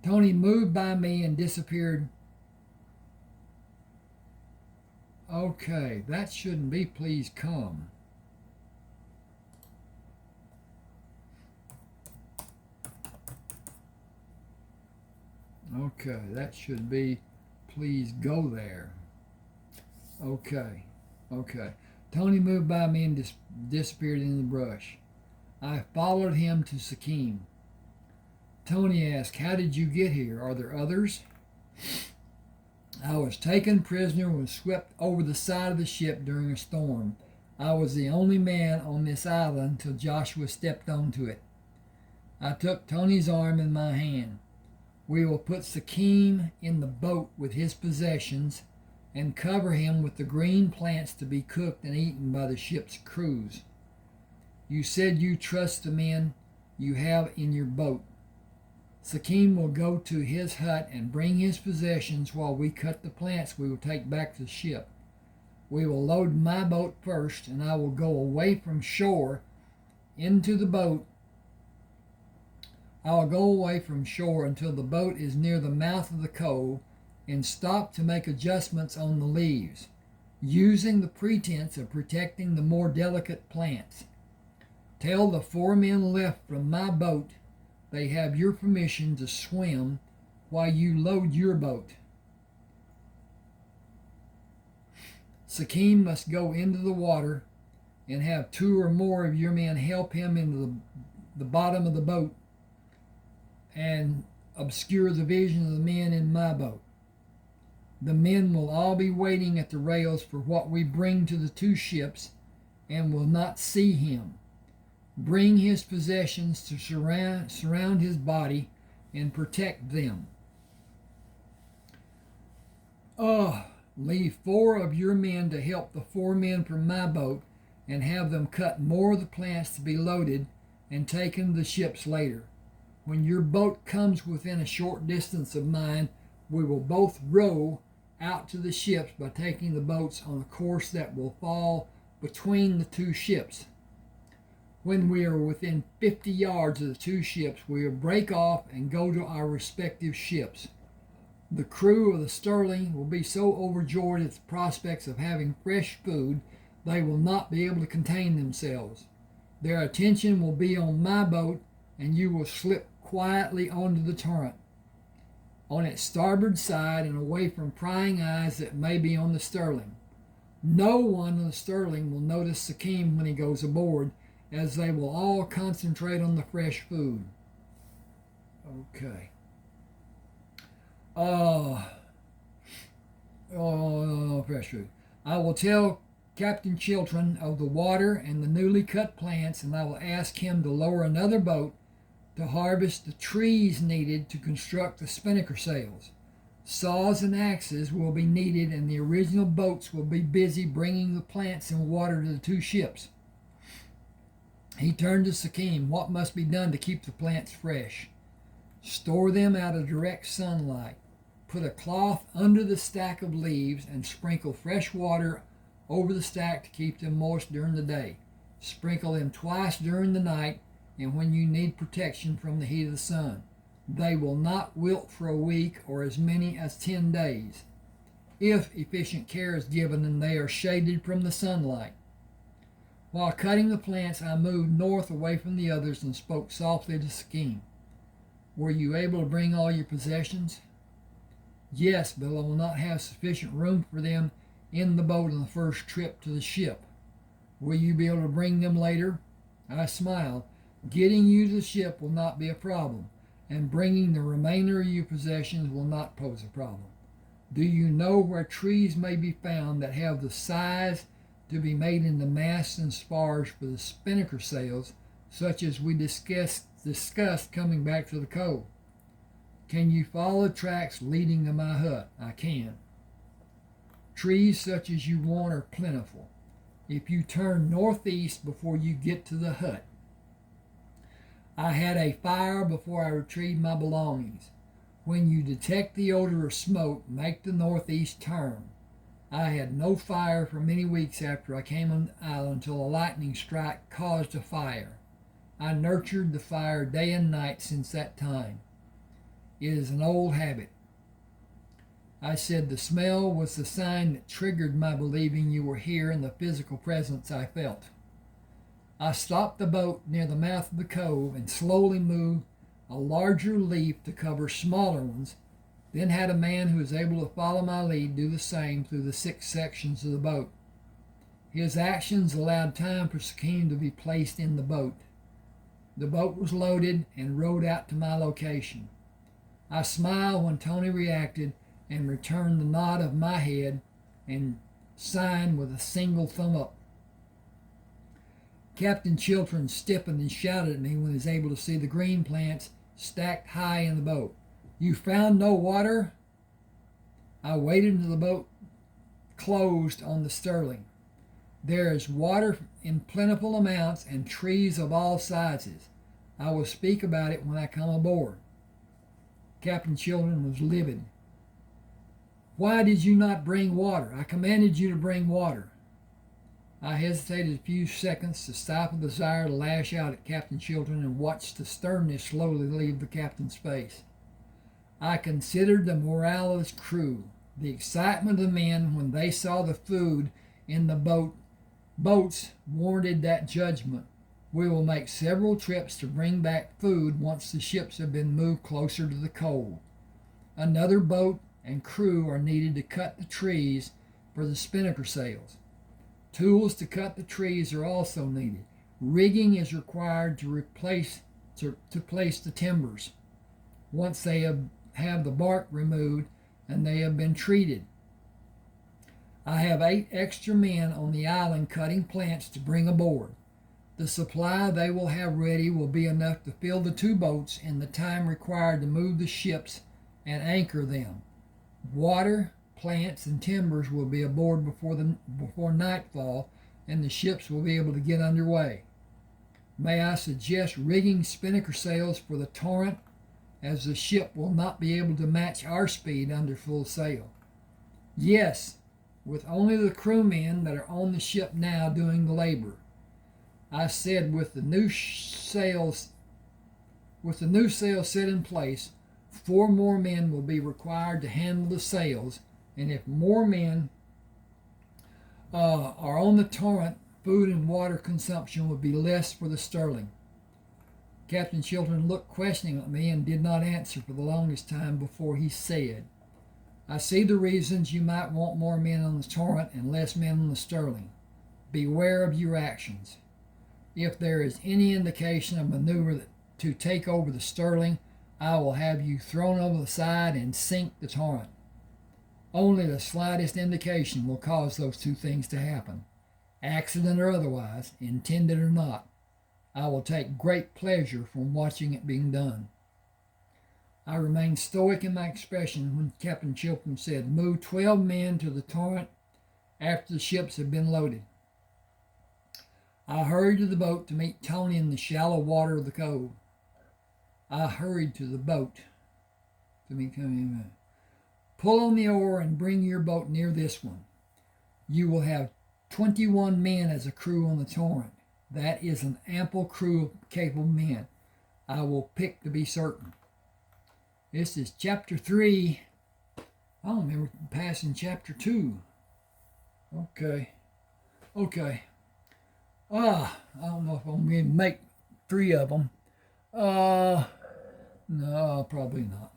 Tony moved by me and disappeared. Okay, that shouldn't be please come. Okay, that should be please go there. Okay. Tony moved by me and disappeared in the brush. I followed him to Sikkim. Tony asked, how did you get here? Are there others? I was taken prisoner and was swept over the side of the ship during a storm. I was the only man on this island until Joshua stepped onto it. I took Tony's arm in my hand. We will put Sikkim in the boat with his possessions and cover him with the green plants to be cooked and eaten by the ship's crews. You said you trust the men you have in your boat. Sikkim will go to his hut and bring his possessions while we cut the plants we will take back to the ship. We will load my boat first, and I will go away from shore into the boat. I will go away from shore until the boat is near the mouth of the cove and stop to make adjustments on the leaves, using the pretense of protecting the more delicate plants. Tell the 4 men left from my boat they have your permission to swim while you load your boat. Sikkim must go into the water and have 2 or more of your men help him into the bottom of the boat and obscure the vision of the men in my boat. The men will all be waiting at the rails for what we bring to the 2 ships and will not see him. Bring his possessions to surround his body and protect them. Leave 4 of your men to help the 4 men from my boat and have them cut more of the plants to be loaded and taken to the ships later. When your boat comes within a short distance of mine, we will both row out to the ships by taking the boats on a course that will fall between the 2 ships. When we are within 50 yards of the 2 ships, we will break off and go to our respective ships. The crew of the Sterling will be so overjoyed at the prospects of having fresh food, they will not be able to contain themselves. Their attention will be on my boat, and you will slip quietly onto the turret, on its starboard side and away from prying eyes that may be on the Sterling. No one on the Sterling will notice Sikkim when he goes aboard, as they will all concentrate on the fresh food. Okay. Fresh food. I will tell Captain Chiltern of the water and the newly cut plants, and I will ask him to lower another boat to harvest the trees needed to construct the spinnaker sails. Saws and axes will be needed, and the original boats will be busy bringing the plants and water to the 2 ships. He turned to Sikkim. What must be done to keep the plants fresh? Store them out of direct sunlight. Put a cloth under the stack of leaves and sprinkle fresh water over the stack to keep them moist during the day. Sprinkle them twice during the night and when you need protection from the heat of the sun. They will not wilt for a week or as many as 10 days, if efficient care is given and they are shaded from the sunlight. While cutting the plants, I moved north away from the others and spoke softly to Sikkim. Were you able to bring all your possessions? Yes, but I will not have sufficient room for them in the boat on the first trip to the ship. Will you be able to bring them later? I smiled. Getting you to the ship will not be a problem, and bringing the remainder of your possessions will not pose a problem. Do you know where trees may be found that have the size to be made into masts and spars for the spinnaker sails, such as we discussed coming back to the cove? Can you follow the tracks leading to my hut? I can. Trees such as you want are plentiful. If you turn northeast before you get to the hut. I had a fire before I retrieved my belongings. When you detect the odor of smoke, make the northeast turn. I had no fire for many weeks after I came on the island until a lightning strike caused a fire. I nurtured the fire day and night since that time. It is an old habit. I said the smell was the sign that triggered my believing you were here and the physical presence I felt. I stopped the boat near the mouth of the cove and slowly moved a larger leaf to cover smaller ones, then had a man who was able to follow my lead do the same through the 6 sections of the boat. His actions allowed time for Sakine to be placed in the boat. The boat was loaded and rowed out to my location. I smiled when Tony reacted and returned the nod of my head and signed with a single thumb up. Captain Chiltern stiffened and shouted at me when he was able to see the green plants stacked high in the boat. You found no water? I waited until the boat closed on the Sterling. There is water in plentiful amounts and trees of all sizes. I will speak about it when I come aboard. Captain Chiltern was livid. Why did you not bring water? I commanded you to bring water. I hesitated a few seconds to stifle the desire to lash out at Captain Chiltern and watch the sternness slowly leave the captain's face. I considered the morale of his crew, the excitement of the men when they saw the food in the boats warranted that judgment. We will make several trips to bring back food once the ships have been moved closer to the coal. Another boat and crew are needed to cut the trees for the spinnaker sails. Tools to cut the trees are also needed. Rigging is required to place the timbers once they have the bark removed and they have been treated. I have 8 extra men on the island cutting plants to bring aboard. The supply they will have ready will be enough to fill the 2 boats in the time required to move the ships and anchor them. Water, plants, and timbers will be aboard before nightfall, and the ships will be able to get underway. May I suggest rigging spinnaker sails for the Torrent, as the ship will not be able to match our speed under full sail? Yes, with only the crewmen that are on the ship now doing the labor. I said with the new sails set in place, 4 more men will be required to handle the sails, and if more men are on the Torrent, food and water consumption will be less for the Sterling. Captain Chiltern looked questioning at me and did not answer for the longest time before he said, I see the reasons you might want more men on the Torrent and less men on the Sterling. Beware of your actions. If there is any indication of maneuver to take over the Sterling, I will have you thrown over the side and sink the Torrent. Only the slightest indication will cause those 2 things to happen, accident or otherwise, intended or not. I will take great pleasure from watching it being done. I remained stoic in my expression when Captain Chiltern said, move 12 men to the Torrent after the ships have been loaded. I hurried to the boat to meet Tony in the shallow water of the cove. Pull on the oar and bring your boat near this one. You will have 21 men as a crew on the Torrent. That is an ample crew of capable men. I will pick to be certain. This is chapter 3. I don't remember passing chapter 2. Okay. I don't know if I'm going to make 3 of them. No, probably not.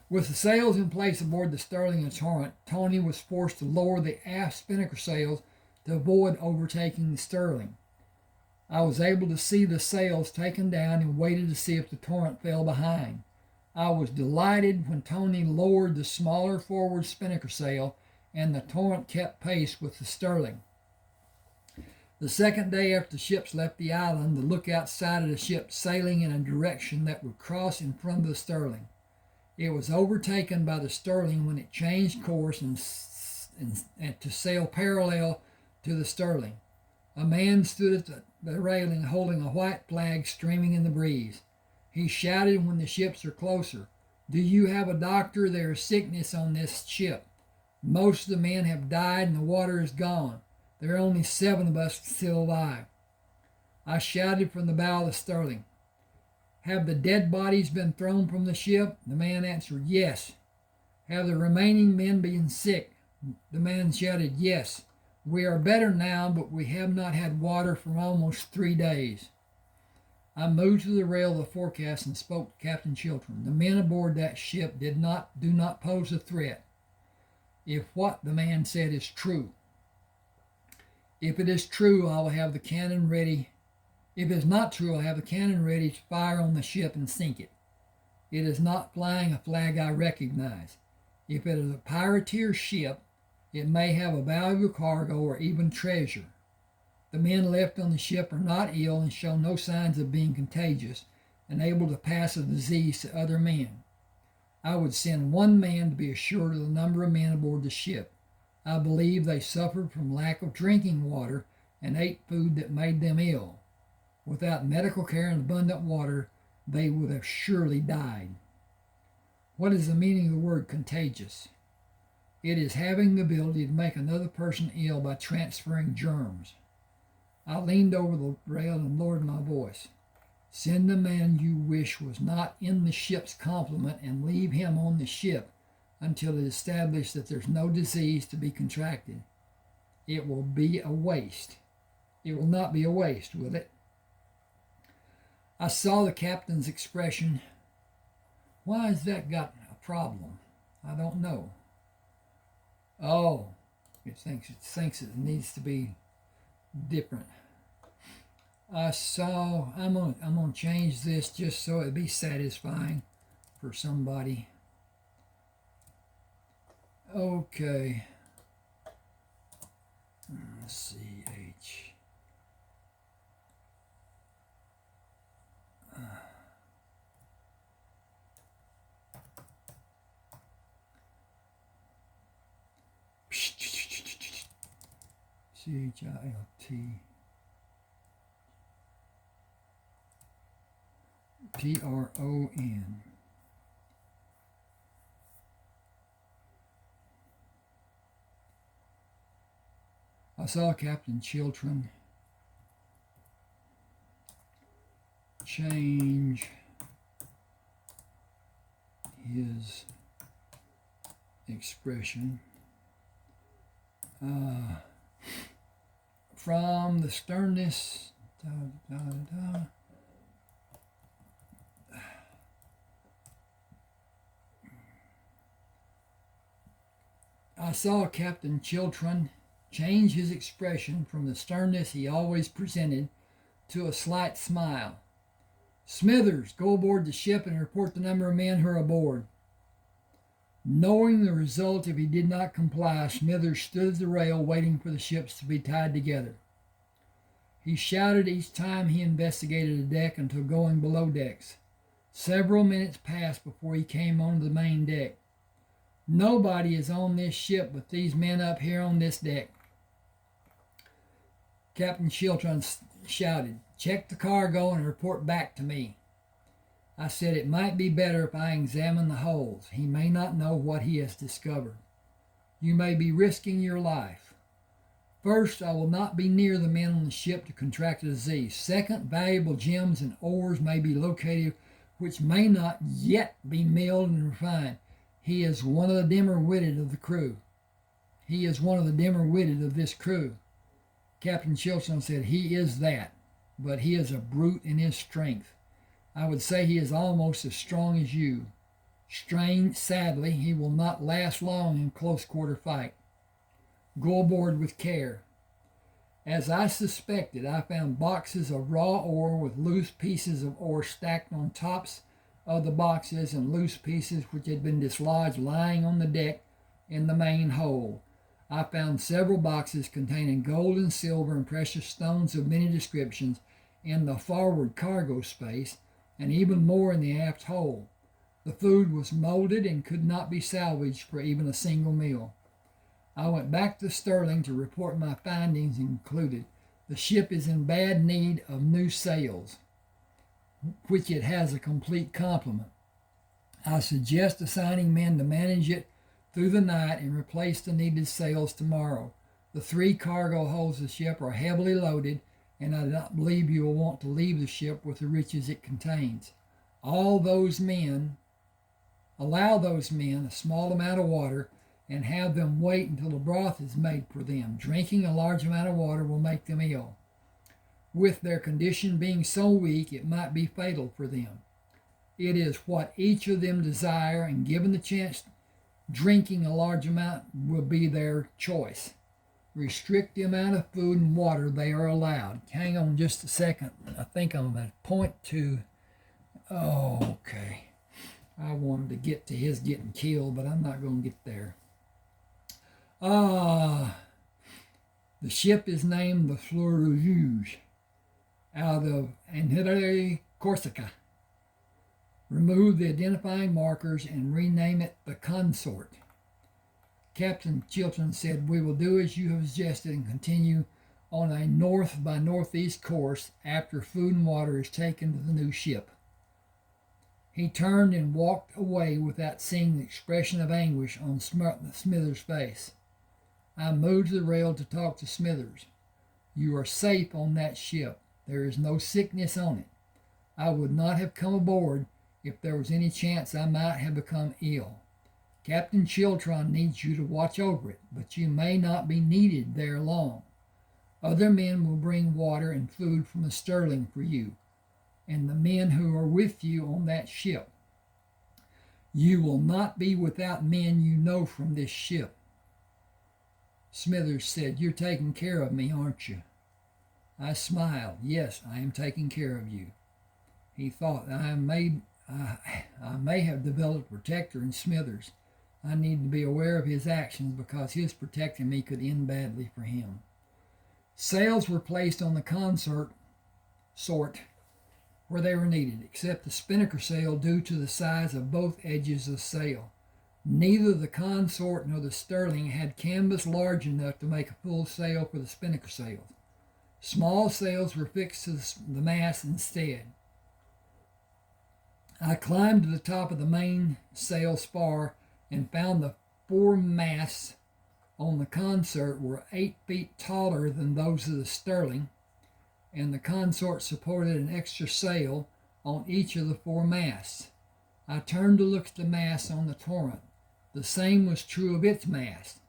With the sails in place aboard the Sterling and Torrent, Tony was forced to lower the aft spinnaker sails to avoid overtaking the Sterling. I was able to see the sails taken down and waited to see if the Torrent fell behind. I was delighted when Tony lowered the smaller forward spinnaker sail and the Torrent kept pace with the Sterling. The second day after the ships left the island, the lookout sighted a ship sailing in a direction that would cross in front of the Sterling. It was overtaken by the Sterling when it changed course and and to sail parallel to the Sterling. A man stood at the railing holding a white flag streaming in the breeze. He shouted when the ships are closer, "Do you have a doctor? There is sickness on this ship. Most of the men have died and the water is gone. There are only 7 of us still alive." I shouted from the bow of the Sterling, "Have the dead bodies been thrown from the ship?" The man answered, "Yes." "Have the remaining men been sick?" The man shouted, "Yes. We are better now, but we have not had water for almost 3 days." I moved to the rail of the forecastle and spoke to Captain Chiltern. "The men aboard that ship do not pose a threat, if what the man said is true. If it is true, I will have the cannon ready. If it is not true, I'll have the cannon ready to fire on the ship and sink it. It is not flying a flag I recognize. If it is a privateer ship, it may have a valuable cargo or even treasure. The men left on the ship are not ill and show no signs of being contagious and able to pass a disease to other men. I would send 1 man to be assured of the number of men aboard the ship. I believe they suffered from lack of drinking water and ate food that made them ill. Without medical care and abundant water, they would have surely died." What is the meaning of the word contagious? It is having the ability to make another person ill by transferring germs. I leaned over the rail and lowered my voice. "Send the man you wish was not in the ship's complement and leave him on the ship until it is established that there's no disease to be contracted. It will be a waste. It will not be a waste, will it?" I saw the captain's expression. Why has that got a problem? I don't know. Oh, it thinks it needs to be different. I'm gonna change this just so it be satisfying for somebody. Okay. CH. CHILT. TRON. I saw Captain Chiltern change his expression from the sternness I saw Captain Chiltern change his expression from the sternness he always presented to a slight smile. "Smithers, go aboard the ship and report the number of men who are aboard." Knowing the result if he did not comply, Smithers stood at the rail waiting for the ships to be tied together. He shouted each time he investigated the deck until going below decks. Several minutes passed before he came onto the main deck. "Nobody is on this ship but these men up here on this deck." Captain Chiltern shouted, "Check the cargo and report back to me." I said it might be better if I examine the holds. He may not know what he has discovered. "You may be risking your life. First, I will not be near the men on the ship to contract a disease. Second, valuable gems and ores may be located which may not yet be milled and refined. He is one of the dimmer-witted of the crew. He is one of the dimmer-witted of this crew." Captain Chiltern said, "He is that, but he is a brute in his strength. I would say he is almost as strong as you. Sadly, he will not last long in close-quarter fight. Go aboard with care." As I suspected, I found boxes of raw ore with loose pieces of ore stacked on tops of the boxes and loose pieces which had been dislodged lying on the deck in the main hold. I found several boxes containing gold and silver and precious stones of many descriptions in the forward cargo space, and even more in the aft hold. The food was molded and could not be salvaged for even a single meal. I went back to Sterling to report my findings and concluded the ship is in bad need of new sails, which it has a complete complement. I suggest assigning men to manage it through the night and replace the needed sails tomorrow. The 3 cargo holds of the ship are heavily loaded, and I do not believe you will want to leave the ship with the riches it contains. Allow those men a small amount of water and have them wait until the broth is made for them. Drinking a large amount of water will make them ill. With their condition being so weak, it might be fatal for them. It is what each of them desire, and given the chance, drinking a large amount will be their choice. Restrict the amount of food and water they are allowed. Hang on just a second. I think I'm at point 2. Oh, okay. I wanted to get to his getting killed, but I'm not going to get there. The ship is named the Fleur Rouge out of Anhidre, Corsica. Remove the identifying markers and rename it the Consort. Captain Chilton said, we will do as you have suggested and continue on a north by northeast course after food and water is taken to the new ship. He turned and walked away without seeing the expression of anguish on Smithers' face. I moved to the rail to talk to Smithers. You are safe on that ship. There is no sickness on it. I would not have come aboard if there was any chance I might have become ill. Captain Chiltron needs you to watch over it, but you may not be needed there long. Other men will bring water and food from the Sterling for you, and the men who are with you on that ship. You will not be without men you know from this ship. Smithers said, you're taking care of me, aren't you? I smiled. Yes, I am taking care of you. He thought, I may have developed a protector in Smithers. I need to be aware of his actions because his protecting me could end badly for him. Sails were placed on the consort where they were needed, except the spinnaker sail due to the size of both edges of the sail. Neither the consort nor the Sterling had canvas large enough to make a full sail for the spinnaker sails. Small sails were fixed to the mast instead. I climbed to the top of the main sail spar and found the 4 masts on the consort were 8 feet taller than those of the Sterling, and the consort supported an extra sail on each of the 4 masts. I turned to look at the masts on the Torrent. The same was true of its mast.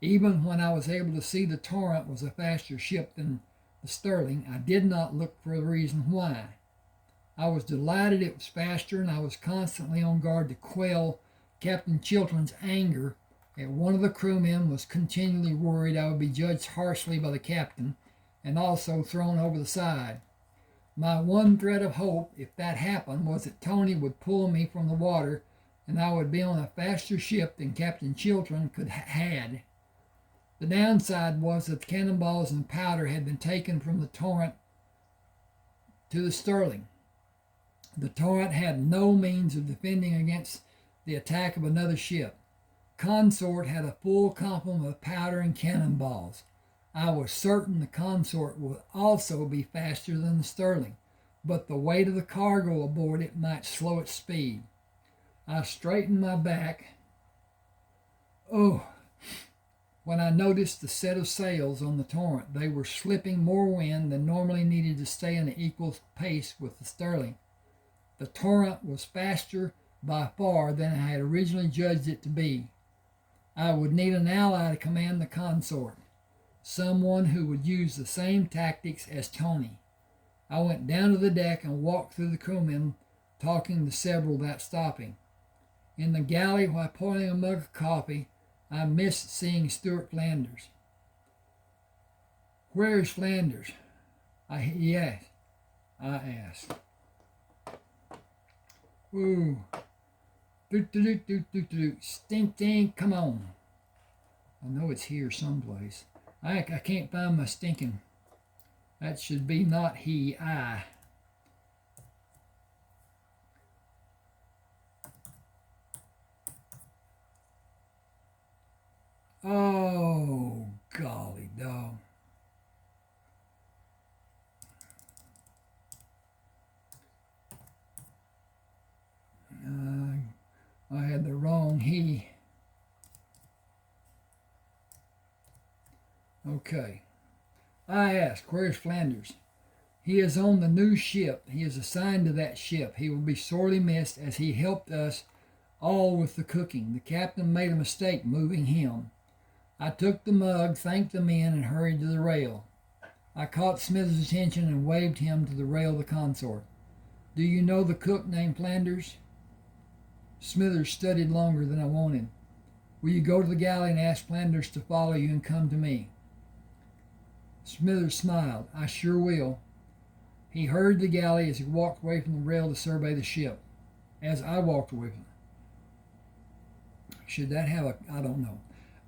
Even when I was able to see the Torrent was a faster ship than the Sterling, I did not look for the reason why. I was delighted it was faster, and I was constantly on guard to quell Captain Chilton's anger at one of the crewmen was continually worried I would be judged harshly by the captain and also thrown over the side. My one thread of hope, if that happened, was that Tony would pull me from the water and I would be on a faster ship than Captain Chilton could had. The downside was that the cannonballs and powder had been taken from the Torrent to the Sterling. The Torrent had no means of defending against the attack of another ship. Consort had a full complement of powder and cannonballs. I was certain the Consort would also be faster than the Sterling, but the weight of the cargo aboard it might slow its speed. I straightened my back. When I noticed the set of sails on the Torrent, they were slipping more wind than normally needed to stay in an equal pace with the Sterling. The Torrent was faster by far than I had originally judged it to be. I would need an ally to command the Consort, someone who would use the same tactics as Tony. I went down to the deck and walked through the crewmen, talking to several without stopping. In the galley, while pouring a mug of coffee, I missed seeing Stuart Flanders. Where is Flanders? I asked. Ooh. Stink, come on. I know it's here someplace. I can't find my stinking. That should be not he, I. Oh, golly dog. I had the wrong he. Okay. I asked, where's Flanders? He is on the new ship. He is assigned to that ship. He will be sorely missed as he helped us all with the cooking. The captain made a mistake moving him. I took the mug, thanked the men, and hurried to the rail. I caught Smithers' attention and waved him to the rail of the consort. Do you know the cook named Flanders? Smithers studied longer than I wanted. Will you go to the galley and ask Flanders to follow you and come to me? Smithers smiled. I sure will. He hurried the galley as he walked away from the rail to survey the ship. As I walked away from it. Should that have a... I don't know.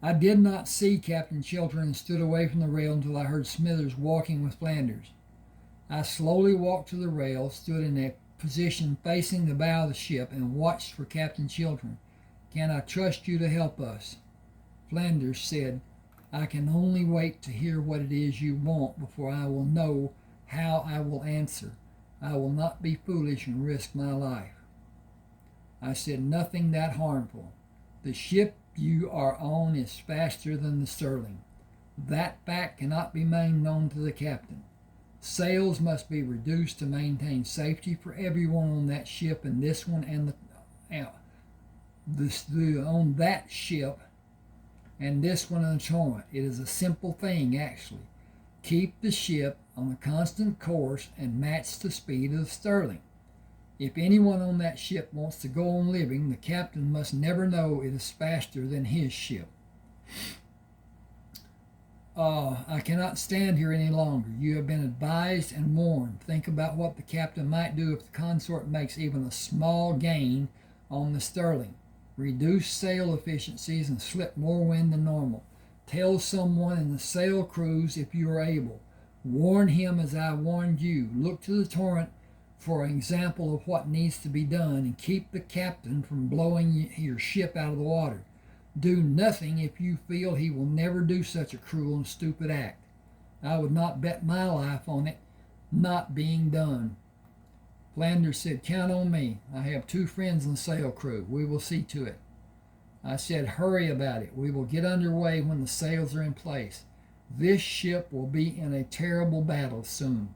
I did not see Captain Chiltern and stood away from the rail until I heard Smithers walking with Flanders. I slowly walked to the rail, stood in a position facing the bow of the ship, and watched for Captain Chiltern. Can I trust you to help us? Flanders said, I can only wait to hear what it is you want before I will know how I will answer. I will not be foolish and risk my life. I said, nothing that harmful. The ship you are on is faster than the Sterling. That fact cannot be made known to the captain. Sails must be reduced to maintain safety for everyone on that ship, and this one and on that ship and this one in the torrent. It is a simple thing, actually. Keep the ship on a constant course and match the speed of the Sterling. If anyone on that ship wants to go on living, the captain must never know it is faster than his ship. I cannot stand here any longer. You have been advised and warned. Think about what the captain might do if the consort makes even a small gain on the Sterling. Reduce sail efficiencies and slip more wind than normal. Tell someone in the sail crews if you are able. Warn him as I warned you. Look to the torrent for an example of what needs to be done, and keep the captain from blowing your ship out of the water. Do nothing if you feel he will never do such a cruel and stupid act. I would not bet my life on it not being done. Flanders said, count on me. I have 2 friends in the sail crew. We will see to it. I said, hurry about it. We will get underway when the sails are in place. This ship will be in a terrible battle soon.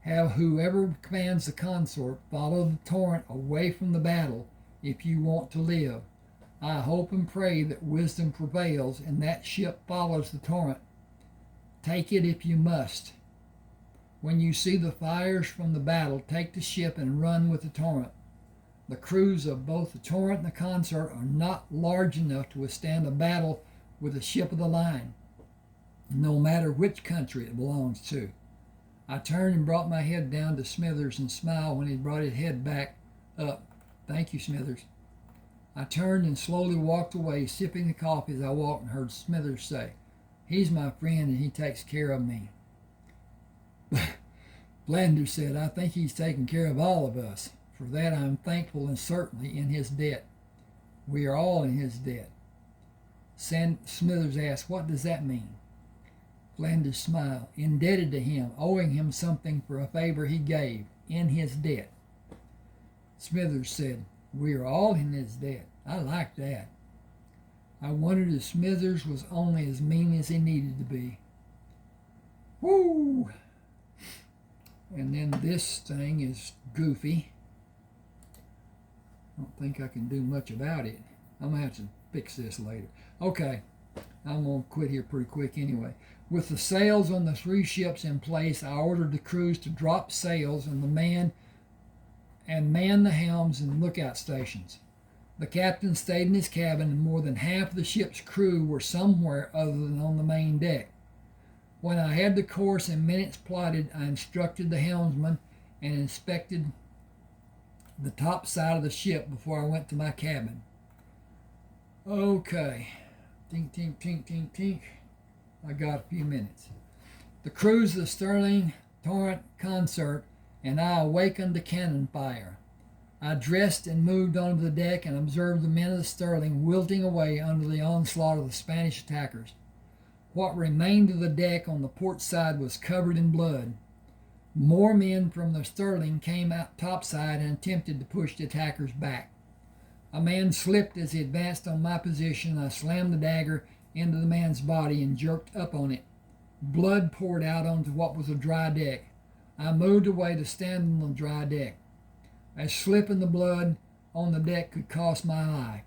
Have whoever commands the consort follow the torrent away from the battle if you want to live. I hope and pray that wisdom prevails and that ship follows the torrent. Take it if you must. When you see the fires from the battle, take the ship and run with the torrent. The crews of both the torrent and the consort are not large enough to withstand a battle with a ship of the line, no matter which country it belongs to. I turned and brought my head down to Smithers and smiled when he brought his head back up. Thank you, Smithers. I turned and slowly walked away, sipping the coffee as I walked, and heard Smithers say, he's my friend and he takes care of me. Flanders said, I think he's taking care of all of us. For that I am thankful and certainly in his debt. We are all in his debt. Smithers asked, what does that mean? Flanders smiled. Indebted to him, owing him something for a favor he gave, in his debt. Smithers said, we are all in his debt. I like that. I wondered if Smithers was only as mean as he needed to be. Woo! And then this thing is goofy. I don't think I can do much about it. I'm going to have to fix this later. Okay, I'm going to quit here pretty quick anyway. With the sails on the 3 ships in place, I ordered the crews to drop sails and man the helms and lookout stations. The captain stayed in his cabin, and more than half of the ship's crew were somewhere other than on the main deck. When I had the course and minutes plotted, I instructed the helmsman and inspected the top side of the ship before I went to my cabin. Okay. Tink, tink, tink, tink, tink. I got a few minutes. The crews of the Sterling, Torrent, Consort, and I awakened the cannon fire. I dressed and moved onto the deck and observed the men of the Sterling wilting away under the onslaught of the Spanish attackers. What remained of the deck on the port side was covered in blood. More men from the Sterling came out topside and attempted to push the attackers back. A man slipped as he advanced on my position. I slammed the dagger into the man's body and jerked up on it. Blood poured out onto what was a dry deck. I moved away to stand on the dry deck. A slip in the blood on the deck could cost me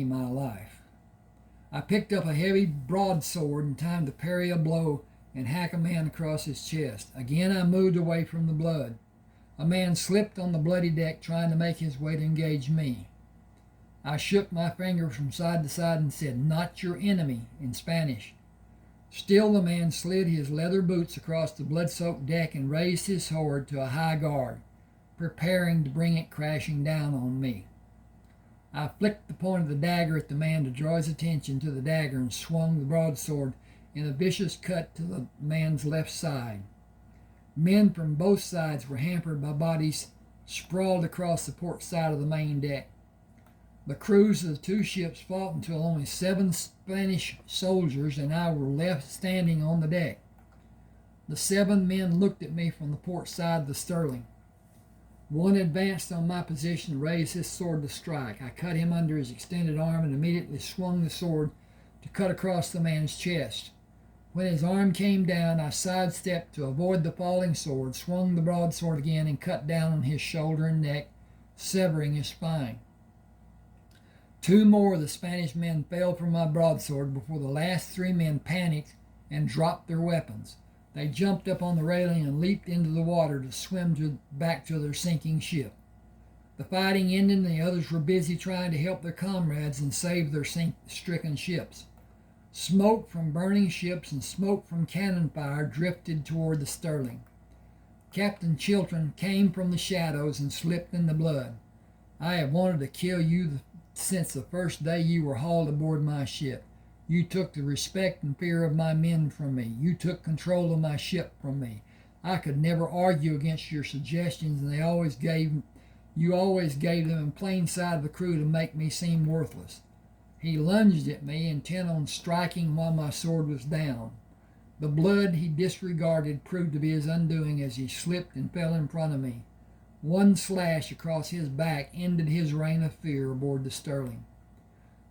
my life. I picked up a heavy broadsword in time to parry a blow and hack a man across his chest. Again I moved away from the blood. A man slipped on the bloody deck trying to make his way to engage me. I shook my fingers from side to side and said, "Not your enemy," in Spanish. Still the man slid his leather boots across the blood-soaked deck and raised his sword to a high guard, preparing to bring it crashing down on me. I flicked the point of the dagger at the man to draw his attention to the dagger and swung the broadsword in a vicious cut to the man's left side. Men from both sides were hampered by bodies sprawled across the port side of the main deck. The crews of the two ships fought until only 7 Spanish soldiers and I were left standing on the deck. The 7 men looked at me from the port side of the Sterling. One advanced on my position and raised his sword to strike. I cut him under his extended arm and immediately swung the sword to cut across the man's chest. When his arm came down, I sidestepped to avoid the falling sword, swung the broadsword again, and cut down on his shoulder and neck, severing his spine. 2 more of the Spanish men fell from my broadsword before the last 3 men panicked and dropped their weapons. They jumped up on the railing and leaped into the water to swim back to their sinking ship. The fighting ended and the others were busy trying to help their comrades and save their stricken ships. Smoke from burning ships and smoke from cannon fire drifted toward the Sterling. Captain Chiltern came from the shadows and slipped in the blood. "I have wanted to kill you since the first day you were hauled aboard my ship. You took the respect and fear of my men from me. You took control of my ship from me. I could never argue against your suggestions, and you always gave them in plain sight of the crew to make me seem worthless." He lunged at me, intent on striking while my sword was down. The blood he disregarded proved to be his undoing as he slipped and fell in front of me. One slash across his back ended his reign of fear aboard the Sterling.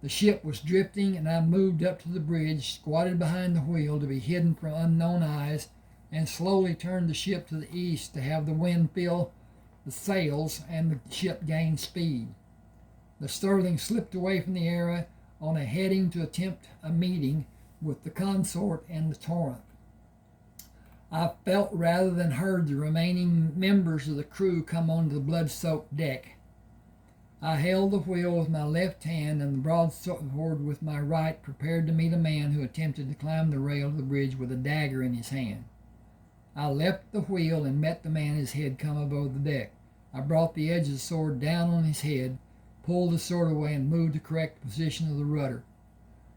The ship was drifting, and I moved up to the bridge, squatted behind the wheel to be hidden from unknown eyes, and slowly turned the ship to the east to have the wind fill the sails and the ship gain speed. The Sterling slipped away from the area on a heading to attempt a meeting with the consort and the Torrent. I felt rather than heard the remaining members of the crew come onto the blood-soaked deck. I held the wheel with my left hand and the broadsword with my right, prepared to meet a man who attempted to climb the rail of the bridge with a dagger in his hand. I left the wheel and met the man as he had come above the deck. I brought the edge of the sword down on his head, pulled the sword away, and moved to correct the position of the rudder.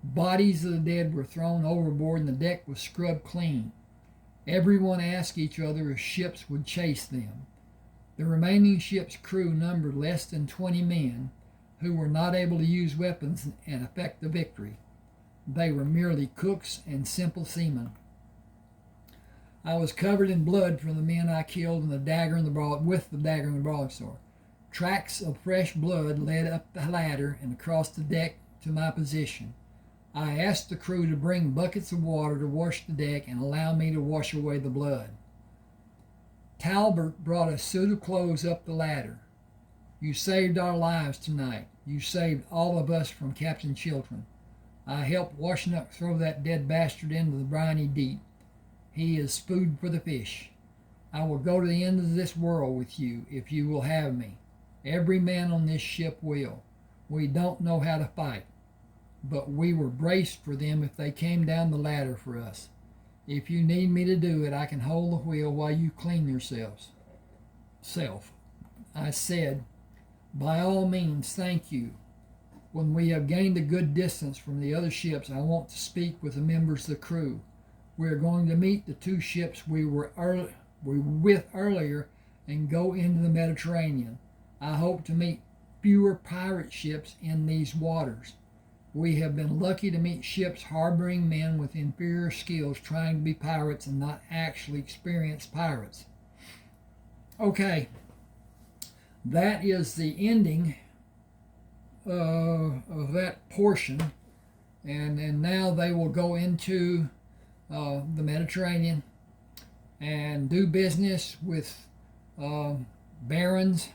Bodies of the dead were thrown overboard and the deck was scrubbed clean. Everyone asked each other if ships would chase them. The remaining ship's crew numbered less than 20 men who were not able to use weapons and effect the victory. They were merely cooks and simple seamen. I was covered in blood from the men I killed with the dagger and the broadsword. Tracks of fresh blood led up the ladder and across the deck to my position. I asked the crew to bring buckets of water to wash the deck and allow me to wash away the blood. Talbot brought a suit of clothes up the ladder. "You saved our lives tonight. You saved all of us from Captain Chiltern. I helped throw that dead bastard into the briny deep. He is food for the fish. I will go to the end of this world with you if you will have me. Every man on this ship will. We don't know how to fight, but we were braced for them if they came down the ladder for us. If you need me to do it, I can hold the wheel while you clean yourselves." I said, "By all means, thank you. When we have gained a good distance from the other ships, I want to speak with the members of the crew. We are going to meet the 2 ships we were with earlier and go into the Mediterranean. I hope to meet fewer pirate ships in these waters. We have been lucky to meet ships harboring men with inferior skills trying to be pirates and not actually experienced pirates. Okay, that is the ending of that portion. And now they will go into the Mediterranean and do business with barons.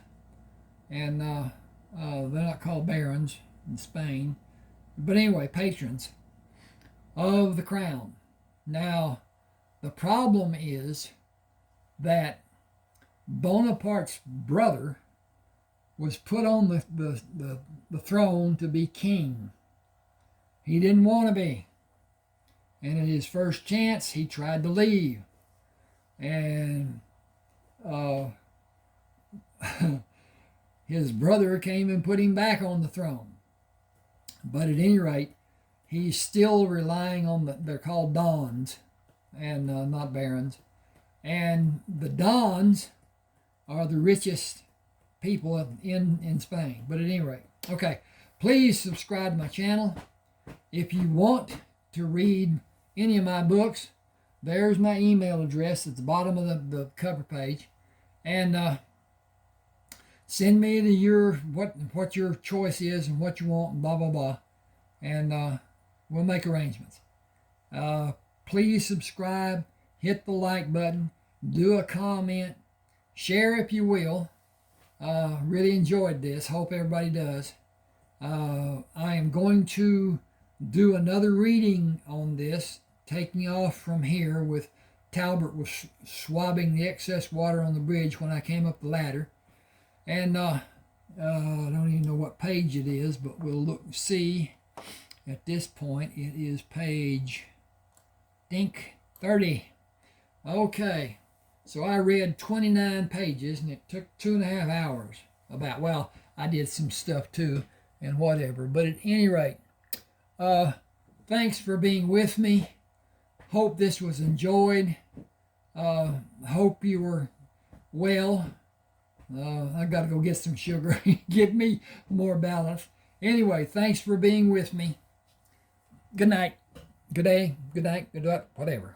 And they're not called barons in Spain. But anyway, patrons of the crown. Now, the problem is that Bonaparte's brother was put on the throne to be king. He didn't want to be. And at his first chance, he tried to leave. And his brother came and put him back on the throne. But at any rate, he's still relying on they're called dons, and not barons. And the dons are the richest people in Spain. But at any rate, okay, please subscribe to my channel. If you want to read any of my books, there's my email address at the bottom of the cover page. And send me what your choice is and what you want, and blah, blah, blah. And we'll make arrangements. Please subscribe, hit the like button, do a comment, share if you will. Really enjoyed this. Hope everybody does. I am going to do another reading on this, taking off from here with Talbot was swabbing the excess water on the bridge when I came up the ladder. And I don't even know what page it is, but we'll see. At this point, it is page, I think, 30. Okay, so I read 29 pages, and it took 2.5 hours. Well, I did some stuff too, and whatever. But at any rate, thanks for being with me. Hope this was enjoyed. Hope you were well. I got to go get some sugar, give me more balance. Anyway, thanks for being with me. Good night, good day, good night, good up, whatever.